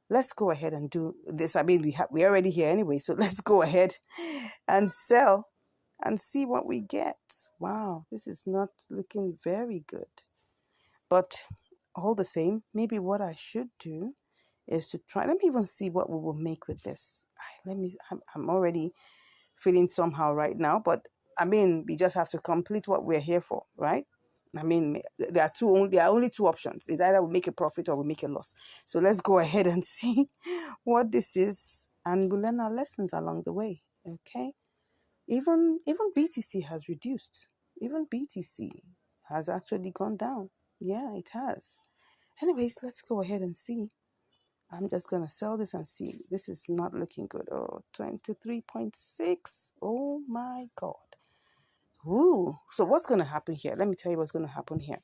let's go ahead and do this. I mean, we're already here anyway, so let's go ahead and sell and see what we get. Wow, this is not looking very good. But all the same, maybe what I should do is to try. Let me even see what we will make with this. I'm already feeling somehow right now, but I mean, we just have to complete what we're here for, right? I mean, there are only two options. It either we make a profit or we make a loss. So let's go ahead and see what this is, and we'll learn our lessons along the way. Okay. Even BTC has reduced. Even BTC has actually gone down. Yeah, it has. Anyways, let's go ahead and see. I'm just going to sell this and see. This is not looking good. Oh, 23.6. Oh my God. Ooh. So what's going to happen here? Let me tell you what's going to happen here.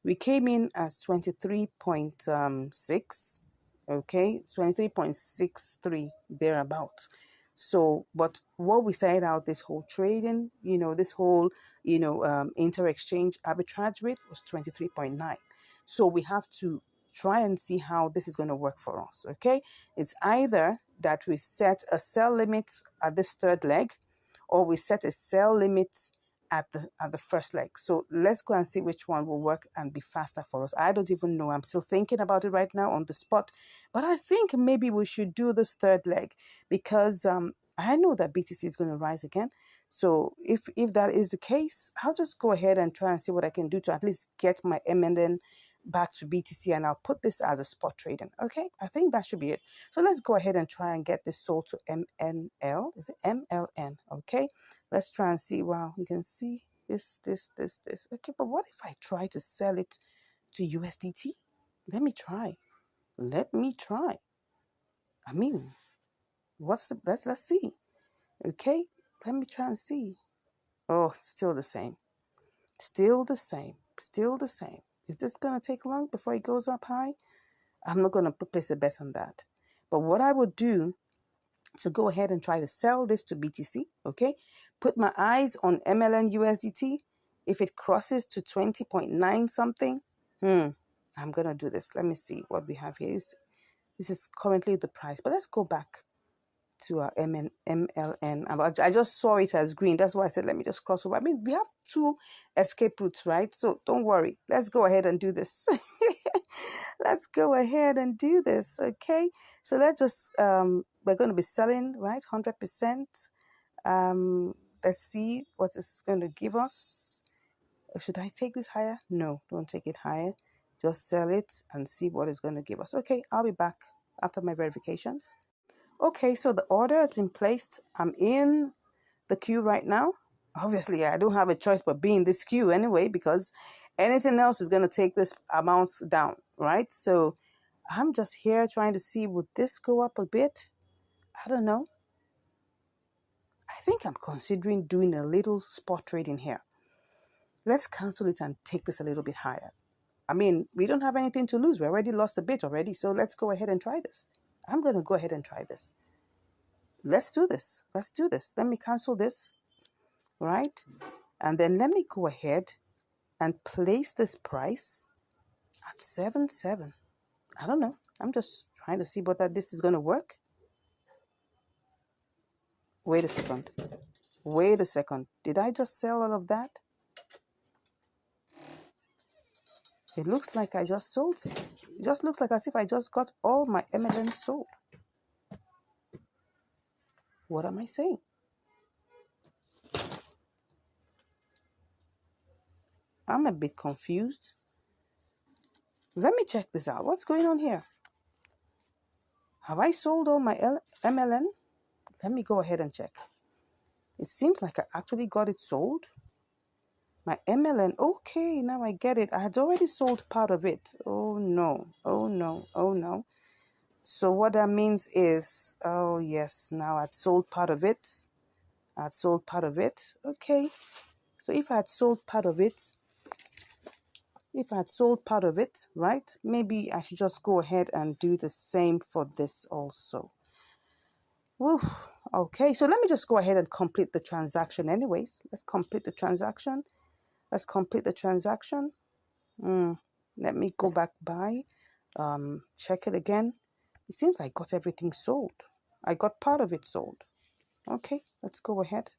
We came in as 23.6. Okay, 23.63 thereabouts. So, but what we started out this whole trading, this whole, inter-exchange arbitrage rate was 23.9. So we have to try and see how this is going to work for us. Okay, it's either that we set a sell limit at this third leg, or we set a sell limit at the first leg. So let's go and see which one will work and be faster for us. I don't even know. I'm still thinking about it right now on the spot. But I think maybe we should do this third leg because I know that BTC is going to rise again. So if that is the case, I'll just go ahead and try and see what I can do to at least get my MNN back to BTC, and I'll put this as a spot trading. Okay, I think that should be it. So let's go ahead and try and get this sold to MNL. Is it MLN? Okay, let's try and see. Wow, you can see this. Okay, but what if I try to sell it to USDT? Let me try. I mean, let's see. Okay, let me try and see. Oh, still the same. Still the same. Still the same. Is this gonna take long before it goes up high? I'm not gonna place a bet on that. But what I would do to go ahead and try to sell this to BTC, okay? Put my eyes on MLN USDT. If it crosses to 20.9 something, I'm gonna do this. Let me see what we have here. This is currently the price, but let's go back to our MLN. I just saw it as green. That's why I said, let me just cross over. I mean, we have two escape routes, right? So don't worry. Let's go ahead and do this. Let's go ahead and do this. Okay. So let's just, we're going to be selling, right? 100%. Let's see what this is going to give us. Should I take this higher? No, don't take it higher. Just sell it and see what it's going to give us. Okay. I'll be back after my verifications. Okay, so the order has been placed. I'm in the queue right now. Obviously, I don't have a choice but be in this queue anyway because anything else is going to take this amount down, right? So I'm just here trying to see, would this go up a bit? I don't know. I think I'm considering doing a little spot trading here. Let's cancel it and take this a little bit higher. I mean, we don't have anything to lose. We already lost a bit already, so let's go ahead and try this. I'm going to go ahead and try this. Let's do this. Let's do this. Let me cancel this, right? And then let me go ahead and place this price at 7.7. I don't know. I'm just trying to see whether this is going to work. Wait a second. Wait a second. Did I just sell all of that? It looks like I just sold. It just looks like as if I just got all my MLN sold. What am I saying? I'm a bit confused. Let me check this out. What's going on here? Have I sold all my MLN? Let me go ahead and check. It seems like I actually got it sold. My MLN, okay, now I get it. I had already sold part of it. Oh no, oh no, oh no. So what that means is, oh yes, now I'd sold part of it. I'd sold part of it. Okay. So if I had sold part of it, right, maybe I should just go ahead and do the same for this also. Woo. Okay, so let me just go ahead and complete the transaction anyways. Let's complete the transaction. Let me go back by, check it again. It seems like I got everything sold. I got part of it sold. Okay, let's go ahead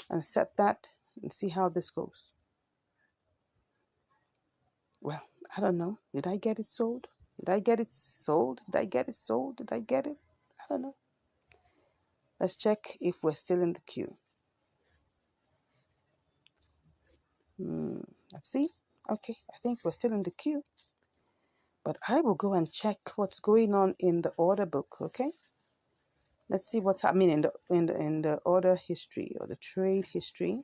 and set that and see how this goes. Well, I don't know. Did I get it sold? Did I get it sold? Did I get it sold? Did I get it? I don't know. Let's check if we're still in the queue. Let's see. Okay, I think we're still in the queue. But I will go and check what's going on in the order book, okay? Let's see what's happening in the order history or the trade history.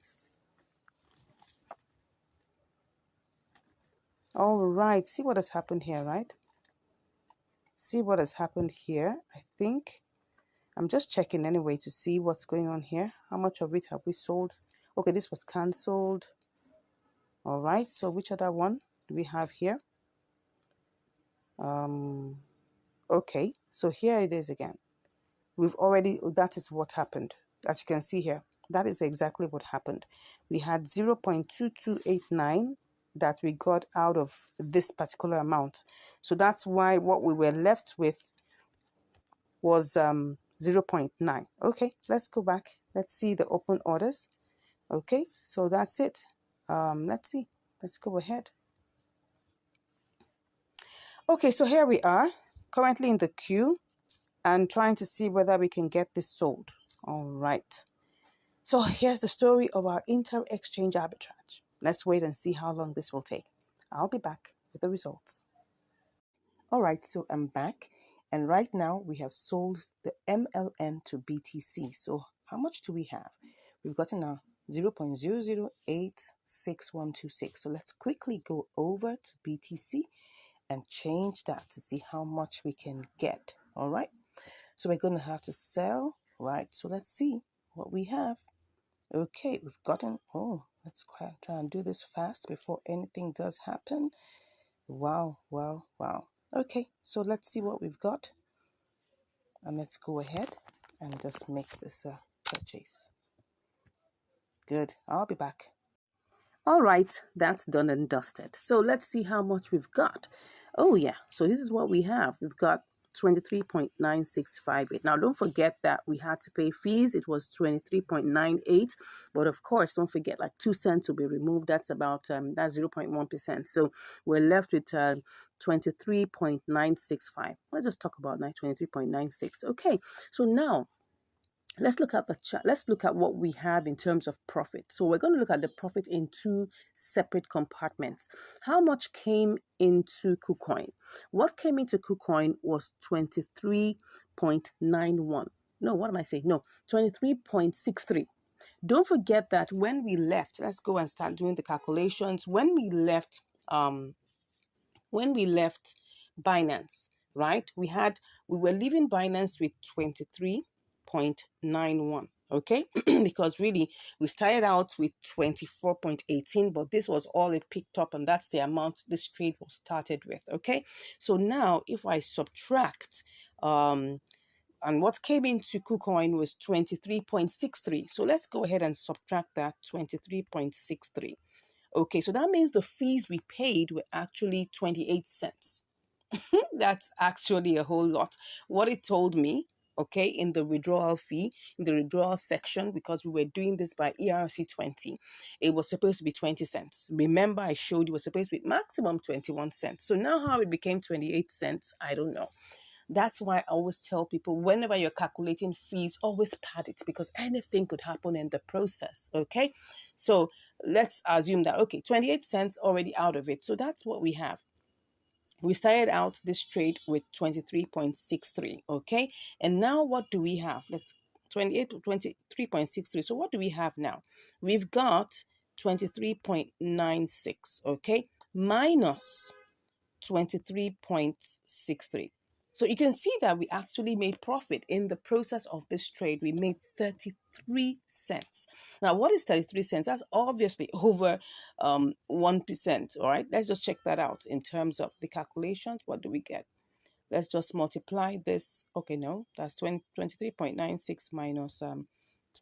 All right, see what has happened here, right? See what has happened here. I think I'm just checking anyway to see what's going on here. How much of it have we sold? Okay, this was cancelled. All right, so which other one do we have here? Okay, so here it is again. That is what happened. As you can see here, that is exactly what happened. We had 0.2289 that we got out of this particular amount. So that's why what we were left with was zero point 0.9. Okay, let's go back. Let's see the open orders. Okay, so that's it. Let's see. Let's go ahead. Okay, so here we are, currently in the queue and trying to see whether we can get this sold. All right. So here's the story of our inter-exchange arbitrage. Let's wait and see how long this will take. I'll be back with the results. All right, so I'm back. And right now we have sold the MLN to BTC. So how much do we have? We've gotten a 0.0086126. So let's quickly go over to BTC and change that to see how much we can get. All right. So we're going to have to sell. Right. So let's see what we have. Okay, we've gotten, let's try and do this fast before anything does happen. Wow, wow, wow. Okay, so let's see what we've got. And let's go ahead and just make this purchase. Good, I'll be back. All right, that's done and dusted. So let's see how much we've got. Oh, yeah. So this is what we have. We've got 23.9658. Now, don't forget that we had to pay fees. It was 23.98. But of course, don't forget like 2 cents will be removed. That's about that's 0.1%. So we're left with 23.965. Let's just talk about 23.96. Okay. So now let's look at the chart. Let's look at what we have in terms of profit. So we're going to look at the profit in two separate compartments. How much came into KuCoin? What came into KuCoin was 23.91. No, what am I saying? No, 23.63. Don't forget that when we left, let's go and start doing the calculations. When we left Binance, right? We were leaving Binance with 23.91. Okay, because really we started out with 24.18, but this was all it picked up, and that's the amount this trade was started with. Okay, so now if I subtract and what came into KuCoin was 23.63. So let's go ahead and subtract that 23.63. Okay, so that means the fees we paid were actually 28 cents. That's actually a whole lot. What it told me, okay, in the withdrawal fee, in the withdrawal section, because we were doing this by ERC20, it was supposed to be 20 cents. Remember, I showed you it was supposed to be maximum 21 cents. So now how it became 28 cents, I don't know. That's why I always tell people whenever you're calculating fees, always pad it because anything could happen in the process. Okay. So let's assume that, okay, 28 cents already out of it. So that's what we have. We started out this trade with 23.63. Okay. And now what do we have? Let's 28 to 23.63. So what do we have now? We've got 23.96. Okay. Minus 23.63. So you can see that we actually made profit in the process of this trade. We made 33 cents. Now, what is 33 cents? That's obviously over 1%. All right, let's just check that out in terms of the calculations. What do we get? Let's just multiply this. Okay, no, that's 23.96 minus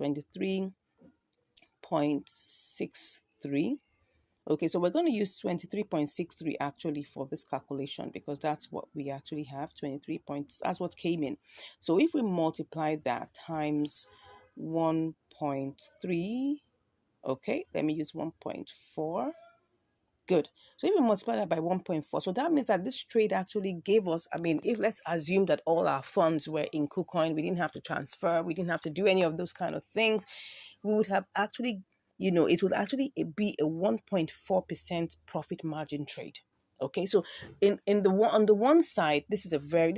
23.63. Okay, so we're going to use 23.63 actually for this calculation because that's what we actually have, 23 points. That's what came in. So if we multiply that times 1.3, okay, let me use 1.4. Good. So if we multiply that by 1.4, so that means that this trade actually gave us, if let's assume that all our funds were in KuCoin, we didn't have to transfer, we didn't have to do any of those kind of things, we would have actually it would actually be a 1.4% profit margin trade. Okay, so in the one on the one side, this is a very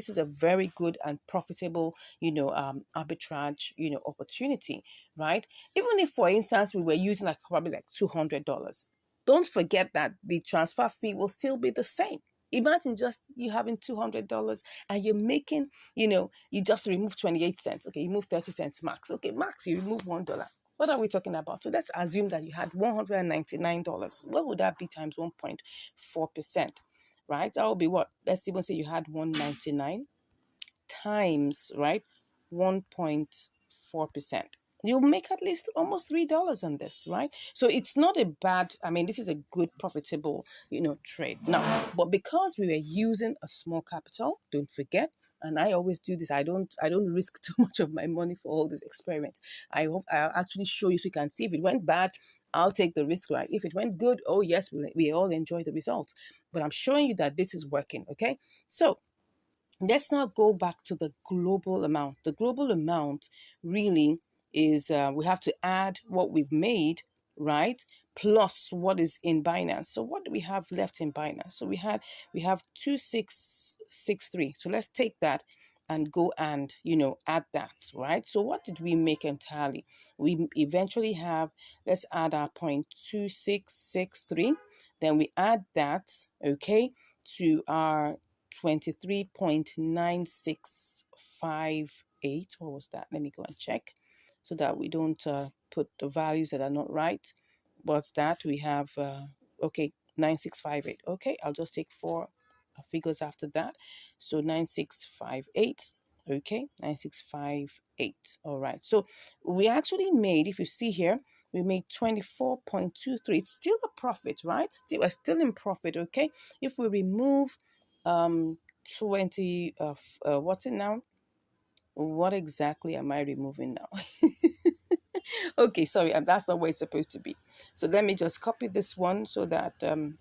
good and profitable, arbitrage, opportunity, right? Even if, for instance, we were using like probably like $200, don't forget that the transfer fee will still be the same. Imagine just you having $200 and you're making, you just remove 28 cents. Okay, you move 30 cents max. Okay, max, you remove $1. What are we talking about? So let's assume that you had $199. What would that be times 1.4%? Right? That would be what? Let's even say you had 199 times, right, 1.4%. You'll make at least almost $3 on this, right? So it's not a bad, I mean, this is a good profitable, trade. Now, but because we were using a small capital, don't forget, and I always do this, I don't risk too much of my money for all these experiments. I hope I'll actually show you so you can see if it went bad, I'll take the risk, right? If it went good, oh yes, we all enjoy the results. But I'm showing you that this is working, okay? So let's now go back to the global amount. The global amount really is, we have to add what we've made, right? Plus what is in Binance. So what do we have left in Binance? So we have 2663. So let's take that and go and add that, right? So what did we make entirely? We eventually have, let's add our 0.2663, then we add that, okay, to our 23.9658. What was that? Let me go and check so that we don't put the values that are not right. What's that? We have, okay, 9658. Okay, I'll just take four figures after that. So 9658. Okay, 9658. All right. So we actually made, if you see here, we made 24.23. It's still a profit, right? We're still in profit. Okay. If we remove 20, what's it now? What exactly am I removing now? Okay, sorry, that's not where it's supposed to be. So let me just copy this one so that,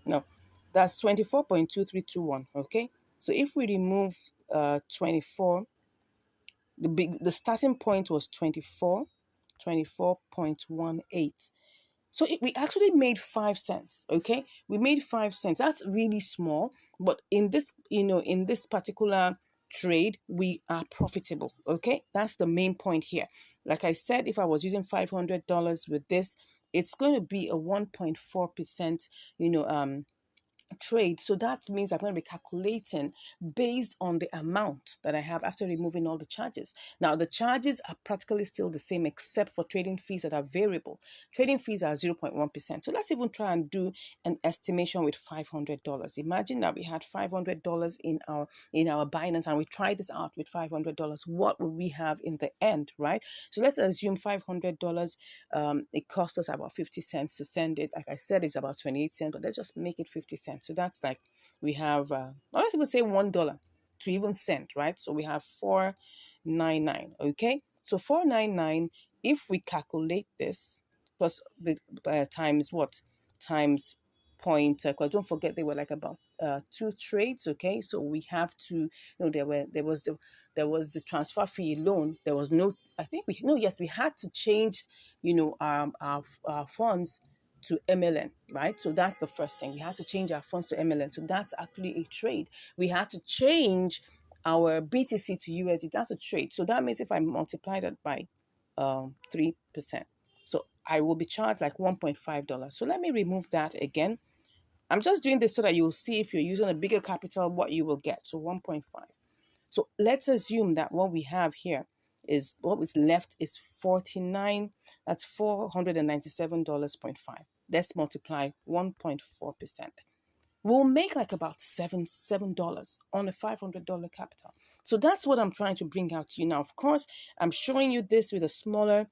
no, that's 24.2321. Okay, so if we remove 24, the starting point was 24.18. So we actually made 5 cents. Okay, we made 5 cents. That's really small, but in this particular trade, we are profitable. Okay, that's the main point here. Like I said, if I was using $500 with this, it's going to be a 1.4%. Trade. So that means I'm going to be calculating based on the amount that I have after removing all the charges. Now, the charges are practically still the same except for trading fees that are variable. Trading fees are 0.1%. So let's even try and do an estimation with $500. Imagine that we had $500 in our Binance and we tried this out with $500. What will we have in the end, right? So let's assume $500. It cost us about 50 cents to send it. Like I said, it's about 28 cents, but let's just make it 50 cents. So that's like we have, let's even say $1 to even send, right? So we have 499. Okay, so 499. If we calculate this plus the times what times point, because don't forget they were like about two trades. Okay, so we have to, there was the transfer fee alone. There was no, I think we no yes we had to change our funds to MLN, right? So that's the first thing. We had to change our funds to MLN. So that's actually a trade. We had to change our BTC to USD. That's a trade. So that means if I multiply that by 3%, so I will be charged like $1.5. So let me remove that again. I'm just doing this so that you'll see if you're using a bigger capital, what you will get. So 1.5. So let's assume that what we have here is what was left is 49. That's $497.5. Let's multiply 1.4%. We'll make like about $7 on a $500 capital. So that's what I'm trying to bring out to you now. Of course, I'm showing you this with a smaller,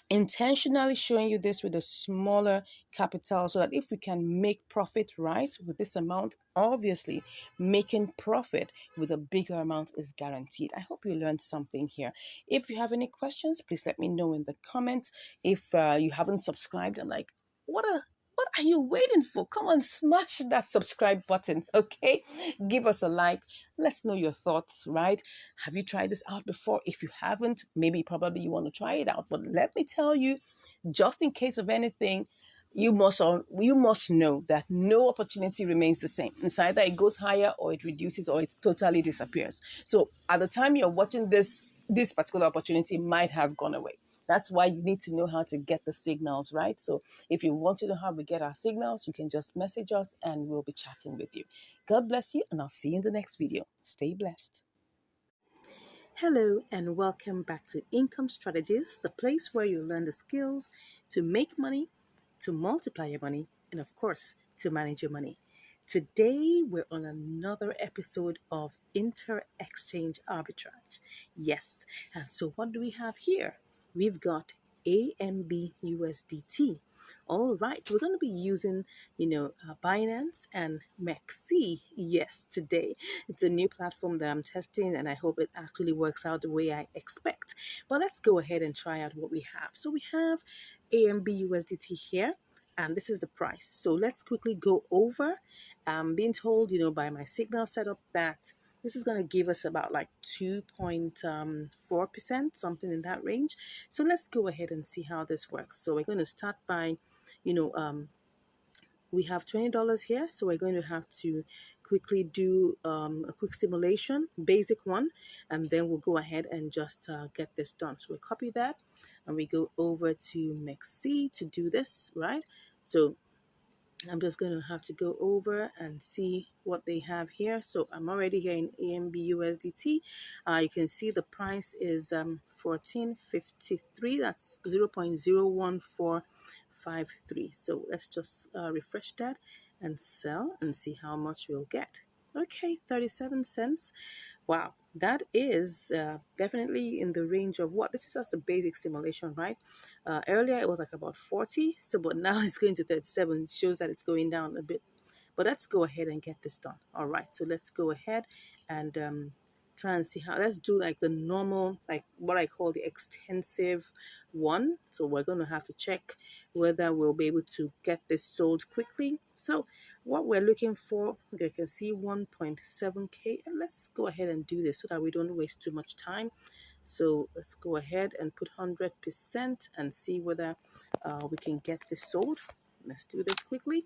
intentionally showing you this with a smaller capital so that if we can make profit right with this amount, obviously making profit with a bigger amount is guaranteed. I hope you learned something here. If you have any questions, please let me know in the comments. If you haven't subscribed, I'm like, what are you waiting for? Come on, smash that subscribe button, okay? Give us a like. Let's know your thoughts, right? Have you tried this out before? If you haven't, maybe probably you want to try it out. But let me tell you, just in case of anything, you must know that no opportunity remains the same. It's either it goes higher or it reduces or it totally disappears. So at the time you're watching this particular opportunity might have gone away. That's why you need to know how to get the signals, right? So if you want to know how we get our signals, you can just message us and we'll be chatting with you. God bless you, and I'll see you in the next video. Stay blessed. Hello, and welcome back to Income Strategies, the place where you learn the skills to make money, to multiply your money, and of course, to manage your money. Today, we're on another episode of Inter Exchange Arbitrage. Yes, and so what do we have here? We've got AMB USDT. All right, we're going to be using, Binance and Mexi. Yes, today it's a new platform that I'm testing, and I hope it actually works out the way I expect. But let's go ahead and try out what we have. So we have AMB USDT here, and this is the price. So let's quickly go over. I'm being told, by my signal setup that this is going to give us about like 2.4%, something in that range. So let's go ahead and see how this works. So we're going to start by, you know, um, we have $20 here. So we're going to have to quickly do a quick simulation, basic one, and then we'll go ahead and just get this done. So we copy that and we go over to Mexi to do this, right? So I'm just going to have to go over and see what they have here. So I'm already here in AMB USDT. You can see the price is 14.53. That's 0.01453. So let's just refresh that and sell and see how much we'll get. Okay, 37 cents. Wow, that is definitely in the range of what? This is just a basic simulation, right? Earlier it was like about 40, so but now it's going to 37. It shows that it's going down a bit. But let's go ahead and get this done. All right, so let's go ahead and try and see how. Let's do like the normal, like what I call the extensive one. So we're going to have to check whether we'll be able to get this sold quickly. So what we're looking for, okay, you can see 1.7k, and let's go ahead and do this so that we don't waste too much time. So let's go ahead and put 100% and see whether we can get this sold. Let's do this quickly.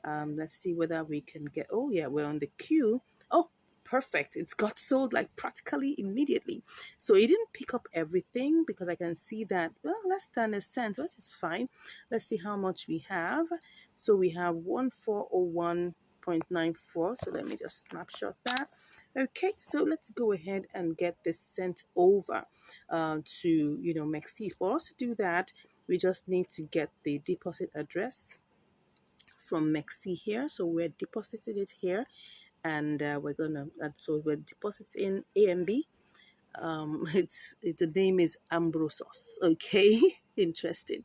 Let's see whether we can get, oh yeah, we're on the queue. Oh, perfect. It's got sold like practically immediately. So it didn't pick up everything because I can see that, well, less than a cent, which is fine. Let's see how much we have. So we have 1401.94. So let me just snapshot that. Okay, so let's go ahead and get this sent over to, Mexi. For us to do that, we just need to get the deposit address from Mexi here. So we're depositing it here, and we're gonna. So we're depositing AMB. The name is Ambrosos. Okay, interesting.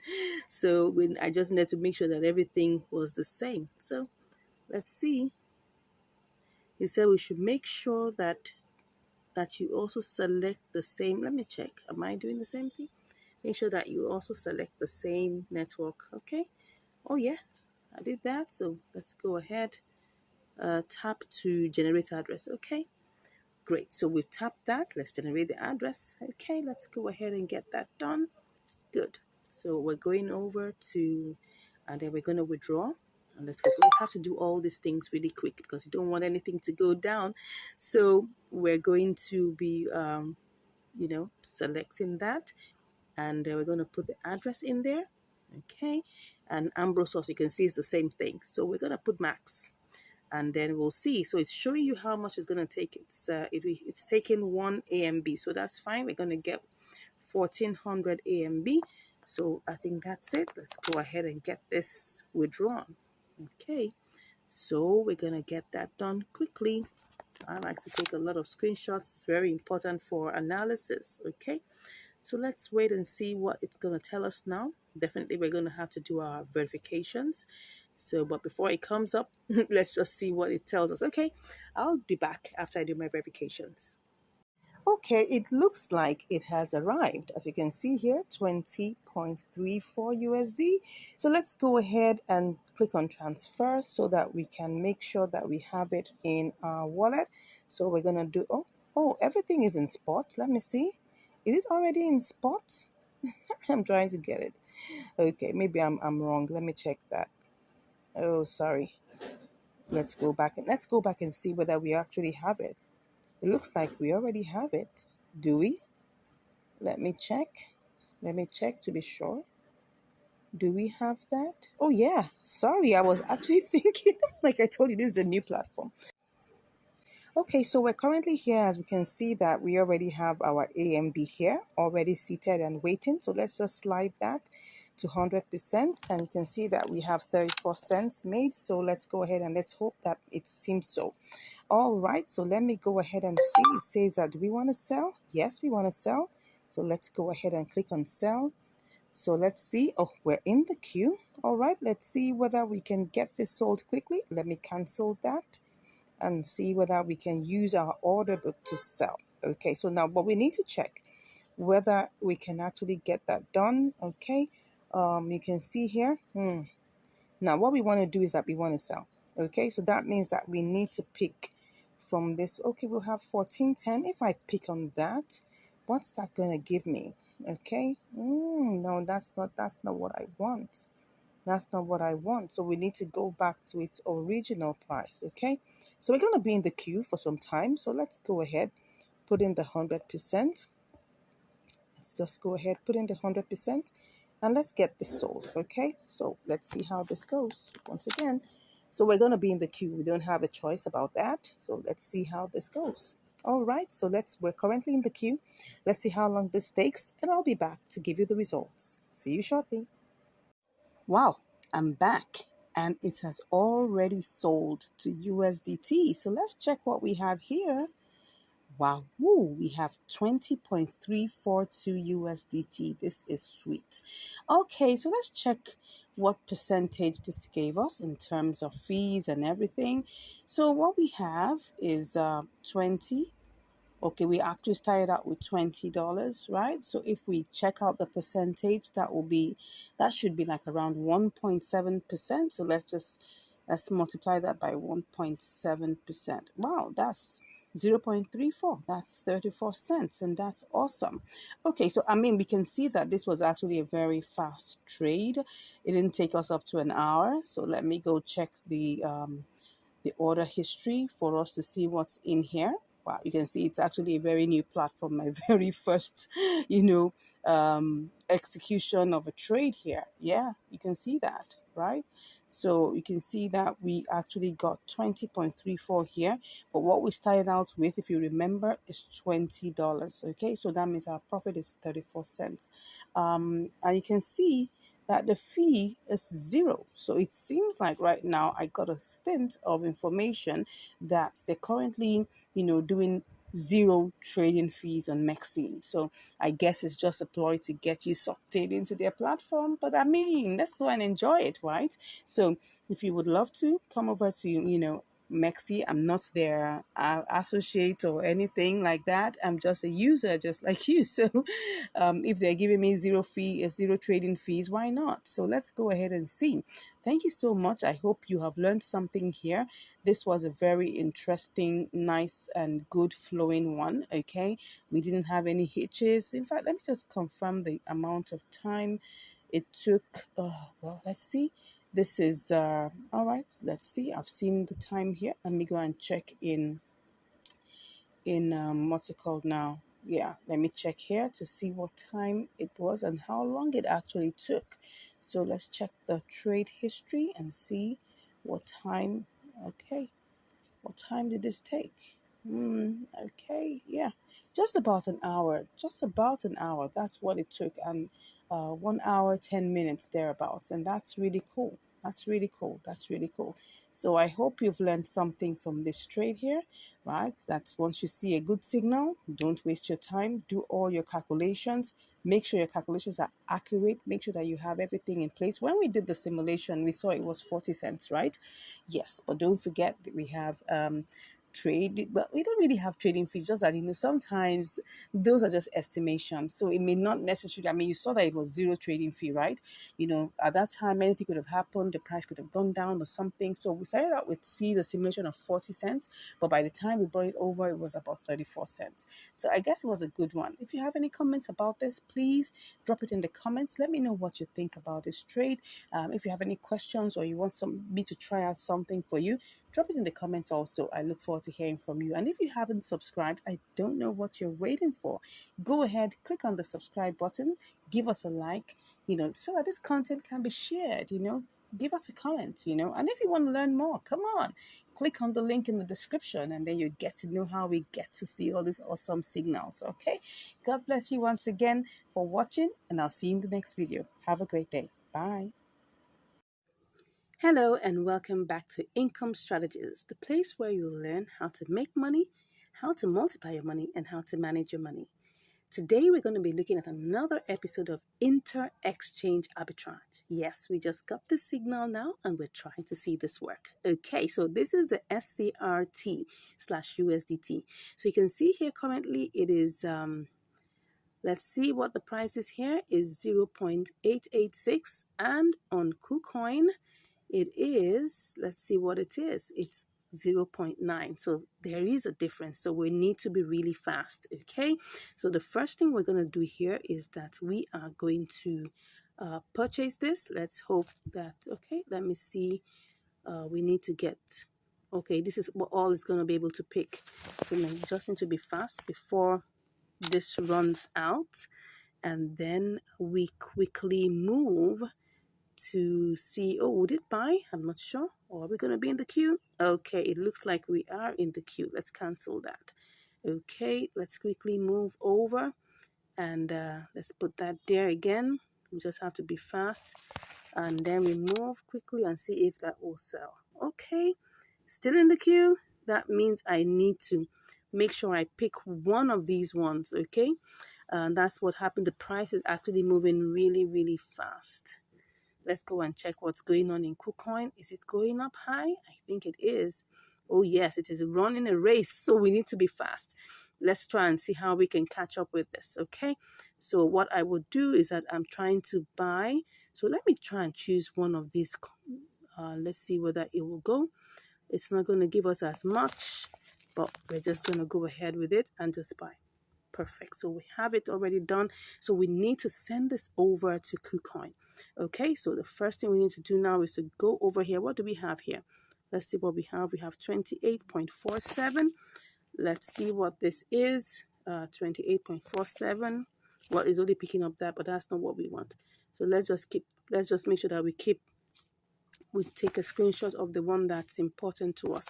So when I just need to make sure that everything was the same. So let's see. He said we should make sure that you also select the same. Let me check. Am I doing the same thing? Make sure that you also select the same network. Okay. Oh yeah, I did that. So let's go ahead. Tap to generate address. Okay, great. So we've tapped that. Let's generate the address. Okay, let's go ahead and get that done. Good. So we're going over to, and then we're going to withdraw. And let's go. We have to do all these things really quick because you don't want anything to go down. So we're going to be, selecting that, and we're going to put the address in there. Okay, and Ambrose also you can see is the same thing. So we're going to put max, and then we'll see. So it's showing you how much it's going to take. It's taking 1 AMB, so that's fine. We're going to get 1400 AMB. So I think that's it. Let's go ahead and get this withdrawn. Okay, so we're going to get that done quickly. I like to take a lot of screenshots. It's very important for analysis. Okay, so let's wait and see what it's going to tell us now. Definitely, we're going to have to do our verifications. So, but before it comes up, let's just see what it tells us. Okay, I'll be back after I do my verifications. Okay, it looks like it has arrived. As you can see here, 20.34 USD. So let's go ahead and click on transfer so that we can make sure that we have it in our wallet. So we're going to do, everything is in spot. Let me see. Is it already in spot? I'm trying to get it. Okay, maybe I'm wrong. Let me check that. Oh, sorry. Let's go back and see whether we actually have it. It looks like we already have it. Do we? Let me check. Let me check to be sure. Do we have that? Oh, yeah. Sorry, I was actually thinking, like I told you, this is a new platform. Okay, so we're currently here. As we can see that we already have our AMB here, already seated and waiting. So let's just slide that to 100%. And you can see that we have 34 cents made. So let's go ahead and let's hope that it seems so. All right, so let me go ahead and see. It says that do we want to sell? Yes, we want to sell. So let's go ahead and click on sell. So let's see. Oh, we're in the queue. All right, let's see whether we can get this sold quickly. Let me cancel that and see whether we can use our order book to sell. Okay, so now, but we need to check whether we can actually get that done. Okay, you can see here. Now, what we want to do is that we want to sell. Okay, so that means that we need to pick from this. Okay, we'll have 1410. If I pick on that, what's that gonna give me? Okay, no, that's not what I want. That's not what I want. So we need to go back to its original price. Okay, so we're gonna be in the queue for some time. So let's go ahead, put in the 100%. Let's just go ahead, put in the 100%, and let's get this sold. Okay, so let's see how this goes once again. So we're going to be in the queue. We don't have a choice about that. So let's see how this goes. All right, so we're currently in the queue. Let's see how long this takes, and I'll be back to give you the results. See you shortly. Wow, I'm back, and it has already sold to USDT. So let's check what we have here. Wow, woo, we have 20.342 USDT. This is sweet. Okay, so let's check what percentage this gave us in terms of fees and everything. So what we have is 20. Okay, we actually started out with $20, right? So if we check out the percentage, that should be like around 1.7%. So let's multiply that by 1.7%. Wow, that's 0.34. That's 34 cents, and that's awesome. Okay, so I mean, we can see that this was actually a very fast trade. It didn't take us up to an hour. So let me go check the order history for us to see what's in here. Wow, you can see it's actually a very new platform, my very first, execution of a trade here. Yeah, you can see that, right? So you can see that we actually got 20.34 here, but what we started out with, if you remember, is $20. Okay, so that means our profit is 34 cents. And you can see that the fee is zero. So it seems like right now I got a stint of information that they're currently, doing zero trading fees on Mexi. So I guess it's just a ploy to get you sucked in into their platform. But I mean, let's go and enjoy it, right? So if you would love to come over to, Mexi. I'm not their associate or anything like that. I'm just a user, just like you. So, if they're giving me zero trading fees, why not? So let's go ahead and see. Thank you so much. I hope you have learned something here. This was a very interesting, nice, and good flowing one. Okay, we didn't have any hitches. In fact, let me just confirm the amount of time it took. Well, let's see. This is all right. Let's see. I've seen the time here. Let me go and check in what's it called now? Yeah, let me check here to see what time it was and how long it actually took. So let's check the trade history and see what time. Okay, what time did this take? Okay, yeah, just about an hour. Just about an hour. That's what it took, and 1 hour 10 minutes thereabouts, and that's really cool. That's really cool. That's really cool. So I hope you've learned something from this trade here, right? That's once you see a good signal, don't waste your time. Do all your calculations. Make sure your calculations are accurate. Make sure that you have everything in place. When we did the simulation, we saw it was 40 cents, right? Yes, but don't forget that we have trade. But we don't really have trading fees, just that, sometimes those are just estimations. So it may not necessarily, I mean, you saw that it was zero trading fee, right? At that time, anything could have happened. The price could have gone down or something. So we started out with the simulation of 40 cents, but by the time we brought it over, it was about 34 cents. So I guess it was a good one. If you have any comments about this, please drop it in the comments. Let me know what you think about this trade. If you have any questions or you want me to try out something for you, drop it in the comments also. I look forward to hearing from you. And if you haven't subscribed, I don't know what you're waiting for. Go ahead, click on the subscribe button, give us a like, so that this content can be shared, give us a comment, and if you want to learn more, come on, click on the link in the description, and then you get to know how we get to see all these awesome signals. Okay, God bless you once again for watching, and I'll see you in the next video. Have a great day. Bye. Hello, and welcome back to Income Strategies, the place where you learn how to make money, how to multiply your money, and how to manage your money. Today, we're going to be looking at another episode of Inter-Exchange Arbitrage. Yes, we just got the signal now, and we're trying to see this work. Okay, so this is the SCRT/USDT. So you can see here currently it is, let's see what the price is here, is 0.886, and on KuCoin, it is, let's see what it is. It's 0.9. So there is a difference. So we need to be really fast. Okay. So the first thing we're going to do here is that we are going to purchase this. Let's hope that, okay, let me see. We need to get, okay, this is what all is going to be able to pick. So we just need to be fast before this runs out. And then we quickly move to see, oh, would it buy? I'm not sure. Or are we going to be in the queue? Okay, it looks like we are in the queue. Let's cancel that. Okay, let's quickly move over and let's put that there again. We just have to be fast, and then we move quickly and see if that will sell. Okay, still in the queue. That means I need to make sure I pick one of these ones. Okay, and that's what happened. The price is actually moving really, really fast. Let's go and check what's going on in KuCoin. Is it going up high? I think it is. Oh, yes, it is running a race, so we need to be fast. Let's try and see how we can catch up with this, okay? So what I would do is that I'm trying to buy. So let me try and choose one of these. Let's see whether it will go. It's not going to give us as much, but we're just going to go ahead with it and just buy. Perfect. So we have it already done. So we need to send this over to KuCoin. Okay, so the first thing we need to do now is to go over here. What do we have here? Let's see what we have. We have 28.47. Let's see what this is. 28.47. Well, it's only picking up that, but that's not what we want. So let's just make sure that we take a screenshot of the one that's important to us,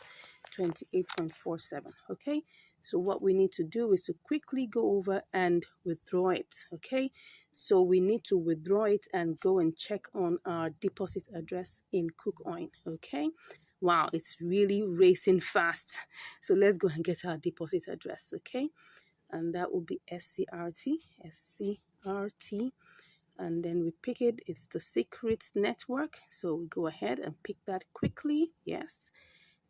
28.47. Okay, so what we need to do is to quickly go over and withdraw it. Okay, so we need to withdraw it and go and check on our deposit address in KuCoin. Okay, wow, it's really racing fast. So let's go and get our deposit address. Okay, and that will be SCRT, and then we pick it. It's the secret network, so we go ahead and pick that quickly. Yes,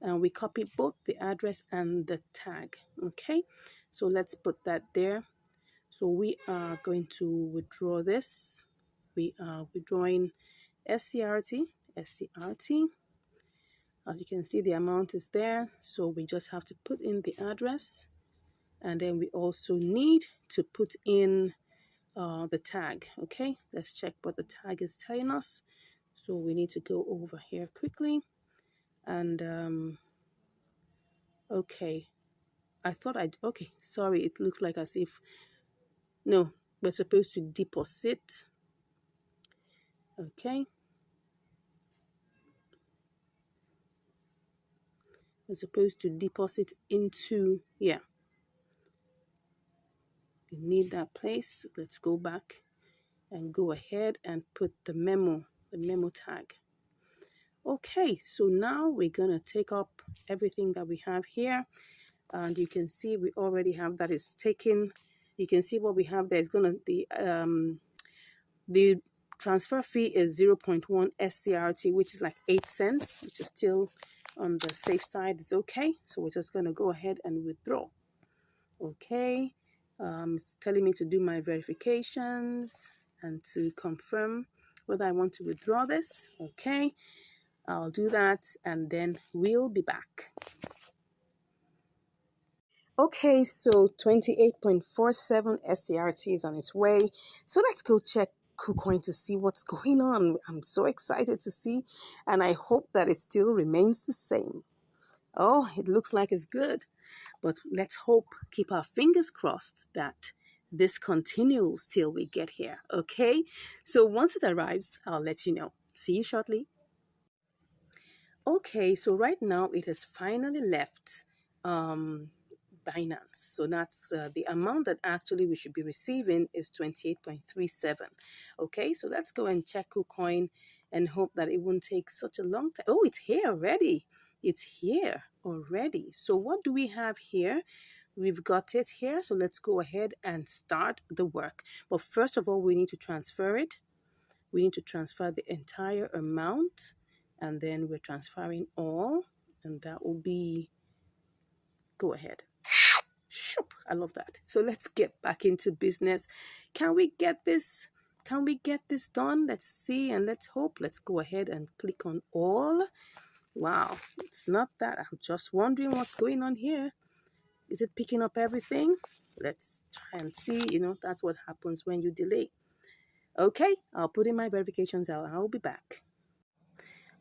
and we copy both the address and the tag. Okay, so let's put that there. So we are going to withdraw this. We are withdrawing SCRT. As you can see, the amount is there, so we just have to put in the address, and then we also need to put in the tag. Okay, let's check what the tag is telling us. So we need to go over here quickly, and okay, okay, sorry, it looks like as if, no, we're supposed to deposit. Okay, we're supposed to deposit into, yeah, we need that place. Let's go back and go ahead and put the memo tag. Okay, so now we're gonna take up everything that we have here, and you can see we already have that is taken. You can see what we have there is gonna the transfer fee is 0.1 SCRT, which is like 8 cents, which is still on the safe side is okay. So we're just going to go ahead and withdraw. Okay. It's telling me to do my verifications and to confirm whether I want to withdraw this. Okay. I'll do that and then we'll be back. Okay, so 28.47 SCRT is on its way. So let's go check KuCoin to see what's going on. I'm so excited to see, and I hope that it still remains the same. Oh, it looks like it's good, but let's hope, keep our fingers crossed that this continues till we get here. Okay, so once it arrives, I'll let you know. See you shortly. Okay, so right now it has finally left um, Binance. So that's the amount that actually we should be receiving is 28.37. Okay, so let's go and check KuCoin and hope that it won't take such a long time. Oh, it's here already. It's here already. So what do we have here? We've got it here. So let's go ahead and start the work. But first of all, we need to transfer it. We need to transfer the entire amount, and then we're transferring all, and that will be, go ahead. Shoop, I love that. So let's get back into business. Can we get this? Can we get this done? Let's see and let's hope. Let's go ahead and click on all. Wow, it's not that. I'm just wondering what's going on here. Is it picking up everything? Let's try and see. That's what happens when you delay. Okay, I'll put in my verifications out. I'll be back.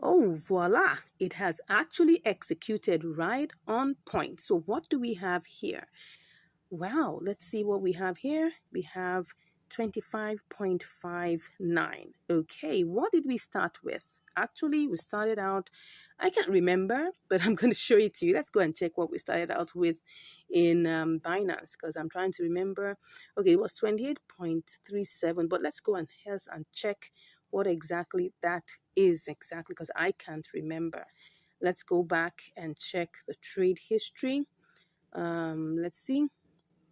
Oh, voila! It has actually executed right on point. So what do we have here? Wow, let's see what we have here. We have 25.59. Okay, what did we start with? Actually, we started out, I can't remember, but I'm going to show it to you. Let's go and check what we started out with in Binance because I'm trying to remember. Okay, it was 28.37, but let's go and check what exactly that is exactly because I can't remember. Let's go back and check the trade history. Let's see.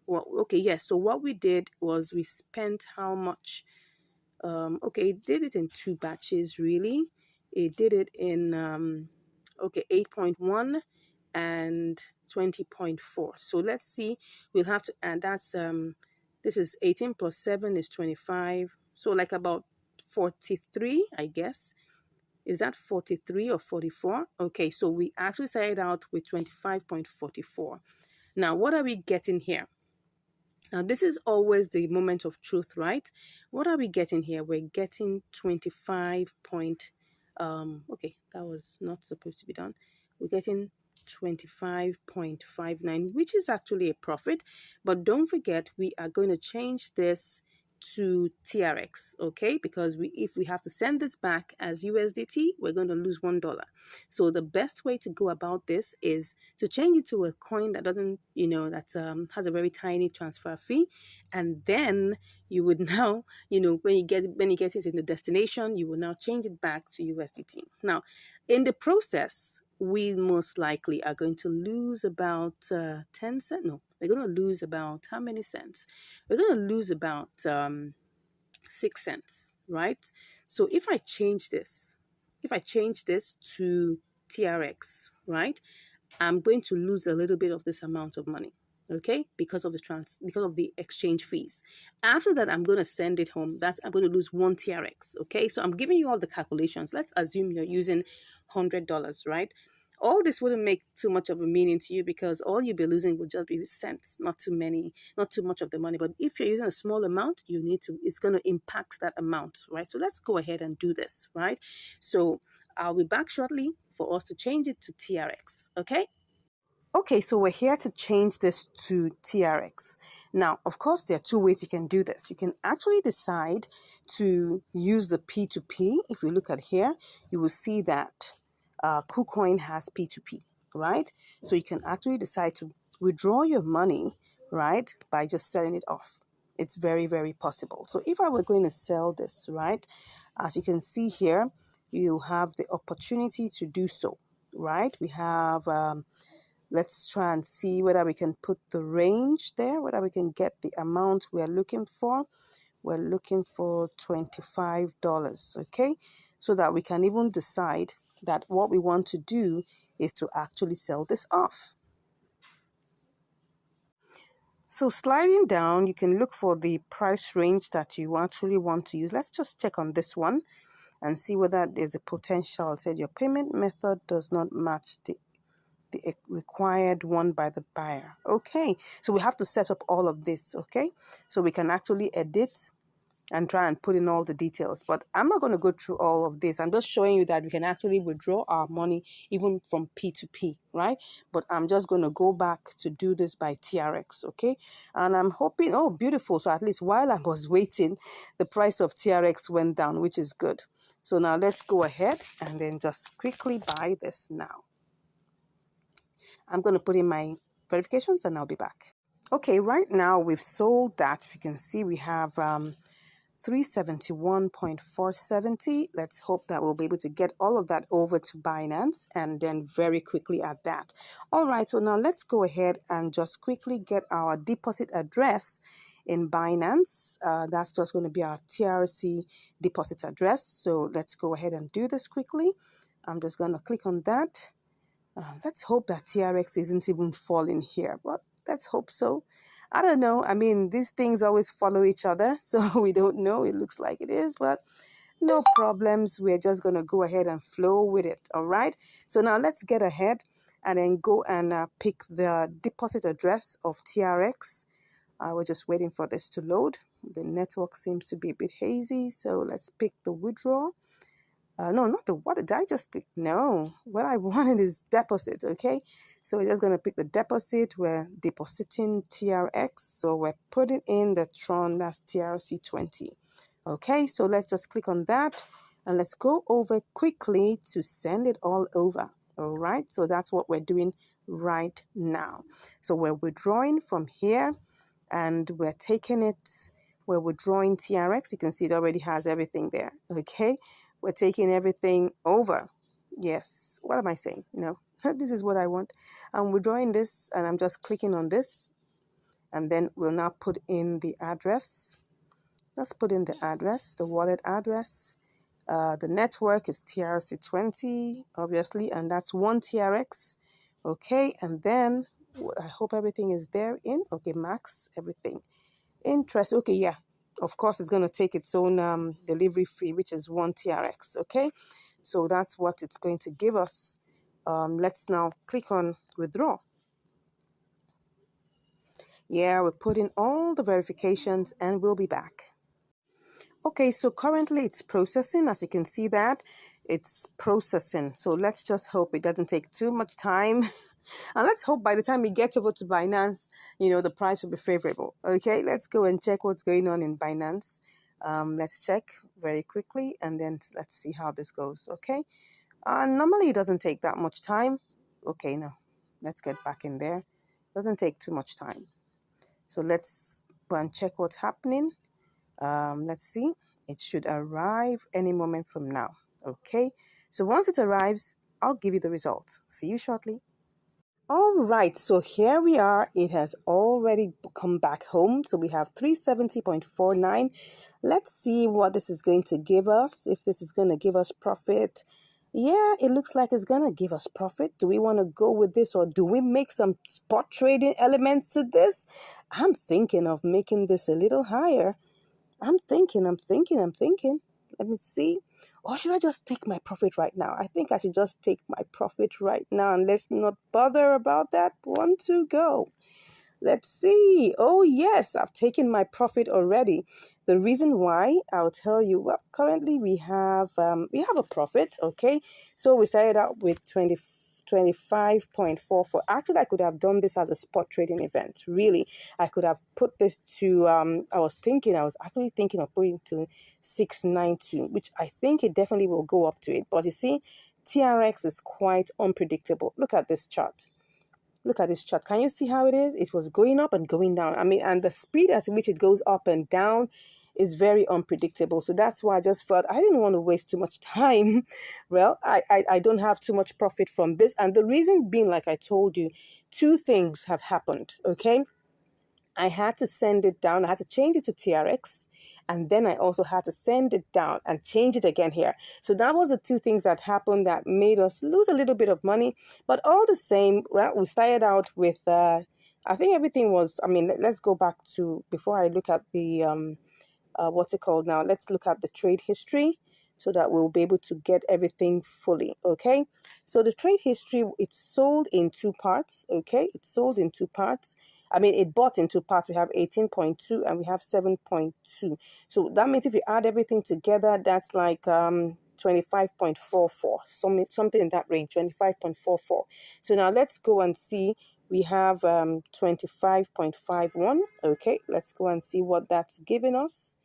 Well, okay, yes. So what we did was we spent how much? Okay, it did it in two batches, really. It did it in, 8.1 and 20.4. So let's see. We'll have to, and that's, this is 18 plus 7 is 25. So like about 43, I guess. Is that 43 or 44? Okay, so we actually started out with 25.44. Now, what are we getting here? Now, this is always the moment of truth, right? What are we getting here? We're getting 25 point, okay, that was not supposed to be done. We're getting 25.59, which is actually a profit. But don't forget, we are going to change this to TRX, okay? Because if we have to send this back as USDT, we're going to lose $1. So the best way to go about this is to change it to a coin that doesn't, that has a very tiny transfer fee, and then you would now, when you get it in the destination, you will now change it back to USDT. Now, in the process, we most likely are going to lose about 10 cents. No, we're going to lose about how many cents? We're going to lose about 6 cents, right? So if I change this to TRX, right, I'm going to lose a little bit of this amount of money, okay, because of the exchange fees. After that, I'm going to send it home. I'm going to lose 1 TRX, okay? So I'm giving you all the calculations. Let's assume you're using $100, right? All this wouldn't make too much of a meaning to you because all you'll be losing would just be cents, not too much of the money. But if you're using a small amount, it's going to impact that amount, right? So let's go ahead and do this, right? So I'll be back shortly for us to change it to TRX, okay? Okay, so we're here to change this to TRX. Now, of course, there are two ways you can do this. You can actually decide to use the P2P. If we look at here, you will see that KuCoin has P2P, right? So you can actually decide to withdraw your money, right, by just selling it off. It's very, very possible. So if I were going to sell this, right, as you can see here, you have the opportunity to do so, right? We have... let's try and see whether we can put the range there, whether we can get the amount we're looking for. We're looking for $25, okay? So that we can even decide that what we want to do is to actually sell this off. So sliding down, you can look for the price range that you actually want to use. Let's just check on this one and see whether there's a potential. It said your payment method does not match the required one by the buyer. Okay, so we have to set up all of this, okay? So we can actually edit and try and put in all the details. But I'm not going to go through all of this. I'm just showing you that we can actually withdraw our money even from P2P, right? But I'm just going to go back to do this by TRX, okay? And I'm hoping, oh, beautiful. So at least while I was waiting, the price of TRX went down, which is good. So now let's go ahead and then just quickly buy this now. I'm going to put in my verifications and I'll be back. Okay, right now we've sold that. If you can see, we have 371.470. Let's hope that we'll be able to get all of that over to Binance and then very quickly at that. All right, so now let's go ahead and just quickly get our deposit address in Binance. That's just going to be our TRC deposit address. So let's go ahead and do this quickly. I'm just going to click on that. Let's hope that TRX isn't even falling here, but let's hope so. I don't know. I mean, these things always follow each other, so we don't know. It looks like it is, but no problems. We're just going to go ahead and flow with it, all right? So now let's get ahead and then go and pick the deposit address of TRX. We're just waiting for this to load. The network seems to be a bit hazy, so let's pick the withdrawal. No, not the what did I just pick? No, what I wanted is deposit. Okay, so we're just gonna pick the deposit. We're depositing TRX, so we're putting in the Tron, that's TRC20. Okay, so let's just click on that and let's go over quickly to send it all over. All right, so that's what we're doing right now. So we're withdrawing from here and we're taking it. We're withdrawing TRX. You can see it already has everything there. Okay. We're taking everything over. Yes. What am I saying? No. This is what I want. I'm withdrawing this and I'm just clicking on this. And then we'll now put in the address. Let's put in the address, the wallet address. The network is TRC20, obviously, and that's one TRX. Okay. And then I hope everything is there in. Okay. Max, everything. Interest. Okay. Yeah. Of course, it's going to take its own delivery fee, which is one TRX. Okay, so that's what it's going to give us. Let's now click on withdraw. Yeah, we're putting all the verifications and we'll be back. Okay, so currently it's processing. As you can see that it's processing. So let's just hope it doesn't take too much time. And let's hope by the time we get over to Binance, the price will be favorable. Okay, let's go and check what's going on in Binance. Let's check very quickly and then let's see how this goes. Okay, normally it doesn't take that much time. Okay, no, let's get back in there. Doesn't take too much time. So let's go and check what's happening. Let's see. It should arrive any moment from now. Okay, so once it arrives, I'll give you the results. See you shortly. All right, so here we are. It has already come back home. So we have 370.49. Let's see what this is going to give us. If this is going to give us profit. Yeah, it looks like it's going to give us profit. Do we want to go with this or do we make some spot trading elements to this? I'm thinking of making this a little higher. I'm thinking. Let me see. Or should I just take my profit right now? I think I should just take my profit right now and let's not bother about that. 1, 2, go. Let's see. Oh, yes, I've taken my profit already. The reason why, I'll tell you. Well, currently we have a profit, okay? So we started out with 25.44. Actually, I could have done this as a spot trading event. Really, I could have put this to, I was actually thinking of putting to 692, which I think it definitely will go up to it. But you see, TRX is quite unpredictable. Look at this chart. Look at this chart. Can you see how it is? It was going up and going down. I mean, and the speed at which it goes up and down is very unpredictable. So that's why I just felt I didn't want to waste too much time. Well, I don't have too much profit from this. And the reason being, like I told you, two things have happened. Okay. I had to send it down. I had to change it to TRX. And then I also had to send it down and change it again here. So that was the two things that happened that made us lose a little bit of money. But all the same, well, we started out with, I think everything was, I mean, let's go back to, before I look at the, what's it called now? Let's look at the trade history so that we'll be able to get everything fully. Okay. So the trade history, it's sold in two parts. Okay. It's sold in two parts. I mean, it bought in two parts. We have 18.2 and we have 7.2. So that means if you add everything together, that's like 25.44, something in that range, 25.44. So now let's go and see. We have 25.51. Okay, let's go and see what that's giving us.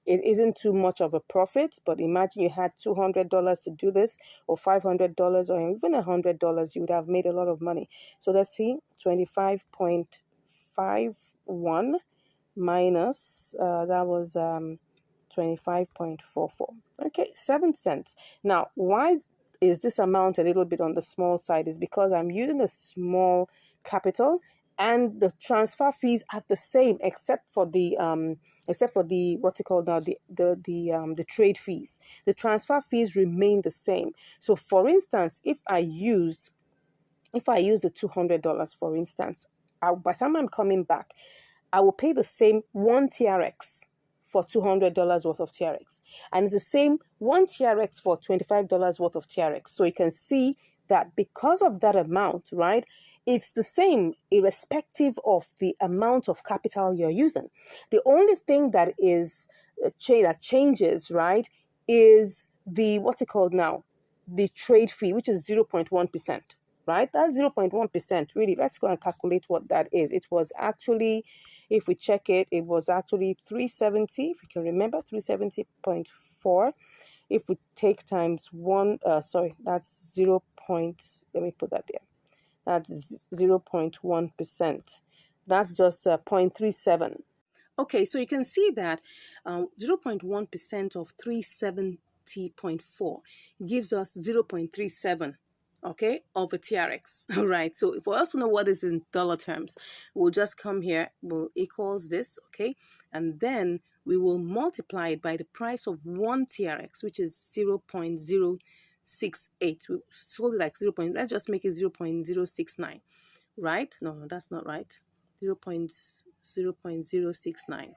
It isn't too much of a profit, but imagine you had $200 to do this, or $500, or even $100, you would have made a lot of money. So let's see, 25.51 minus, that was 25.44. Okay, 7 cents. Now, why is this amount a little bit on the small side? Is because I'm using a small capital, and the transfer fees are the same except for the what's it called now, the trade fees. The transfer fees remain the same. So for instance, if I use the $200, for instance, by the time I'm coming back, I will pay the same one TRX for $200 worth of TRX. And it's the same one TRX for $25 worth of TRX. So you can see that because of that amount, right, it's the same irrespective of the amount of capital you're using. The only thing that is that changes, right, is the, what's it called now? The trade fee, which is 0.1%. Right? That's 0.1%. Really, let's go and calculate what that is. It was actually, if we check it, it was actually 370, if you can remember, 370.4. If we take times one, that's 0. Let me put that there. That's 0.1%. That's just 0.37. Okay, so you can see that 0.1% of 370.4 gives us 0.37, okay, of a TRX. All right, so for us to know what is in dollar terms, we'll just come here, we'll equals this, okay, and then we will multiply it by the price of one TRX, which is 0.068. We sold it like 0. Let's just make it 0.069, right? No, that's not right. 0.069.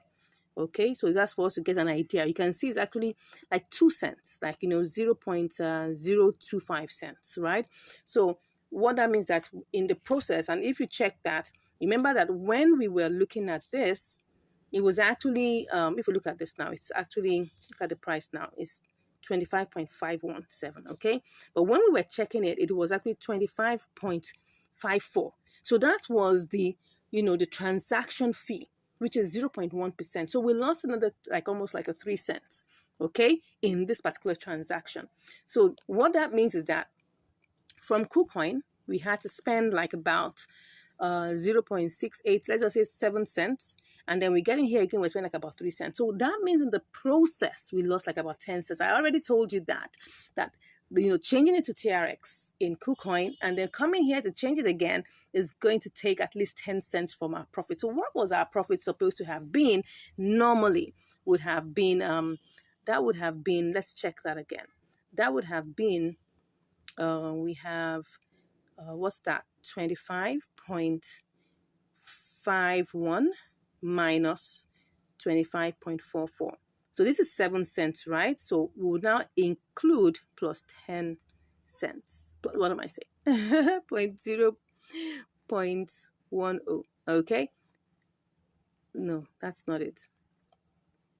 Okay, so that's for us to get an idea. You can see it's actually like 2 cents, like, 0.025 cents, right? So what that means that in the process, and if you check that, remember that when we were looking at this, it was actually, if you look at this now, it's actually, look at the price now, it's 25.517, okay? But when we were checking it, it was actually 25.54. So that was the, the transaction fee, which is 0.1%. So we lost another, like almost like a 3 cents, okay, in this particular transaction. So what that means is that from KuCoin, we had to spend like about 0.68, let's just say 7 cents. And then we get in here again, we spend like about 3 cents. So that means in the process, we lost like about 10 cents. I already told you that changing it to TRX in KuCoin and then coming here to change it again is going to take at least 10 cents from our profit. So what was our profit supposed to have been? Normally would have been, that would have been, let's check that again. That would have been, we have, what's that? 25.51 minus 25.44. So this is 7 cents, right? So we will now include plus 10 cents. What am I saying? Point 0.10. Okay. No, that's not it.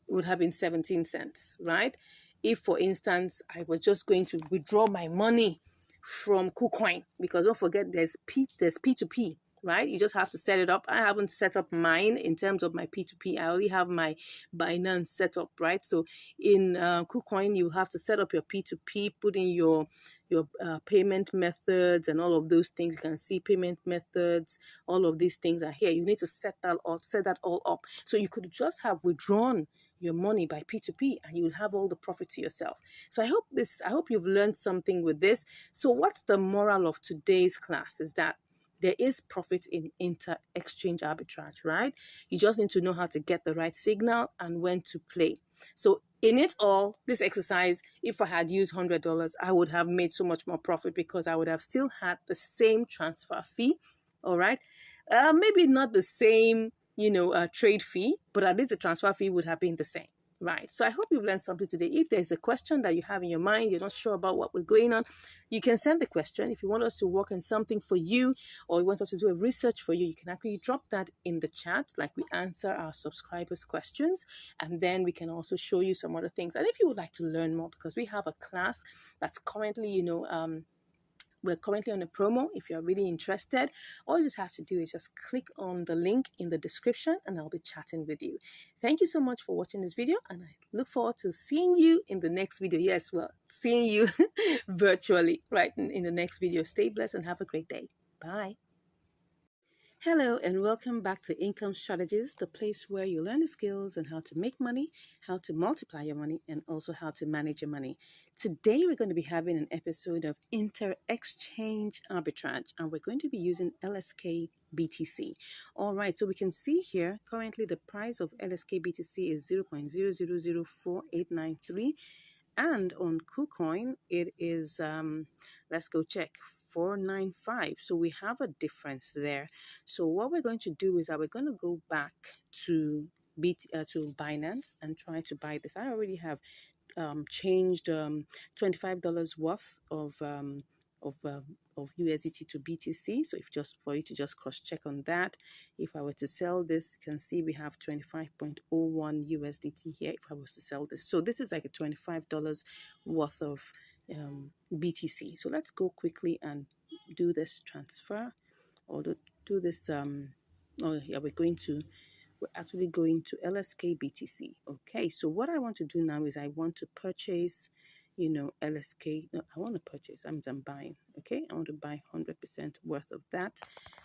It would have been 17 cents, right? If, for instance, I was just going to withdraw my money from KuCoin, because don't forget there's P2P, right? You just have to set it up. I haven't set up mine in terms of my P2P. I only have my Binance set up, right? So in KuCoin, you have to set up your P2P, put in your payment methods and all of those things. You can see payment methods. All of these things are here. You need to set that all up. So you could just have withdrawn your money by P2P and you will have all the profit to yourself. So I hope you've learned something with this. So what's the moral of today's class is that there is profit in inter-exchange arbitrage, right? You just need to know how to get the right signal and when to play. So in it all, this exercise, if I had used $100, I would have made so much more profit because I would have still had the same transfer fee. All right. Maybe not the same, trade fee, but at least the transfer fee would have been the same. Right. So I hope you've learned something today. If there's a question that you have in your mind, you're not sure about what we're going on, you can send the question. If you want us to work on something for you, or you want us to do a research for you, you can actually drop that in the chat, like we answer our subscribers' questions, and then we can also show you some other things. And if you would like to learn more, because we have a class that's currently, we're currently on a promo. If you're really interested, all you just have to do is just click on the link in the description and I'll be chatting with you. Thank you so much for watching this video, and I look forward to seeing you in the next video. Yes, well, seeing you virtually right in the next video. Stay blessed and have a great day. Bye. Hello and welcome back to Income Strategies, the place where you learn the skills on how to make money, how to multiply your money, and also how to manage your money. Today we're going to be having an episode of inter-exchange arbitrage, and we're going to be using LSK BTC. All right, so we can see here currently the price of LSK BTC is 0.0004893. And on KuCoin, it is, let's go check, 495. So we have a difference there. So what we're going to do is that we're going to go back to to Binance and try to buy this. I already have changed $25 worth of of USDT to BTC. So if just for you to just cross check on that, if I were to sell this, you can see we have 25.01 USDT here. If I was to sell this, so this is like a $25 worth of BTC. So let's go quickly and do this transfer, or do this. Oh yeah, we're actually going to LSK BTC. Okay, so what I want to do now is I want to purchase, LSK. No, I want to purchase. I'm buying. Okay, I want to buy 100% worth of that.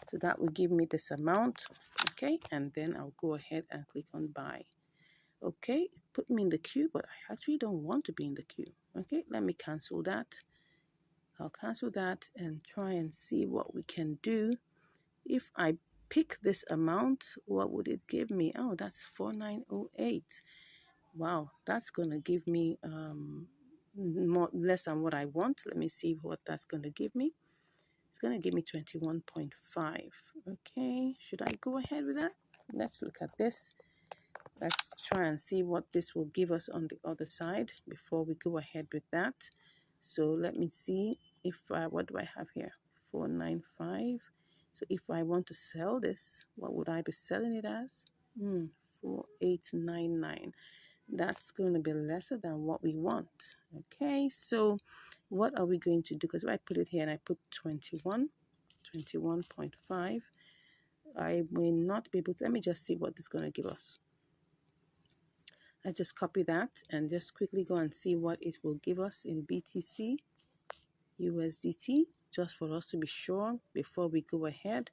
So that will give me this amount. Okay, and then I'll go ahead and click on buy. Okay, it put me in the queue, but I actually don't want to be in the queue. Okay, let me cancel that. I'll cancel that and try and see what we can do. If I pick this amount, what would it give me? Oh, that's 4908. Wow, that's gonna give me less than what I want. Let me see what that's gonna give me. It's gonna give me 21.5. Okay, should I go ahead with that? Let's look at this. Let's try and see what this will give us on the other side before we go ahead with that. So let me see if what do I have here? 495. So if I want to sell this, what would I be selling it as? 4899. That's going to be lesser than what we want. Okay, so what are we going to do? Because if I put it here and I put 21.5, I may not be able to. Let me just see what this is going to give us. I just copy that and just quickly go and see what it will give us in BTC, USDT, just for us to be sure before we go ahead.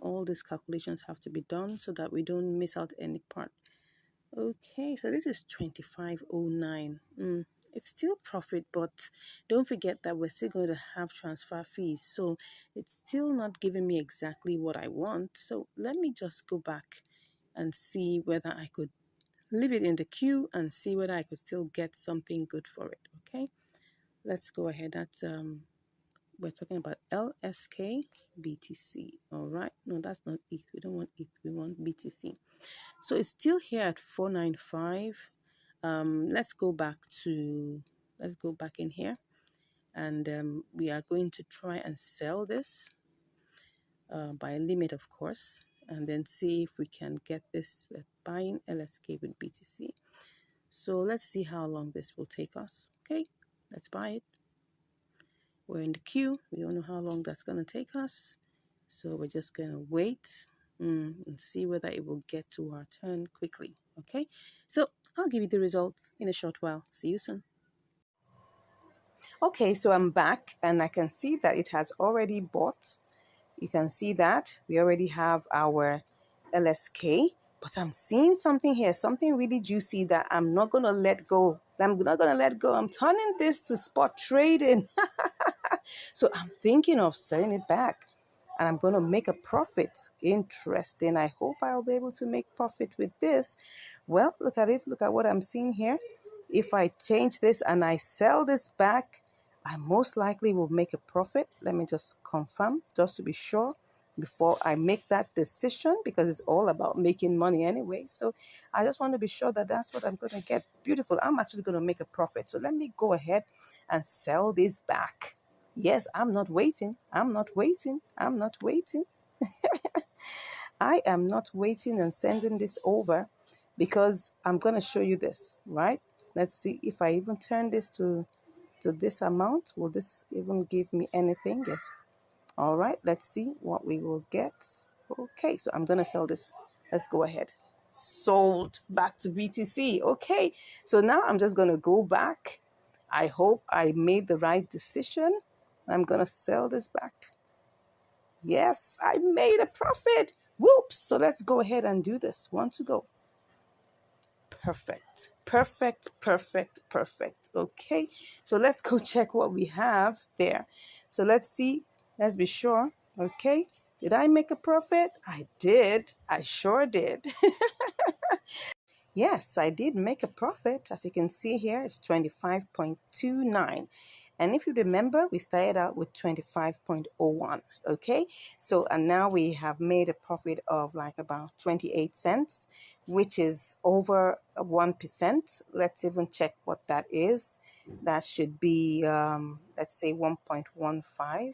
All these calculations have to be done so that we don't miss out any part. Okay, so this is 2509. It's still profit, but don't forget that we're still going to have transfer fees. So it's still not giving me exactly what I want. So let me just go back and see whether I could leave it in the queue and see whether I could still get something good for it. Okay, let's go ahead. That's we're talking about LSK BTC. All right, no, that's not ETH. We don't want ETH. We want BTC. So it's still here at 495. Let's go back in here, and we are going to try and sell this by a limit, of course, and then see if we can get this buying LSK with BTC. So let's see how long this will take us. Okay, let's buy it. We're in the queue. We don't know how long that's going to take us. So we're just going to wait and see whether it will get to our turn quickly. Okay, so I'll give you the results in a short while. See you soon. Okay, so I'm back and I can see that it has already bought. You can see that we already have our LSK, but I'm seeing something here, something really juicy that I'm not going to let go. I'm not going to let go. I'm turning this to spot trading. So I'm thinking of selling it back. and I'm going to make a profit. Interesting. I hope I'll be able to make profit with this. Well, look at it. Look at what I'm seeing here. If I change this and I sell this back, I most likely will make a profit. Let me just confirm just to be sure before I make that decision, because it's all about making money anyway. So I just want to be sure that that's what I'm going to get. Beautiful. I'm actually going to make a profit. So let me go ahead and sell this back. Yes, I'm not waiting. I'm not waiting. I'm not waiting. I am not waiting and sending this over, because I'm going to show you this, right? Let's see if I even turn this to this amount. Will this even give me anything? Yes. All right, let's see what we will get. Okay, so I'm going to sell this. Let's go ahead. Sold back to BTC. Okay, so now I'm just going to go back. I hope I made the right decision. I'm going to sell this back. Yes, I made a profit. Whoops. So let's go ahead and do this. One to go. Perfect. Perfect, perfect, perfect. Okay, so let's go check what we have there. So let's see. Let's be sure. Okay, did I make a profit? I did. I sure did. Yes, I did make a profit. As you can see here, it's 25.29. And if you remember, we started out with 25.01. Okay, so and now we have made a profit of like about 28 cents, which is over 1%. Let's even check what that is. That should be, let's say 1.15.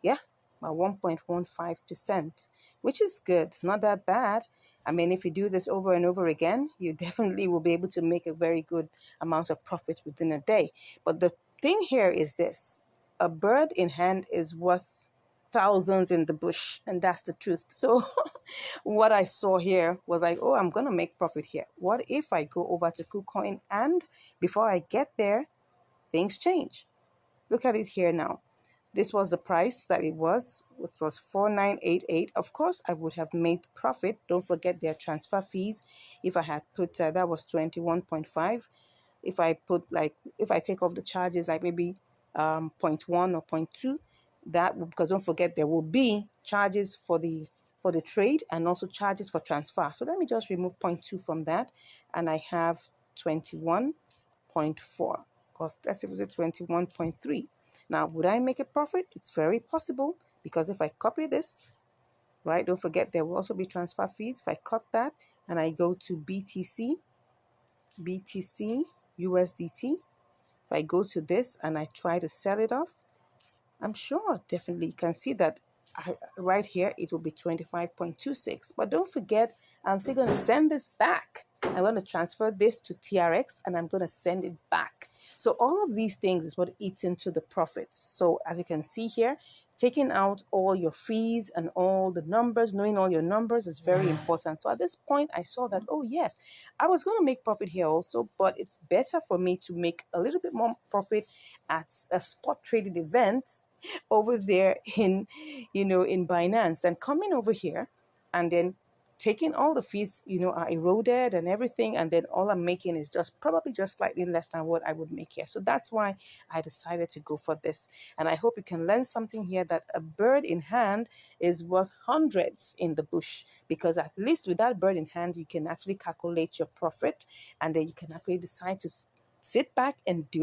Yeah, about 1.15%, which is good. It's not that bad. I mean, if you do this over and over again, you definitely will be able to make a very good amount of profits within a day. But the thing here is this: a bird in hand is worth thousands in the bush, and that's the truth. So what I saw here was like, oh, I'm going to make profit here. What if I go over to KuCoin and before I get there, things change? Look at it here now. This was the price that it was, which was 4988. Of course, I would have made profit. Don't forget their transfer fees. If I had put that was 21.5. If I put like, if I take off the charges, like maybe zero point 0.1 or zero point 0.2, because don't forget there will be charges for the trade and also charges for transfer. So let me just remove zero point 0.2 from that, and I have 21.4. Because let's say it was 21.3. Now, would I make a profit? It's very possible, because if I copy this, right, don't forget there will also be transfer fees. If I cut that and I go to BTC, USDT, if I go to this and I try to sell it off, I'm sure definitely you can see that right here it will be 25.26. But don't forget, I'm still going to send this back. I'm going to transfer this to TRX and I'm going to send it back. So all of these things is what eats into the profits. So as you can see here, taking out all your fees and all the numbers, knowing all your numbers is very important. So at this point, I saw that, oh yes, I was going to make profit here also, but it's better for me to make a little bit more profit at a spot traded event over there in, in Binance, and coming over here and then taking all the fees, are eroded and everything, and then all I'm making is just probably just slightly less than what I would make here. So that's why I decided to go for this. And I hope you can learn something here, that a bird in hand is worth hundreds in the bush, because at least with that bird in hand, you can actually calculate your profit, and then you can actually decide to sit back and do